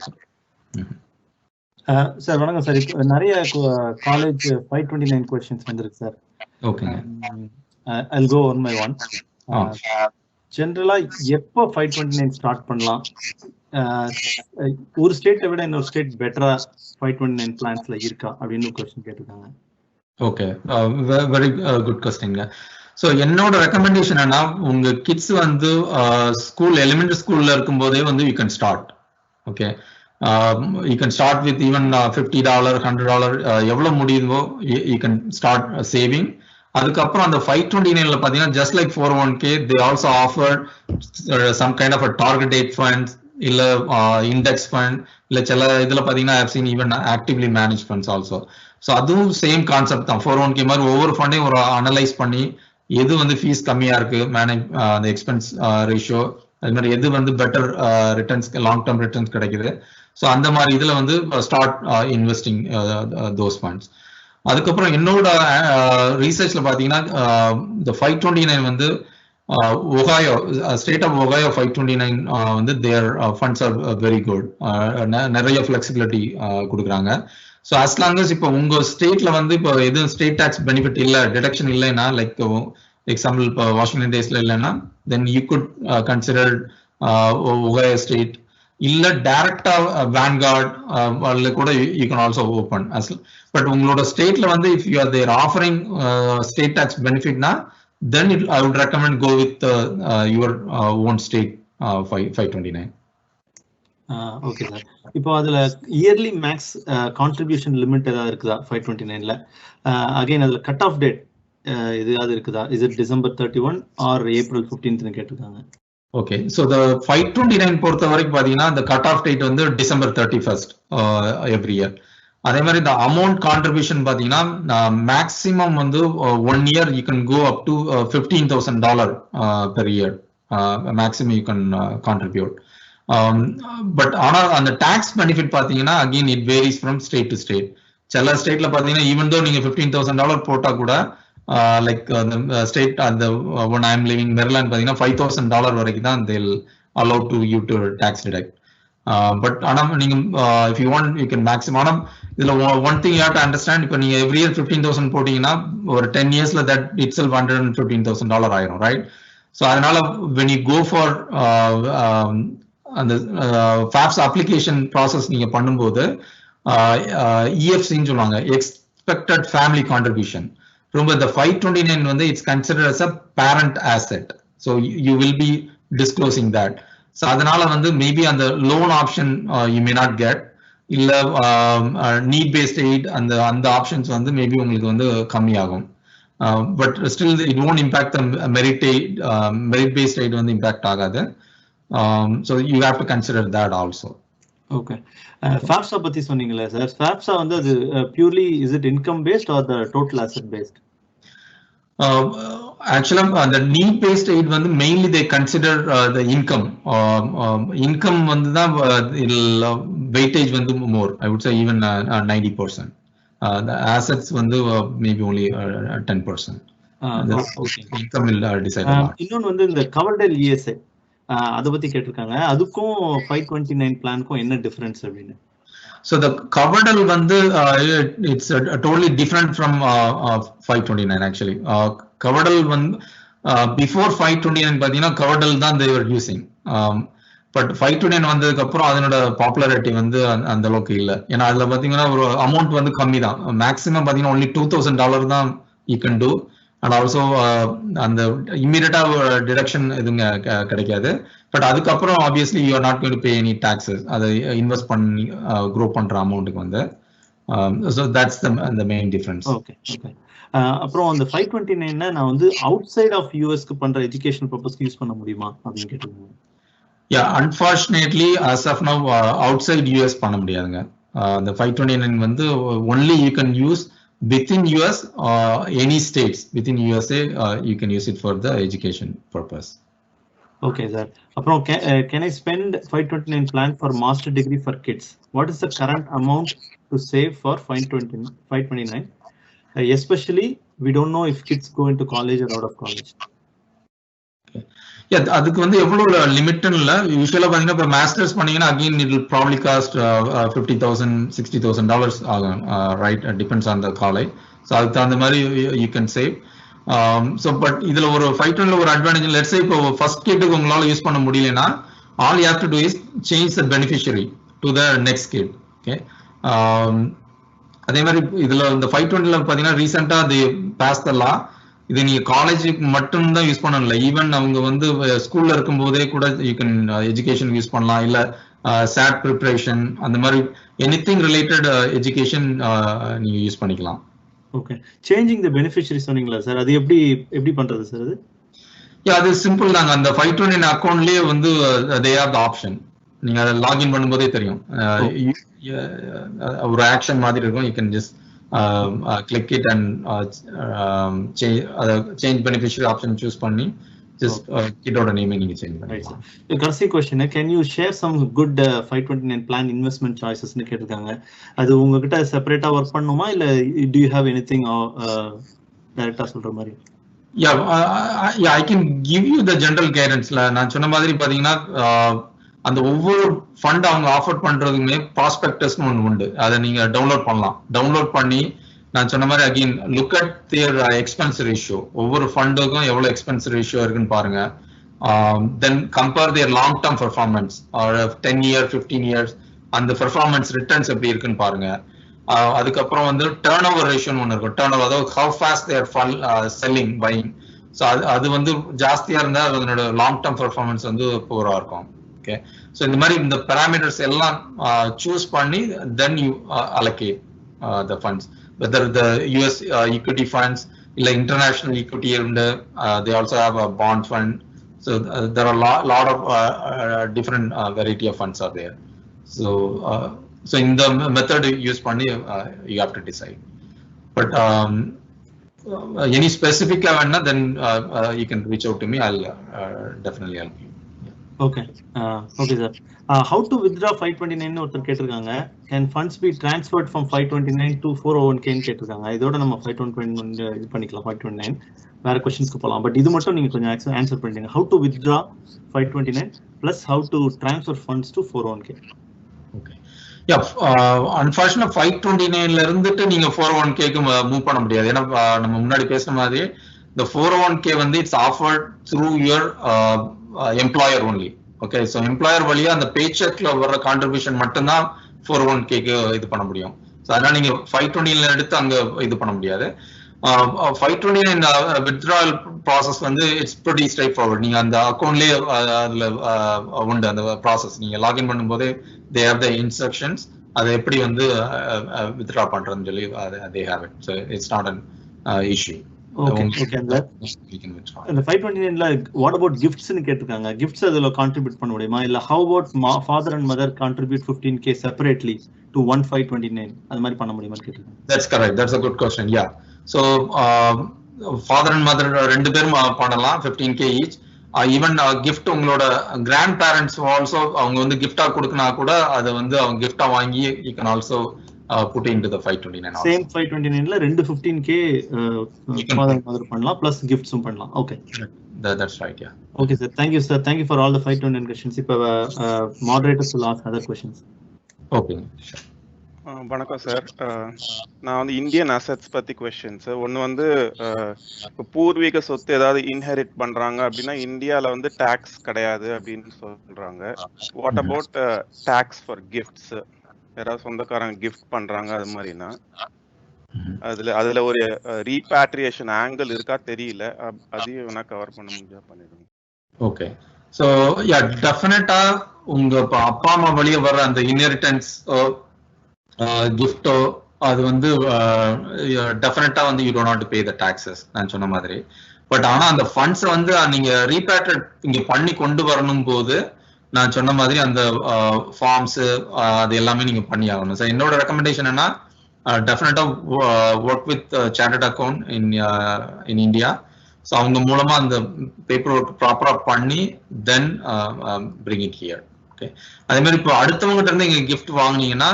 sir. வணக்கம் sir. நிறைய college 529 questions வந்திருக்கு sir. Okay, I'll go one by one. ஜெனரலா எப்போ 529 ஸ்டார்ட் பண்ணலாம்? ஒரு ஸ்டேட்டை விட இன்னொரு ஸ்டேட் பெட்டரா 529 பிளான்ஸ்ல இருக்கா அப்படின்னு கொஸ்டின் கேட்டிருக்காங்க. ஓகே, வெரி குட் கொஸ்டின்ங்க. ஸோ என்னோட ரெக்கமெண்டேஷன் என்ன, உங்க கிட்ஸ் வந்து ஸ்கூல் எலிமெண்டரி ஸ்கூல்ல இருக்கும் போதே வந்து you can start. Okay, you can start with even $50, $100, எவ்வளவு முடியுதோ you can start saving. அதுக்கப்புறம் அந்த 529ல பாத்தீங்கன்னா just like 401k, they also offer some kind of a target date funds, இல்ல index fund, இல்ல சில இதுல பாத்தீங்கன்னா I've seen even actively managed funds also. So அதுவும் சேம் கான்செப்ட் தான். 401k மாதிரி ஒவ்வொரு ஃபண்டையும் ஒரு அனலைஸ் பண்ணி எது வந்து ஃபீஸ் கம்மியா இருக்கு, மேனேஜ் அந்த எக்ஸ்பென்ஸ் ரேஷியோ, அது மாதிரி எது வந்து better returns, long term returns கிடைக்குது. ஸோ அந்த மாதிரி இதுல வந்து ஸ்டார்ட் இன்வெஸ்டிங் தோஸ் ஃபண்ட்ஸ். அதுக்கப்புறம் என்னோட ரீசர்ச்ல பாத்தீங்கன்னா இந்த 529 வந்து ஒகாயோ, ஸ்டேட் ஆஃப் ஒகாயோ 529 வந்து their funds are very good, நிறைய ஃபிளெக்சிபிலிட்டி கொடுக்குறாங்க. ஸோ அஸ் லாங் அஸ் இப்போ உங்க ஸ்டேட்ல வந்து இப்போ எதுவும் ஸ்டேட் டாக்ஸ் பெனிஃபிட் இல்லை, டிடக்ஷன் இல்லைன்னா, லைக் எக்ஸாம்பிள் இப்போ வாஷிங்டன் டேஸ்ல இல்லைன்னா, then you could consider Ohio state. இல்ல டைரக்டா வேன்கார்ட் கூட you can also open. But உங்களோட ஸ்டேட்ல வந்து if you are they're offering state tax பெனிஃபிட்னா, then I would recommend go with your own state 529. Okay sir. இப்போ அதுல இயர்லி மேக்ஸ் கான்ட்ரிபியூஷன் லிமிட் ஏதாவது இருக்குதா 529ல? அகைன் அதுல கட் ஆஃப் டேட் எதாவது இருக்குதா? Is it December 31 or April 15ன்னு கேட்டிருக்காங்க. ஓகே, ஸோ இந்த 529 பொறுத்த வரைக்கும் பாத்தீங்கன்னா இந்த கட் ஆஃப் டேட் வந்து டிசம்பர் 31 எவ்ரி இயர். அதே மாதிரி இந்த அமௌண்ட் கான்ட்ரிபியூஷன் பாத்தீங்கன்னா மேக்சிமம் வந்து 1 year you can go up to $15,000 per year maximum you can contribute. But ஆனா அந்த டாக்ஸ் பெனிஃபிட் பாத்தீங்கன்னா again it varies from state to state. சில ஸ்டேட்ல பாத்தீங்கன்னா ஈவன் தோ நீங்க $15,000 போட்டா கூட லைக் ஸ்டேட் அந்த one I am living Maryland பாத்தீங்கன்னா $5,000 வரைக்கும் தான் they'll allow to you to tax deduct. But ஆனா நீங்க if you want you can maximum. ஆனா இதுல one thing you have to understand, இப்போ நீங்க every year 15,000 போட்டீங்கன்னா ஒரு 10 yearsல that itself $115,000 ஆயிரும், ரைட்? ஸோ அதனால when you go for அந்த FAFSA அப்ளிகேஷன் ப்ராசஸ் நீங்க பண்ணும்போது EFCன்னு சொல்லுவாங்க, எக்ஸ்பெக்டட் ஃபேமிலி கான்ட்ரிபியூஷன். ரொம்ப இந்த 529 வந்து it's considered as a parent asset. So you will be disclosing that. So அதனால வந்து மேபி அந்த loan option you may not get, இல்ல நீட் பேஸ்ட் எய்ட் அந்த ஆப்ஷன்ஸ் வந்து மேபி உங்களுக்கு வந்து கம்மியாகும். But still it won't impact merit based aid வந்து இம்பாக்ட் ஆகாது. So you have to consider that also. Okay. FAFSA பத்தி சொன்னீங்களே சார், FAFSA வந்து அது purely is it income based or the total asset based? Actually the need based aid வந்து mainly they consider the income. Income வந்து தான் weightage வந்து more, I would say even 90%. The assets வந்து maybe only 10%. Okay. Income will decide a lot. இன்னொன்று வந்து இந்த கவர்டெல் ESI அதை பத்தி கேட்டிருக்காங்க. அதுக்கும் 529 பிளானுக்கும் என்ன டிஃபரன்ஸ் அப்படின்னு. So the Coverdell வந்து it's totally different from 529 actually. Coverdell வந்து before 529 பாத்தீங்கன்னா Coverdell தான் they were using. But 529 வந்ததுக்கு அப்புறம் அதனோட பாப்புலாரிட்டி வந்து அந்த அளவுக்கு இல்லை. ஏன்னா அதுல பாத்தீங்கன்னா ஒரு அமௌண்ட் வந்து கம்மி தான். மேக்ஸிமம் பாத்தீங்கன்னா only $2,000 தான் you can do. And also அந்த இம்மீடியட்டா டிடக்ஷன் எதுவும் கிடைக்காது. பட் அதுக்கப்புறம் obviously you are not going to pay any taxes. அதை இன்வெஸ்ட் பண்ணி க்ரோ பண்ற அமௌண்ட்டுக்கு வந்து. So that's the main difference. Okay okay. அப்புறம் அந்த 529 நான் வந்து அவுட் சைட் ஆஃப் யூஎஸ்க்கு பண்ற எஜுகேஷன் பர்பஸ்க்கு யூஸ் பண்ண முடியுமா அப்படின்னு கேட்டிருக்கேன். Yeah, unfortunately as of now outside US பண்ண முடியாதுங்க. அந்த 529 வந்து only you can use within US or any states within USA, you can use it for the education purpose. Okay sir. Apro can I spend 529 plan for master degree for kids? What is the current amount to save for 529? Especially we don't know if kids go into college or out of college. Yeah, அதுக்கு வந்து எவ்வளவு லிமிட்னு இல்ல. யூசுவலா பாத்தீங்கன்னா இப்ப masters பண்ணீங்கன்னா again it will probably cost $50,000 $60,000 ஆகும். Right, depends on the college. So அதுக்கு தகுந்த மாதிரி you can save. So but இதுல ஒரு 529 ஒரு அட்வான்டேஜ், லெட்ஸ் சே இப்போ ஃபர்ஸ்ட் கிட்டுக்கு உங்களால யூஸ் பண்ண முடியலன்னா all you have to do is change the beneficiary to the next kid. Okay, அதே மாதிரி இதுல இந்த 529 பாத்தீங்கன்னா ரீசெண்டா தி பாஸ் த லா. இது நீங்க காலேஜுக்கு மட்டும் தான் யூஸ் பண்ணல, ஈவன் அவங்க வந்து ஸ்கூல்ல இருக்கும் போதே கூட யூ கேன் எஜுகேஷன் யூஸ் பண்ணலாம். இல்ல சாட் ப்ரிப்பரேஷன் அந்த மாதிரி எனிதிங் ரிலேட்டட் எஜுகேஷன் நீங்க யூஸ் பண்ணிக்கலாம். ஓகே, சேஞ்சிங் தி பெனிஃபிஷியரி சொன்னீங்களா சார், அது எப்படி பண்றது சார்? அது அது சிம்பிள் தாங்க. அந்த 529 அக்கௌண்ட்லயே வந்து தே ஹேவ் தி ஆப்ஷன். நீங்க அதை லாகின் பண்ணும்போதே தெரியும், ஒரு ஆக்ஷன் மாதிரி இருக்கும். You can just click it and change beneficiary option choose பண்ணி just kidோட நேம் நீங்க சேஞ்ச் பண்ணிக்கலாம். கடைசி question, can you share some good 529 plan investment choices னு கேட்டிருக்காங்க. அது உங்ககிட்ட செப்பரேட்டா வர்க் பண்ணுமா இல்ல do you have anything டைரக்டா சொல்ற மாதிரி? Yeah, I can give you the general guidance. நான் சொன்ன மாதிரி பாத்தீங்கன்னா அந்த ஒவ்வொரு ஃபண்ட் அவங்க ஆஃபர் பண்றதுக்குமே ப்ராஸ்பெக்டஸ்னு ஒன்று உண்டு. அதை நீங்க டவுன்லோட் பண்ணலாம். டவுன்லோட் பண்ணி நான் சொன்ன மாதிரி again look at their expense ratio. ஒவ்வொரு ஃபண்டுக்கும் எவ்வளவு எக்ஸ்பென்ஸ் ரேஷியோ இருக்குன்னு பாருங்க. தென் compare their long term performance, 10 years 15 years அந்த பெர்ஃபார்மன்ஸ் ரிட்டர்ன்ஸ் எப்படி இருக்குன்னு பாருங்க. அதுக்கப்புறம் வந்து டேர்ன் ஓவர் ரேஷியோன்னு ஒன்று இருக்கும். டேர்ன் ஓவர், அதாவது how fast there selling buying. So அது வந்து ஜாஸ்தியா இருந்தால் அதனோட லாங் டேர்ம் பெர்ஃபார்மன்ஸ் வந்து பூரா இருக்கும். Okay, so இந்த மாதிரி இந்த parameters எல்லாம் choose பண்ணி then you allocate the funds, whether the US equity funds இல்ல international equity and they also have a bond fund. So there are lot of different variety of funds are there. So in the method use பண்ணி you have to decide. But any specific வேணா then you can reach out to me. I'll definitely help you. Okay, okay sir. How to withdraw 529 ஒருத்தர் கேட்டிருக்காங்க. Can funds be transferred from 529 to 401k ன்னு கேட்டிருக்காங்க. இதோட நம்ம 529 இது பண்ணிக்கலாம். 529 வேற क्वेश्चंसக்கு போலாம். பட் இது மட்டும் நீங்க கொஞ்சம் ஆன்சர் பண்ணிடுங்க. How to withdraw 529 plus how to transfer funds to 401k. Okay. Yeah, unfortunately 529 ல இருந்துட்டு நீங்க 401k க்கு மூவ் பண்ண முடியாது. ஏன்னா நம்ம முன்னாடி பேசின மாதிரி the 401k வந்து it's offered through your employer only. Okay, so employer வழியா அந்த paycheckல வர contribution மட்டும் தான் 401k க்கு இது பண்ண முடியும். So அதனால நீங்க 529 ல எடுத்து அங்க இது பண்ண முடியாது. 529 withdrawal process வந்து it's pretty straightforward. நீங்க அந்த அக்கவுண்ட்லயே அதுல உண்டு அந்த process. நீங்க லாகின் பண்ணும்போது they have the instructions. அதை எப்படி வந்து withdraw பண்றதுன்னு சொல்லி they have it. So it's not an issue. Okay, okay. And the 529 ல what about gifts னு கேட்டிருக்காங்க. gifts அதுல contribute பண்ண முடியுமா இல்ல how about father and mother contribute 15k separately to 1529 அது மாதிரி பண்ண முடியுமான்னு கேட்டிருக்காங்க. That's correct, that's a good question. Yeah, so father and mother ரெண்டு பேரும் பண்ணலாம் 15k each. ஈவன் gift உங்களோட கிராண்ட் பேரண்ட்ஸ் ஆல்சோ அவங்க வந்து gift-ஆ கொடுக்கனா கூட அதை வந்து அவங்க gift-ஆ வாங்கி you can also put into the 529 also. Same 529 ல ரெண்டு 15k father and mother பண்ணலாம் plus gifts பண்ணலாம். Okay, that's right. Yeah. Okay, sir. Thank you, sir. Thank you for all the 529 questions. If moderators will ask other questions. Okay. Sure. வணக்கம் sir. நான் வந்து Indian assets பத்தி questions. ஒன்று வந்து இப்போ பூர்வீக சொத்து ஏதாவது இன்ஹெரிட் பண்றாங்க அப்படின்னா இந்தியாவில் வந்து டேக்ஸ் கிடையாது அப்படின்னு சொல்றாங்க. What about tax for gifts? யாராவது சொந்தக்காரங்க கிஃப்ட் பண்றாங்க அது மாதிரினா அதுல ஒரு ரீபேட்ரியேஷன் ஆங்கிள் இருக்கா தெரியல. அதையும் வேணா கவர் பண்ண முடிஞ்சா பண்ணிடுங்க. ஓகே. ஸோ யா டெஃபினட்டா உங்க அப்பா அம்மா வழியே வர அந்த இன்ஹெரிட்டன்ஸ் கிஃப்டோ அது வந்து டெஃபினட்டா வந்து you don't have to pay the taxes நான் சொன்ன மாதிரி. பட் ஆனா அந்த ஃபண்ட்ஸ் வந்து நீங்க ரீபேட்ரியேட் இங்க பண்ணி கொண்டு வரணும் போது நான் சொன்ன மாதிரி அந்த ஃபார்ம்ஸ் அது எல்லாமே நீங்க பண்ணி ஆகணும். ஸோ என்னோட ரெக்கமெண்டேஷன் என்ன, டெஃபினட்டா work with chartered account in India. So அவங்க மூலமா அந்த பேப்பர் ஒர்க் ப்ராப்பரா பண்ணி தென் பிரிங் இட் ஹியர். ஓகே. அதே மாதிரி இப்போ அடுத்தவங்ககிட்ட இருந்து இங்க கிஃப்ட் வாங்கினீங்கன்னா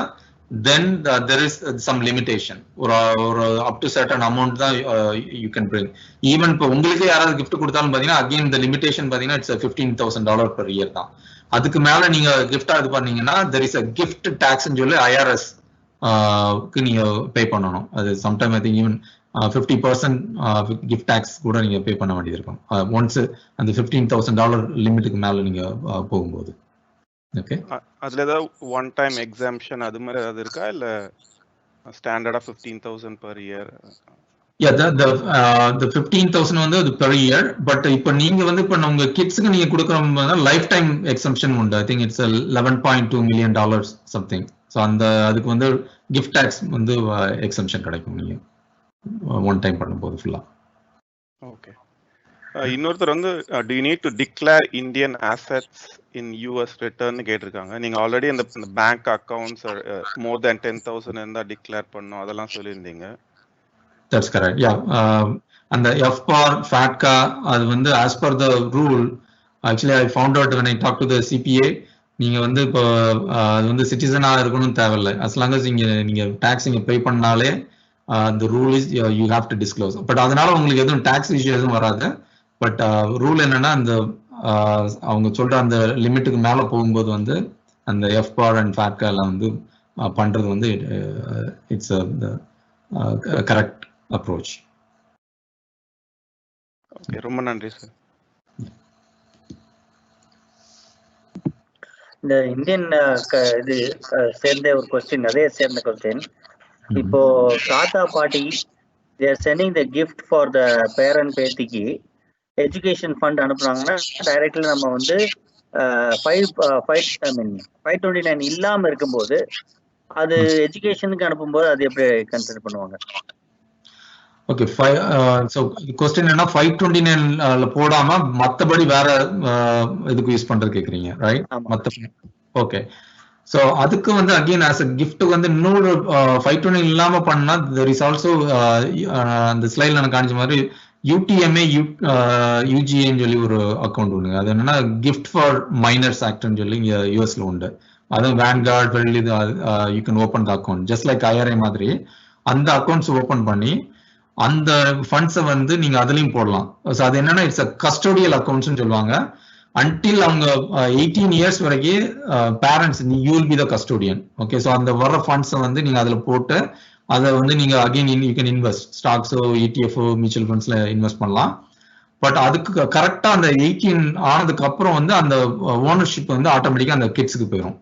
then there is some limitation or up to certain amount that you can bring. Even இப்போ உங்களுக்கு யாராவது gift கொடுத்தாலும் பாத்தீங்கன்னா again the limitation பாத்தீங்கன்னா it's $15,000 per year தான். அதுக்கு மேல நீங்க gift இது பண்ணீங்கன்னா there is a gift tax ன்னு சொல்லி IRS க்கு நீங்க பே பண்ணணும். அது sometime I think even 50% gift tax கூட நீங்க பே பண்ண வேண்டியது இருக்கும் once அந்த $15,000 லிமிட்டுக்கு மேல நீங்க போகும்போது. ஓகே. அதுல ஏதாவது ஒன் டைம் எக்ஸாம்ஷன் அது மாதிரி ஏதாவது இருக்கா இல்ல ஸ்டாண்டர்டா 15,000 per year? Yeah, the 15,000 வந்து அது per year. பட் இப்போ நீங்க வந்து இப்போ உங்க கிட்ஸ்க்கு நீங்க கொடுக்கற லைஃப் டைம் எக்ஸம்ஷன் உண்டு. I think it's $11.2 million something. So அந்த அதுக்கு வந்து கிஃப்ட் டேக்ஸ் வந்து எக்ஸம்ஷன் கிடைக்கும் நீங்க ஒன் டைம் பண்ணும்போது ஃபுல்லா. ஓகே. இன்னொருத்தர் வந்து do you need to declare Indian assets in US return கேட்டிருக்காங்க. நீங்க ஆல்ரெடி அந்த பேங்க் அக்கவுண்ட்ஸ் மோர் தென் 10,000 இருந்தா டிக்ளேர் பண்ணணும் அதெல்லாம் சொல்லியிருந்தீங்க. That's correct. Yeah. அந்த FPAR, FATCA அது வந்து as per the rule actually I found out when I talked to the CPA நீங்க வந்து இப்போ அது வந்து சிட்டிசனா இருக்கணும்னு தேவையில்லை. as long as நீங்க டாக்ஸ் இங்க பே பண்ணாலே the rule is you have to disclose. But அதனால உங்களுக்கு எதுவும் டாக்ஸ் இஷ்யூ எதுவும் வராது. பட் ரூல் என்னன்னா அந்த அவங்க சொல்ற அந்த லிமிட்டுக்கு மேல போகும்போது வந்து அந்த FPAR அண்ட் FATCA எல்லாம் வந்து பண்றது வந்து இட்ஸ் கரெக்ட் அப்ரோச். ஓகே, ரொம்ப நன்றி சார். இந்த இந்தியன் இது சேர்ந்த ஒரு கொஸ்டின், அதே சேர்ந்த கொஸ்டின். இப்போ தாத்தா பாட்டி they are sending the gift for the parent பேத்திக்கு எஜுகேஷன் ஃபண்ட் அனுப்புறாங்கன்னா டைரக்ட்லி நம்ம வந்து 529 இல்லாம இருக்கும்போது அது எஜுகேஷனுக்கு அனுப்பும்போது அது எப்படி கன்சிடர் பண்ணுவாங்க? ஓகே. சோ क्वेश्चन என்ன 529 போடாம மத்தபடி வேற இதுக்கு யூஸ் பண்றது கேக்குறீங்க, ரைட்? மத்த ஓகே. சோ அதுக்கு வந்து அகைன் as a gift வந்து இன்னொரு 529 இல்லாம பண்ணா there is also அந்த ஸ்லைட்ல நான் காமிச்ச மாதிரி UTMA UGA சொல்லி ஒரு அக்கௌண்ட் உண்டு. அது என்னன்னா கிஃப்ட் ஃபார் மைனர்ஸ் ஆக்ட்னு சொல்லி இங்க யூஎஸ்ல உண்டு. அது வேன்கார்ட் வெளி you can open the account just like IRA மாதிரி. அந்த அக்கௌண்ட்ஸ் ஓபன் பண்ணி அந்த ஃபண்ட்ஸை வந்து நீங்க அதுலயும் போடலாம். ஸோ அது என்னன்னா இட்ஸ் அ கஸ்டோடியல் அக்கௌண்ட்ஸ்னு சொல்லுவாங்க. அன்டில் அவங்க 18 இயர்ஸ் வரைக்கும் parents you will be the custodian. Okay. So அந்த வர்ற ஃபண்ட்ஸை வந்து நீங்க அதுல போட்டு அதை வந்து நீங்க அகைன் யூ கேன் இன்வெஸ்ட் ஸ்டாக்ஸோ ETF மியூச்சுவல் ஃபண்ட்ஸ்ல இன்வெஸ்ட் பண்ணலாம். பட் அதுக்கு கரெக்டா அந்த 18 ஆனதுக்கு அப்புறம் வந்து அந்த ஓனர்ஷிப் வந்து ஆட்டோமேட்டிக்கா அந்த கிட்ஸுக்கு போயிடும்.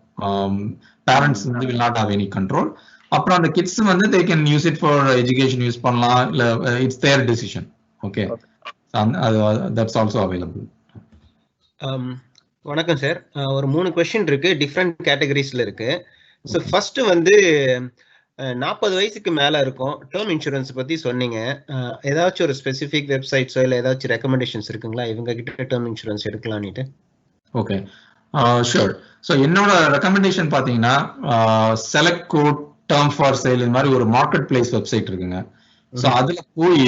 பேரண்ட்ஸ் வந்து will not have any control. அப்புறம் அந்த கிட்ஸ் வந்து they can use it for education use பண்ணலாம், இல்ல it's their decision. Okay. That's also available. வணக்கம் சார். ஒரு 3 கொஸ்டின் இருக்கு, டிஃப்ரெண்ட் கேட்டகரிஸ்ல இருக்கு. ஸோ ஃபர்ஸ்ட் வந்து 40 வயசுக்கு மேல இருக்கும் டேர்ம் இன்சூரன்ஸ் பத்தி சொன்னீங்க. ஏதாச்சும் ஒரு ஸ்பெசிபிக் வெப்சைட்ஸோ இல்ல ஏதாச்சும் ரெக்கமெண்டேஷன்ஸ் இருக்குங்களா இவங்க கிட்ட டேர்ம் இன்சூரன்ஸ் எடுக்கலாம்னுட்டு? Okay, sure. ஸோ என்னோட ரெக்கமெண்டேஷன் பாத்தீங்கன்னா SelectQuote term for sale இந்த மாதிரி ஒரு மார்க்கெட் பிளேஸ் வெப்சைட் இருக்குங்க. ஸோ அதுல போய்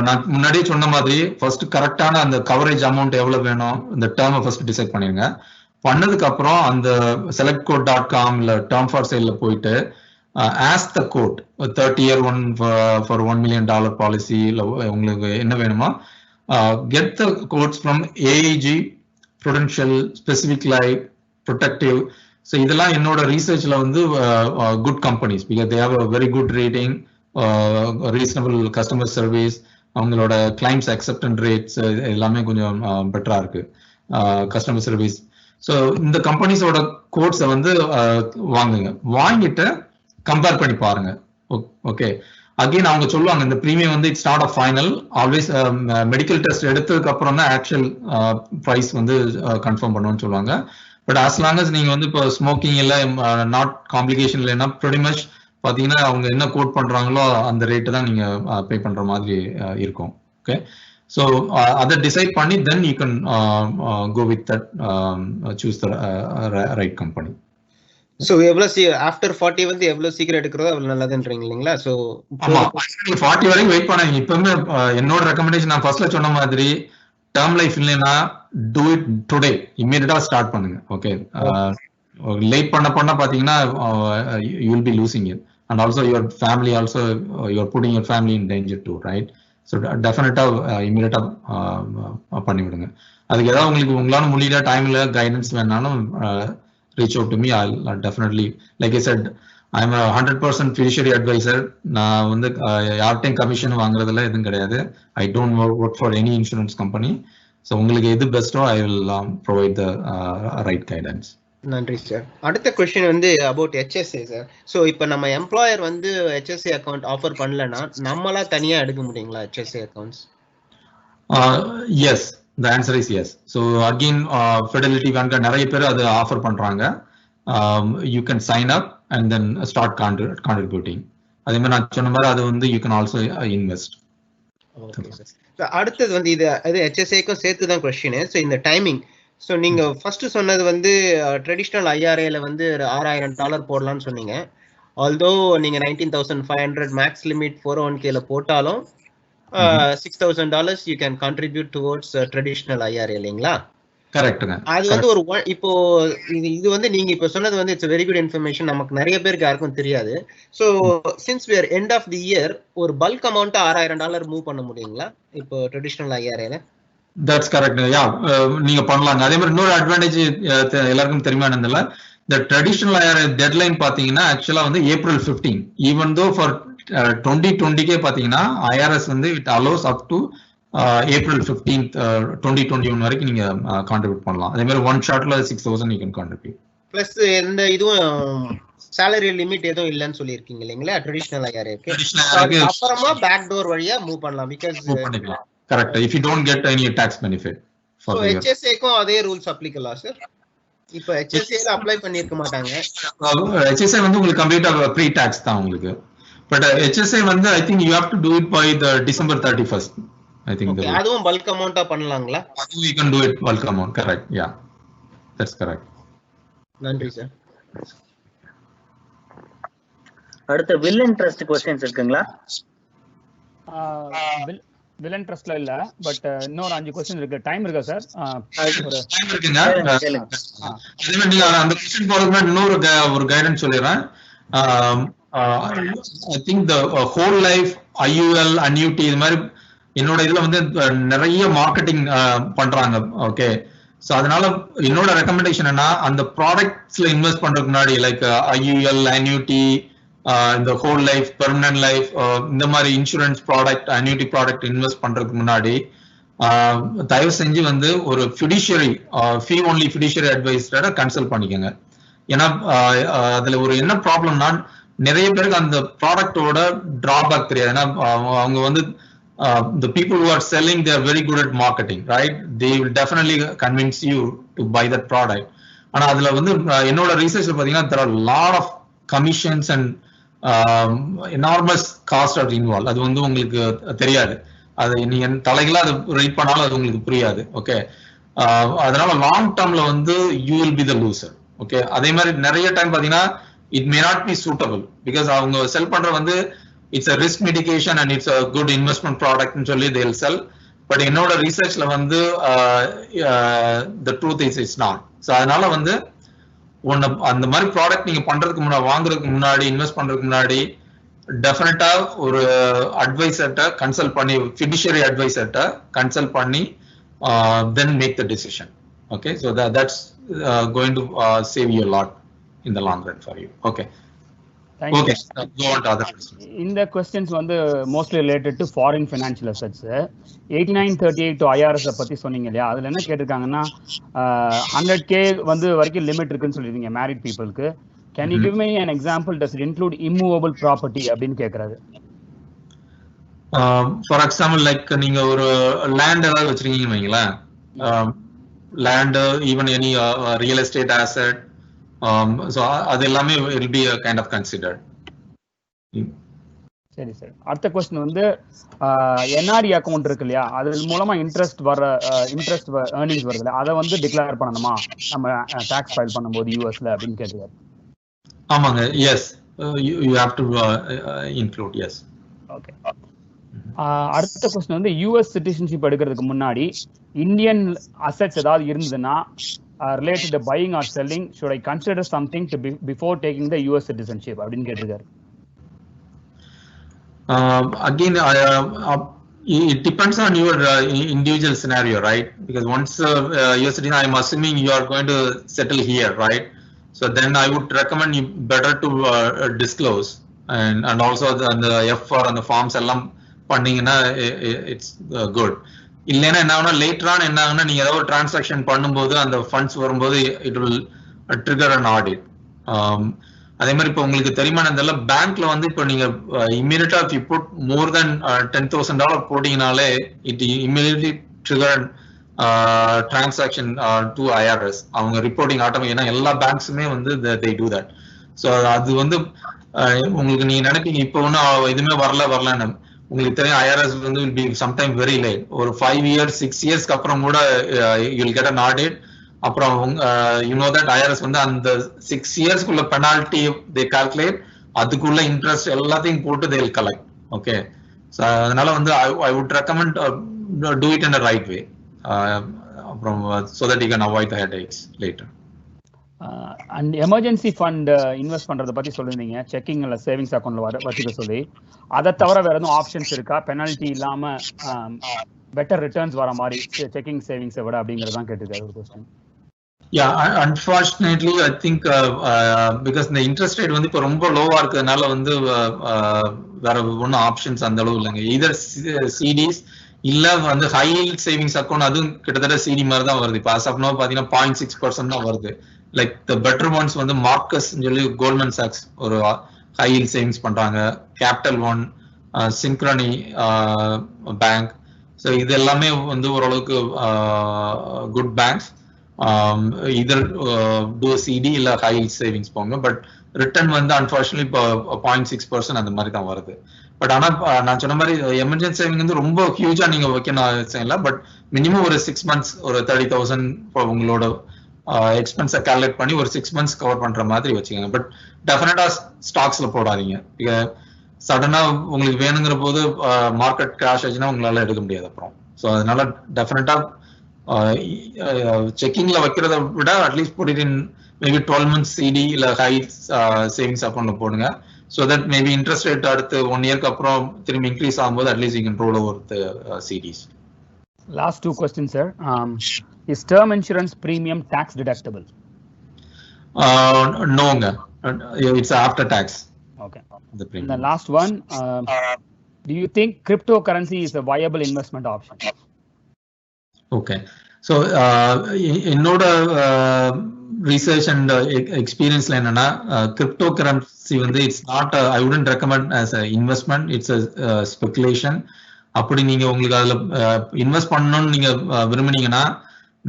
நான் முன்னாடியே சொன்ன மாதிரி ஃபர்ஸ்ட் கரெக்டான அந்த கவரேஜ் அமௌண்ட் எவ்வளவு வேணும் இந்த டேர்மை ஃபர்ஸ்ட் டிசைட் பண்ணிருங்க. பண்ணதுக்கு அப்புறம் அந்த selectquote.com இல்ல டேர்ம் ஃபார் சேல்ல போயிட்டு ask the quote 30-year one for $1 million policy இல்ல உங்களுக்கு என்ன வேணுமோ get the quotes from AIG, Prudential, Pacific Life, Protective. So இதெல்லாம் என்னோட ரிசர்ச்ல வந்து good companies, because they have a very good rating, reasonable customer service, அவங்களோட claims acceptance rates எல்லாமே கொஞ்சம் பெட்டரா இருக்கு, கஸ்டமர் சர்வீஸ். ஸோ இந்த கம்பெனிஸோட கோட்ஸை வந்து வாங்குங்க, வாங்கிட்டு கம்பேர் பண்ணி பாருங்க. ஓகே, அகைன் அவங்க சொல்லுவாங்க இந்த ப்ரீமியம் வந்து it's not a final, always medical test எடுத்ததுக்கு அப்புறம் தான் ஆக்சுவல் ப்ரைஸ் வந்து கன்ஃபார்ம் பண்ணுவோம்னு சொல்லுவாங்க. பட் as long as நீங்க வந்து இப்போ ஸ்மோக்கிங் இல்லை, நாட் காம்ப்ளிகேஷன் இல்லைன்னா pretty much பாத்தீங்கன்னா அவங்க என்ன கோட் பண்றாங்களோ அந்த ரேட்டு தான் நீங்க பே பண்ற மாதிரி இருக்கும். ஓகே, ஸோ அதை டிசைட் பண்ணி then you can go with that, choose the right company. So எவ்வளவு ஆஃப்டர் 40 வந்து எவ்வளவு சீக்கிரம் எடுக்கிறதோ அவ்வளவு நல்லதுன்றீங்க இல்லைங்களா? சோ ஆமா, 40 வரைக்கும் வெயிட் பண்ணாங்க. இப்பவுமே என்னோட ரெக்கமெண்டேஷன் நான் ஃபர்ஸ்ட்ல சொன்ன மாதிரி, டேர்ம் லைஃப் இல்லைன்னா டூ இட் டுடே, இமீடியட்டா ஸ்டார்ட் பண்ணுங்க. ஓகே, லேட் பண்ண பாத்தீங்கன்னா you will be losing it, and also your family also you are putting your family in danger too, right? So டெஃபினட்டா இமீடியட்டா பண்ணி விடுங்க. அதுக்கு ஏதாவது உங்களுக்கு உங்களால முடியல, டைம்ல கைடன்ஸ் வேணாலும் reach out to me. I'll definitely, like I said, I'm a 100% fiduciary advisor. நான் வந்து யார்ட்டையும் கமிஷன் வாங்குறதுல எதுவும் கிடையாது. I don't work for any insurance company. So உங்களுக்கு எது Bairstow I will provide the right guidance. நன்றி சார். அடுத்த கொஸ்டின் வந்து அபவுட் HSA சார். ஸோ இப்போ நம்ம எம்ப்ளாயர் வந்து HSA அக்கௌண்ட் ஆஃபர் பண்ணலன்னா நம்மளா தனியா எடுக்க முடியுங்களா HSA accounts? Yes, the answer is yes. So again, Fidelity Bank நிறைய பேர் அது ஆஃபர் பண்றாங்க. You can sign up and then start contributing. அதே மாதிரி நான் சொன்ன மாதிரி அது வந்து you can also invest. Okay sir. அடுத்தது வந்து இது HSA-க்கும் சேர்த்து தான் கொஸ்டின். ஸோ இந்த டைமிங், ஸோ நீங்க ஃபர்ஸ்ட் சொன்னது வந்து ட்ரெடிஷ்னல் IRA-ல வந்து $6,000 போடலாம்னு சொன்னீங்க. ஆல்தோ நீங்க 19,500 மேக்ஸ் லிமிட் 401k-ல போட்டாலும் $6,000 you can contribute towards traditional IRA இல்லைங்களா? கரெக்ட்டுங்க. அது வந்து ஒரு இப்போ இது வந்து நீங்க இப்ப சொன்னது வந்து இட்ஸ் வெரி குட் இன்ஃபர்மேஷன், நமக்கு நிறைய பேருக்கு யாருக்கும் தெரியாது. So since we are end of the year ஒரு பல்க் அமௌண்ட் $6,000 மூவ் பண்ண முடியுங்களா இப்போ ட்ரெடிஷ்னல் IRA-ல? That's correct. யா, நீங்க பண்ணலாங்க. அதே மாதிரி இன்னொரு அட்வான்டேஜ் எல்லாருக்கும் தெரியுமா என்னதுல, இந்த ட்ரெடிஷ்னல் IRA டெட்லைன் பாத்தீங்கன்னா ஆக்சுவலா வந்து April 15. ஈவன் தோ ஃபார் 2020 பாத்தீங்கன்னா IRS வந்து it allows up to April 15th 2021 வரைக்கும் நீங்க கான்ட்ரிபியூட் பண்ணலாம். அதே மாதிரி ஒன் ஷாட்ல 6,000 you can contribute. பிளஸ் எந்த இதுவும் salary லிமிட் எதுவும் இல்லன்னு சொல்லிருக்கீங்க இல்லைங்களா ட்ரெடிஷ்னல் IRA-க்கு? அப்புறமா பேக் டோர் வழியா மூவ் பண்ணலாம் பிகாஸ் பண்ணிக்கலாம். Correct, if you don't get any tax benefit. So HSA-க்கும் அதே ரூல்ஸ் அப்ளிகலா சார்? இப்போ HSA-ல அப்ளை பண்ணிருக்க மாட்டாங்க. HSA வந்து உங்களுக்கு கம்ப்ளீட்டா ப்ரீ டாக்ஸ் தான் உங்களுக்கு. But HSA வந்து I think you have to do it by the December 31st. I think. Okay, அதுவும் bulk அமௌண்டா பண்ணலாங்களா? You can do it bulk amount, correct? Yeah, that's correct. நன்றி சார். அடுத்து will and trust questions இருக்குங்களா? will and trustல இல்ல, but இன்னொரு 5 question இருக்கு. Time இருக்கா sir? Time இருக்குங்க. அதே மாதிரி நீங்க அந்த क्वेश्चन போறதுக்கு இன்னொரு ஒரு guidance சொல்லிறேன். I think the whole life IUL annuity இது மாதிரி என்னோட இதுல வந்து நிறைய மார்க்கெட்டிங் பண்றாங்க. ஓகே, சோ அதனால என்னோட ரெக்கமெண்டேஷன் என்ன, அந்த ப்ராடக்ட்ஸ்ல இன்வெஸ்ட் பண்றதுக்கு முன்னாடி லைக் IUL annuity, இந்த ஹோல் லைஃப், பெர்மனன்ட் லைஃப், இந்த மாதிரி insurance product, annuity product invest பண்றதுக்கு முன்னாடி தயவு செஞ்சு வந்து ஒரு ஃபிடிஷியரி ஃபீ ஒன்லி ஃபிடிஷியரி அட்வைசரை கன்சல்ட் பண்ணிக்கோங்க. ஏன்னா அதுல ஒரு என்ன ப்ராப்ளம்னா நிறைய பேருக்கு அந்த ப்ராடக்டோட டிராபேக் தெரியாது. ஏன்னா அவங்க வந்து the people who are selling, they are very good at marketing, right? They will definitely convince you to buy that product. ஆனா அதுல வந்து என்னோட ரிசர்ச்ல பாத்தீங்கன்னா there are a lot of commissions and enormous cost are involved. அது வந்து உங்களுக்கு தெரியாது. அது நீங்க தலைகளா அது ரைட் பண்ணாலும் அது உங்களுக்கு புரியாது. ஓகே, அதனால லாங் டேர்ம்ல வந்து you will be the loser. Okay, அதே மாதிரி நிறைய டைம் பாத்தீங்கன்னா it may not be suitable because அவங்க செல் பண்ற வந்து it's a risk mitigation and it's a good investment product ன்னு சொல்லி they'll sell. But என்னோட ரிசர்ச்ல வந்து the truth is it's not. So அதனால வந்து அந்த மாதிரி ப்ராடக்ட் நீங்க பண்றதுக்கு முன்னாடி, வாங்குறதுக்கு முன்னாடி, இன்வெஸ்ட் பண்றதுக்கு முன்னாடி டெஃபினட்டா ஒரு அட்வைசர்ட்ட கன்சல்ட் பண்ணி, ஃபிடுஷியரி அட்வைசர்ட்ட கன்சல்ட் பண்ணி then make the decision. Okay, so that's going to save you a lot in the long run for you. Okay. Thank you. Okay, go on to other questions. இந்த questions வந்து mostly related to foreign financial assets. 8938 to IRS பத்தி சொன்னீங்க இல்லையா, அதுல என்ன கேட்டிருக்காங்கன்னா 100K வந்து வரைக்கும் limit இருக்குன்னு சொல்லிருக்கீங்க மேரிட் பீப்புளுக்கு. Can you give me an example? Does it include immovable property அப்படின்னு கேக்குறாரு. For example, like நீங்க ஒரு land ஏதாவது வச்சிருக்கீங்கன்னு வைங்களேன், land, even any real estate asset, so அது எல்லாமே will be kind of considered. சரி சார். அடுத்த கொஸ்டின் வந்து என்ஆர்இ அக்கௌண்ட் இருக்கு இல்லையா, அது மூலமா இன்ட்ரெஸ்ட் ஏர்னிங்ஸ் வருதுல, அதை வந்து டிக்ளேர் பண்ணணுமா நம்ம டாக்ஸ் ஃபைல் பண்ணும்போது யூஎஸ்ல அப்படின்னு கேட்டுருக்காரு. ஆமாங்க, yes, you have to include, yes. Okay. அடுத்த கொஸ்டின் வந்து யூஎஸ் சிட்டிசன்ஷிப் எடுக்கிறதுக்கு முன்னாடி இந்தியன் அசெட்ஸ் ஏதாவது இருந்ததுன்னா related to buying are selling, should I consider something to before taking the US citizenship அப்படின்னு கேட்டிருக்காரு. Again, it depends on your individual scenario, right? Because once you're citizen, I'm assuming you are going to settle here, right? So then I would recommend you better to disclose, and also the F4 and the forms எல்லாம் பண்ணீங்கன்னா it's good. இல்லைன்னா என்ன ஆகுனா later on என்ன ஆகுனா நீங்க ஏதாவது transaction பண்ணும்போது அந்த ஃபண்ட்ஸ் வரும்போது it will trigger an audit. அதே மாதிரி இப்போ உங்களுக்கு தெரியுமா தெரியல, பேங்க்ல வந்து இப்போ நீங்க இம்மீடியட்டா if you put more than $10,000 போட்டீங்கனாலே it immediately trigger transaction to IRS. அவங்க ரிப்போர்ட்டிங் ஆட்டோமேட்டிக், ஏன்னா எல்லா பேங்க்ஸுமே வந்து they do that. ஸோ அது வந்து உங்களுக்கு நீங்க நினைப்பீங்க இப்போ ஒன்றும் எதுவுமே வரலன்னு, உங்களுக்கு தெரியும் IRS வந்து will be sometime very late. ஒரு 5 years 6 yearsக்கு அப்புறம் கூட you will get an audit. அப்புறம் you know that IRS வந்து அந்த 6 yearsக்குள்ள penalty they calculate, அதுக்குள்ள இன்ட்ரெஸ்ட் எல்லாத்தையும் போட்டு they will collect. Okay, so அதனால வந்து I would recommend do it in the right way, அப்புறம் so that you can avoid the headaches later. And emergency fund invest பண்றதை பத்தி சொல்லிருந்தீங்க, செக்கிங் இல்ல savings அக்கௌண்ட்ல வச்சுக்க சொல்லி. அதை தவிர வேற எதுவும் ஆப்ஷன்ஸ் இருக்கா பெனால்டி இல்லாம பெட்டர் ரிட்டர்ன்ஸ் வர மாதிரி செக்கிங் சேவிங்ஸை விட அப்படிங்கறதான் கேட்டிருக்காரு ஒரு question. Yeah, unfortunately I think because the interest rate வந்து இப்ப ரொம்ப லோவா இருக்கிறதுனால வந்து வேற ஒன்னும் ஆப்ஷன்ஸ் அந்த அளவு இல்லைங்க. either CDs இல்ல வந்து ஹை yield சேவிங்ஸ் அக்கௌண்ட், அதுவும் கிட்டத்தட்ட CD மாதிரி தான் வருது. இப்போ as of now பாத்தீங்கன்னா 0.6% தான் வருது. லைக் த பெட்டர் ஒன்ஸ் வந்து மார்க்கஸ் சொல்லி கோல்ட்மேன் சாக்ஸ் ஒரு ஹை yield சேவிங்ஸ் பண்றாங்க, கேபிட்டல் ஒன், சிங்க்ரனி பேங்க். ஸோ இது எல்லாமே வந்து ஓரளவுக்கு குட் பேங்க்ஸ். இதர் டூ சிடி இல்ல ஹை yield சேவிங்ஸ் போங்க. பட் ரிட்டர்ன் வந்து அன்பார்ச்சுனேட்லி இப்போ 0.6% அந்த மாதிரி தான் வருது. பட் ஆனா நான் சொன்ன மாதிரி எமர்ஜென்சி சேவிங் வந்து ரொம்ப ஹியூஜா நீங்க வைக்கணும் இல்லை. பட் மினிமம் ஒரு 6 months ஒரு 30,000 உங்களோட எக்ஸ்பென்ஸை கால்குலேட் பண்ணி ஒரு 6 months கவர் பண்ற மாதிரி வச்சுக்கோங்க. பட் டெஃபினட்டா ஸ்டாக்ஸ்ல போடாதீங்க. சடனா உங்களுக்கு வேணுங்கிற போது மார்க்கெட் கிராஷ் ஆச்சுன்னா உங்களால எடுக்க முடியாது அப்புறம். ஸோ அதனால டெஃபினட்டா செக்கிங்ல வைக்கிறத விட at least put it in maybe 12 months CD இல்ல ஹை சேவிங்ஸ் அக்கௌண்ட்ல போடுங்க. So that maybe interest rate அடுத்து 1 yearக்கு அப்புறம் திரும்பி இன்க்ரீஸ் ஆகும்போது at least you can roll over the CDs. Last 2 questions, sir. Is term insurance premium tax deductible? No, it's after tax. Okay. And the last one, do you think cryptocurrency is a viable investment option? Okay. So என்னோட research and experience ல என்னன்னா cryptocurrency வந்து it's not I wouldn't recommend as a investment, it's a speculation. அப்படி நீங்க உங்களுக்கு அதுல invest பண்ணணும்னு நீங்க விரும்புனீங்கன்னா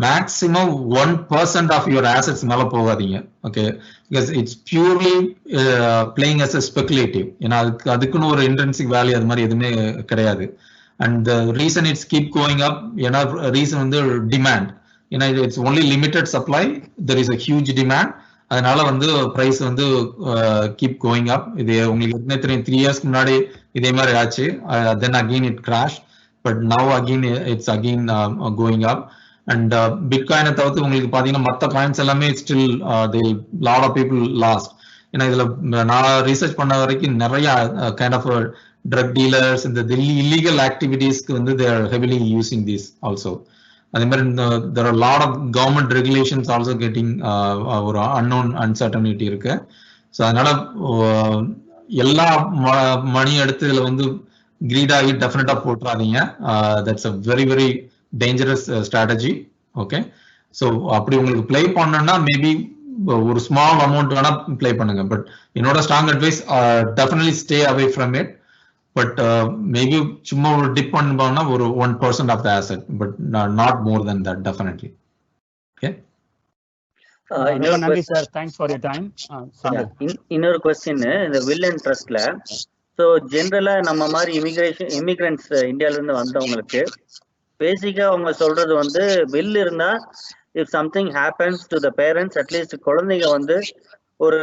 மேக்ஸிமம் 1% ஆஃப் யுவர் ஆசெட்ஸ் மேல போகாதீங்க. Okay, because it's purely playing as a speculative. ஏன்னா அதுக்குன்னு ஒரு இன்ட்ரின்சிக் வேல்யூ அது மாதிரி எதுவுமே கிடையாது. And the reason it's keep going up, ஏன்னா ரீசன் வந்து டிமாண்ட். ஏன்னா it's only limited supply, there is a huge demand. அதனால வந்து பிரைஸ் வந்து கீப் கோயிங் அப். இது உங்களுக்கு தெரியும் 3 years முன்னாடி இதே மாதிரி ஆச்சு. Then again it crash, but now again it's again going up. And பிட்காயினை தவிர்த்து உங்களுக்கு பாத்தீங்கன்னா மற்ற காயின்ஸ் எல்லாமே still lot of people lost. ஏன்னா இதுல நான் ரீசர்ச் பண்ண வரைக்கும் நிறைய கைண்ட் ஆஃப் ட்ரக் டீலர்ஸ் இந்த இல்லீகல் ஆக்டிவிட்டீஸ்க்கு வந்து they are heavily using these also. அதே மாதிரி there are a lot of government regulations also getting ஒரு unknown uncertainty இருக்கு. ஸோ அதனால எல்லா மணி எடுத்து இதுல வந்து கிரீட் ஆகி டெஃபினட்டா போட்டுறாதீங்க. That's a very very dangerous strategy. Okay, so அப்படி உங்களுக்கு பிளே பண்ணணும்னா மேபி ஒரு ஸ்மால் அமௌண்ட் வேணா பிளே பண்ணுங்க. பட் என்னோட strong advice definitely stay away from it. But maybe சும்மா ஒரு டிப் பண்ணோம்னா ஒரு 1% of the asset, but not more than that definitely. Okay, நன்றி sir, thanks for your time. இன்னொரு கொஸ்டின், இந்த வில் அண்ட் ட்ரஸ்ட்ல ஸோ ஜென்ரலா நம்ம மாதிரி இமிகிரண்ட்ஸ் இந்தியால இருந்து வந்தவங்களுக்கு பேசிக்கா அவங்க சொல்றது வந்து வில் இருந்தா if something happens to the parents at least குழந்தைங்க வந்து ஒரு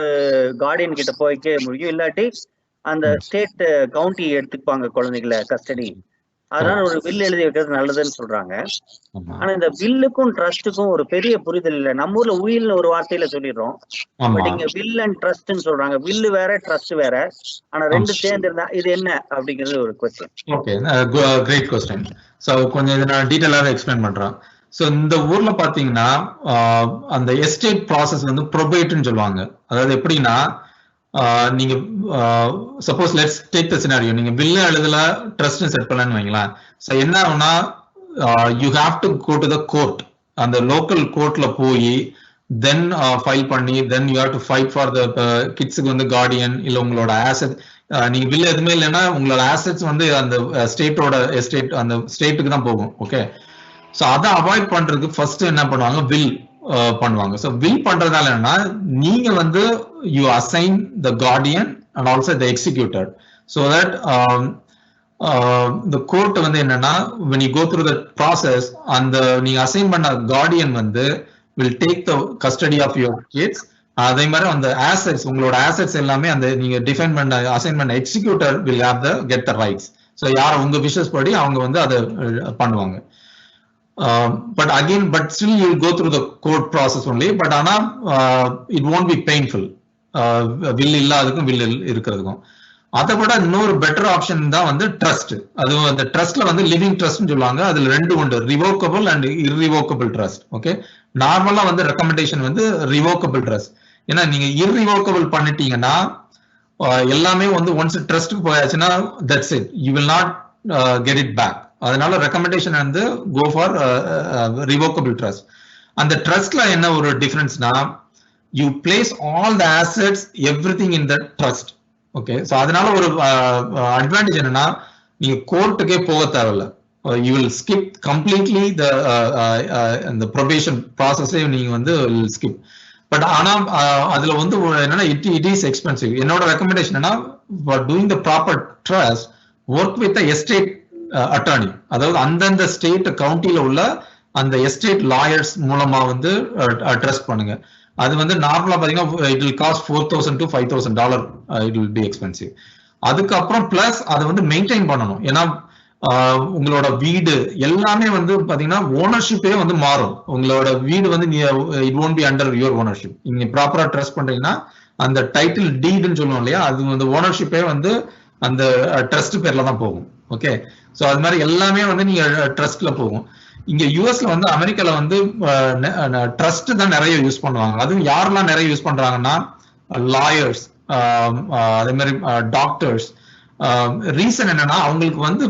கார்டியன் கிட்ட போய்க்க முடியும், இல்லாட்டி அந்த ஸ்டேட் கவுண்டி எடுத்துப்பாங்க குழந்தைகளை கஸ்டடி. அதனால ஒரு வில் எழுதி வைக்கிறது நல்லதுன்னு சொல்றாங்க. ஆனா இந்த வில்லுக்கும் ட்ரஸ்ட்டுக்கும் ஒரு பெரிய புரிதல் இல்லை. நம்ம ஊர்ல உயில்னு ஒரு வார்த்தையில சொல்லிடுறோம், பட் இங்க வில் அண்ட் ட்ரஸ்ட்னு சொல்றாங்க. வில்லு வேற ட்ரஸ்ட் வேற, ஆனா ரெண்டு சேர்ந்து இருந்தா இது என்ன அப்படிங்கிறது ஒரு question. Okay, great question. So கொஞ்சம் இதை நான் டீட்டெயிலாக எக்ஸ்பிளைன் பண்றேன். ஸோ இந்த ஊர்ல பாத்தீங்கன்னா அந்த எஸ்டேட் ப்ராசஸ் வந்து ப்ரொபேட்னு சொல்லுவாங்க. அதாவது எப்படின்னா நீங்க suppose let's take the scenario, நீங்க பில்ல எழுதல ட்ரஸ்ட் செட் பண்ணலன்னு வைங்களேன். ஸோ என்ன ஆகும்னா you have to go to the court. அந்த லோக்கல் கோர்ட்ல போய் தென் ஃபைல் பண்ணி then you have to fight for the கிட்ஸுக்கு வந்து கார்டியன் இல்ல உங்களோட ஆசெட். நீங்க பில் எதுவுமே இல்லைன்னா உங்களோட ஆசெட்ஸ் வந்து அந்த ஸ்டேட்டோட எஸ்டேட் அந்த ஸ்டேட்டுக்கு தான் போகும். ஓகே, ஸோ அதை அவாய்ட் பண்றதுக்கு ஃபர்ஸ்ட் என்ன பண்ணுவாங்க, வில் பண்ணுவாங்க. ஸோ வில் பண்றதால என்னன்னா நீங்க வந்து you assign the Guardian and also the executor. So that இந்த கோர்ட் வந்து என்னன்னா when you go through the process அந்த நீங்க அசைன் பண்ண கார்டியன் வந்து will take the custody of your kids. அதே மாதிரி அந்த assets உங்களோட assets எல்லாமே அந்த நீங்க டிஃபைன் பண்ண அசைன் பண்ண executor will have the get the rights. So யார் உங்க விஷஸ் படி அவங்க வந்து அதை பண்ணுவாங்க. But again, but still you will go through the court process only. But ஆனா it won't be painful. will இல்லாததுக்கும் will இருக்கிறதுக்கும். அதை விட இன்னொரு பெட்டர் ஆப்ஷன் தான் வந்து ட்ரஸ்ட். அதுவும் அந்த ட்ரஸ்ட்ல வந்து லிவிங் ட்ரஸ்ட்னு சொல்லுவாங்க. அதுல ரெண்டு உண்டு, revocable and irrevocable trust. Okay, நார்மலா வந்து ரெக்கமெண்டேஷன் வந்து ரிவோக்கபிள் ட்ரஸ்ட். ஏன்னா நீங்க இர்ரிவோக்கபிள் பண்ணிட்டீங்கன்னா எல்லாமே வந்து ஒன்ஸ் ட்ரஸ்ட்டுக்கு போயாச்சுன்னா that's it, you will not get it back. அதனால ரெக்கமெண்டேஷன் வந்து கோ ஃபார் ரிவோக்கபிள் ட்ரஸ்ட். அந்த ட்ரஸ்ட்ல என்ன ஒரு டிஃபரன்ஸ்னா you place all the assets everything in the trust. Okay, so அதனால ஒரு அட்வான்டேஜ் என்னன்னா நீங்க கோர்ட்டுக்கே போக தேவையில்ல. You will skip completely the probation ப்ராசஸே நீங்க வந்து ஸ்கிப். பட் ஆனா அதுல வந்து என்னன்னா இட் இஸ் எக்ஸ்பென்சிவ். என்னோட ரெக்கமெண்டேஷன் என்ன, for doing the proper trust work with estate attorney. அதாவது அந்தந்த ஸ்டேட் கவுண்டில உள்ள அந்த எஸ்டேட் லாயர்ஸ் மூலமா வந்து ட்ரஸ்ட் பண்ணுங்க. அது வந்து நார்மலா பாத்தீங்கன்னா it will cost $4,000 to $5,000. It will B expensive. அதுக்கப்புறம் பிளஸ் அதை வந்து மெயின்டைன் பண்ணணும். ஏன்னா உங்களோட வீடு எல்லாமே வந்து பாத்தீங்கன்னா ஓனர்ஷிப்பே வந்து மாறும். உங்களோட வீடு வந்து it won't be under your ownership. நீங்க ப்ராப்பரா ட்ரஸ்ட் பண்றீங்கன்னா அந்த டைட்டில் டீடுன்னு சொல்லுவோம் இல்லையா, அது வந்து ஓனர்ஷிப்பே வந்து அந்த ட்ரஸ்ட் பேர்ல தான் போகும். ஓகே, ஸோ அது மாதிரி எல்லாமே வந்து நீங்க ட்ரஸ்ட்ல போகும். இங்க யூஎஸ்ல வந்து அமெரிக்கால வந்து ட்ரஸ்ட் தான் நிறைய யூஸ் பண்ணுவாங்க. அதுவும் யாரெல்லாம் நிறைய யூஸ் பண்றாங்கன்னா லாயர்ஸ், அதே மாதிரி டாக்டர்ஸ். ரீசன் என்னன்னா அவங்களுக்கு வந்து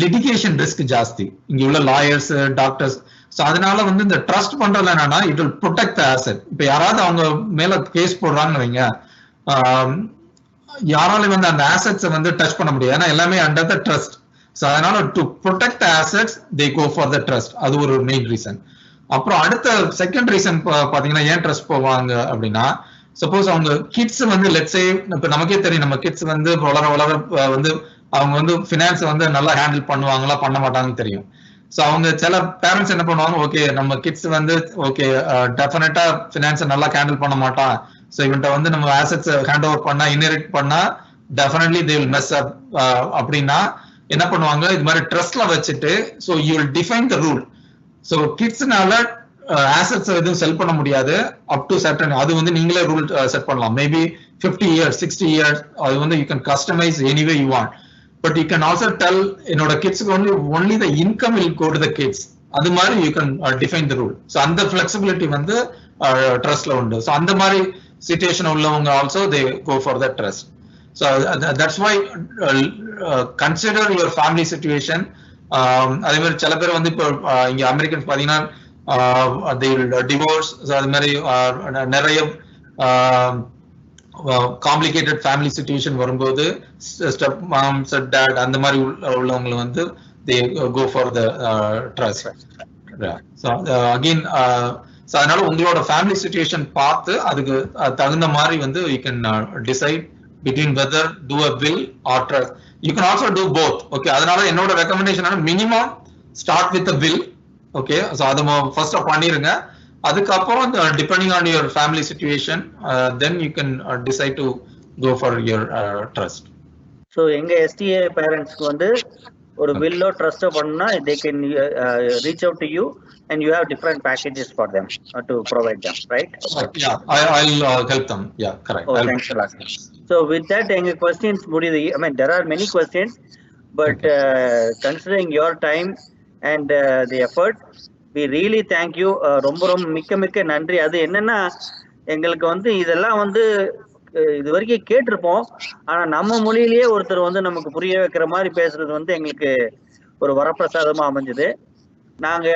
லிட்டிகேஷன் ரிஸ்க் ஜாஸ்தி இங்க உள்ள லாயர்ஸ் டாக்டர்ஸ். ஸோ அதனால வந்து இந்த ட்ரஸ்ட் பண்றதுல என்னன்னா it will protect the asset. இப்போ யாராவது அவங்க மேல கேஸ் போடுறாங்கன்னு வைங்க, யாராலையும் வந்து அந்த ஆசெட்ஸை வந்து டச் பண்ண முடியாது, ஏன்னா எல்லாமே அண்டர் த ட்ரஸ்ட். ஸோ அதனால to protect the assets they go for the trust. அது ஒரு மெயின் ரீசன். அப்புறம் அடுத்த செகண்ட் ரீசன் பாத்தீங்கன்னா ஏன் ட்ரஸ்ட் போவாங்க அப்படின்னா, சப்போஸ் அவங்க கிட்ஸ் வந்து லெட்ஸ் சே இப்ப நமக்கே தெரியும் நம்ம கிட்ஸ் வந்து வளர வளர வந்து அவங்க வந்து ஃபினான்ஸ் வந்து நல்லா ஹேண்டில் பண்ணுவாங்களா பண்ண மாட்டாங்கன்னு தெரியும். ஸோ அவங்க சில பேரண்ட்ஸ் என்ன பண்ணுவாங்க, ஓகே நம்ம கிட்ஸ் வந்து ஓகே டெஃபினட்டா ஃபினான்ஸை நல்லா ஹேண்டில் பண்ண மாட்டான், ஸோ இவன்ட்ட வந்து நம்ம ஆசெட்ஸ் ஹேண்ட் ஓவர் பண்ணா இன்ஹெரிட் பண்ணா definitely they will mess up அப்படின்னா என்ன பண்ணுவாங்க, இது மாதிரி ட்ரஸ்ட்ல வச்சுட்டு so you will define the rule. So கிட்ஸ்னால assets எதுவும் செல் பண்ண முடியாது அப் டு certain, அது வந்து நீங்களே ரூல் செட் பண்ணலாம். மேபி 50 years 60 years அது வந்து you can customize any way you want, but you can also tell என்னோட கிட்ஸ்க்கு only the income will go to the kids. அது மாதிரி you can define the rule. So அந்த flexibility வந்து ட்ரஸ்ட்ல உண்டு. So அந்த மாதிரி சிச்சுவேஷன் உள்ளவங்க also they go for that trust. So that's why consider your family situation. அதே மாதிரி சில பேர் வந்து இப்போ இங்க அமெரிக்கன்ஸ் பாத்தீங்கன்னா they will divorce. So அது மாதிரி நிறைய காம்ப்ளிகேட்டட் ஃபேமிலி சிச்சுவேஷன் வரும்போது ஸ்டெப் மாம் ஸ்டெப் டாட் அந்த மாதிரி உள்ளவங்களை வந்து they go for the trust. So again so அதனால உங்களோட ஃபேமிலி சிச்சுவேஷன் பார்த்து அதுக்கு தகுந்த மாதிரி வந்து you can decide between whether do a will or trust. You can also do both. Okay, அதனால என்னோட recommendation minimum start with a will. Okay, so அத ஃபர்ஸ்ட் பண்ணிருங்க. அதுக்கப்புறம் depending on your family situation then you can decide to go for your trust. So எங்க STA பேரண்ட்ஸ்க்கு வந்து ஒரு willow ட்ரஸ்டோ பண்ணா they can reach out to you and you have different packages for them to provide them, right? Yeah, I'll help them. Yeah, correct. Oh, thanks a lot. So with that எங்க questions முடியுது. I mean there are many questions, but considering your time and the effort, we really thank you. ரொம்ப ரொம்ப மிக்க நன்றி. அது என்னன்னா எங்களுக்கு வந்து இதெல்லாம் வந்து இது வரைக்கும் கேட்டிருப்போம், ஆனா நம்ம மொழியிலேயே ஒருத்தர் வந்து நமக்கு புரிய வைக்கிற மாதிரி பேசுறது வந்து எங்களுக்கு ஒரு வரப்பிரசாதமா அமைஞ்சது. நாங்க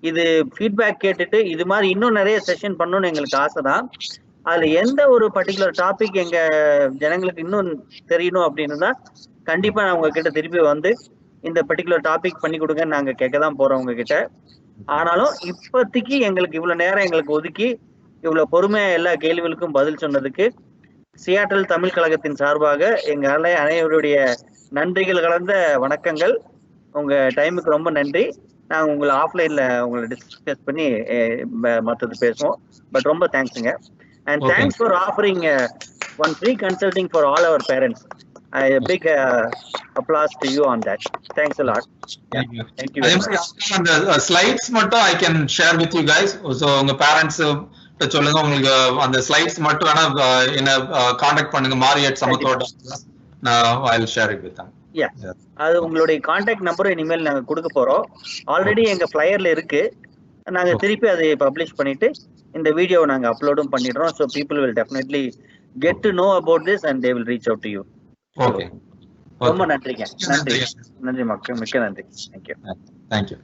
இது ஃபீட்பேக் கேட்டுட்டு இது மாதிரி இன்னும் நிறைய செஷன் பண்ணணும்னு எங்களுக்கு ஆசை தான். அதுல எந்த ஒரு பர்டிகுலர் டாபிக் எங்க ஜனங்களுக்கு இன்னும் தெரியணும் அப்படின்னு தான் கண்டிப்பா நான் உங்ககிட்ட திருப்பி வந்து இந்த பர்டிகுலர் டாபிக் பண்ணி கொடுங்கன்னு நாங்க கேட்க தான் போறோம் உங்ககிட்ட. ஆனாலும் இப்போதைக்கு எங்களுக்கு இவ்வளவு நேரம் எங்களுக்கு ஒதுக்கி இவ்வளவு பொறுமையா எல்லா கேள்விகளுக்கும் பதில் சொன்னதுக்கு சியாட்டல் தமிழ் கழகத்தின் சார்பாக எங்க அனைவருடைய நன்றிகள் கலந்த வணக்கங்கள். உங்க டைமுக்கு ரொம்ப நன்றி. நாங்கள் உங்களை ஆஃப்லைன்ல உங்களை டிஸ்கஸ் பண்ணி மற்றது பேசுவோம். பட் ரொம்ப தேங்க்ஸுங்க. And thanks for offering one free consulting for all our parents. Big applause to you on that. Thanks a lot. Thank you. Thank you very much. And the slides மட்டும் I can share with you guys. So உங்க parents சொல்லுங்க, உங்களுக்கு அந்த slides மட்டும் வேணா என்ன contact பண்ணுங்க Marriott சமத்தோட. I'll share it with them. Yeah. அது உங்களுடைய கான்டாக்ட் நம்பரும் இனிமேல் நாங்க கொடுக்க போறோம். ஆல்ரெடி எங்க ஃபிளையர்ல இருக்கு. நாங்க திருப்பி அதை பப்ளிஷ் பண்ணிட்டு இந்த வீடியோவை நாங்க அப்லோடும் பண்ணிடுறோம். So people will definitely get to know about this and they will reach out to you. Okay. ரொம்ப நன்றிங்க. நன்றி மக்கள், மிக்க நன்றி. Thank you. Thank you.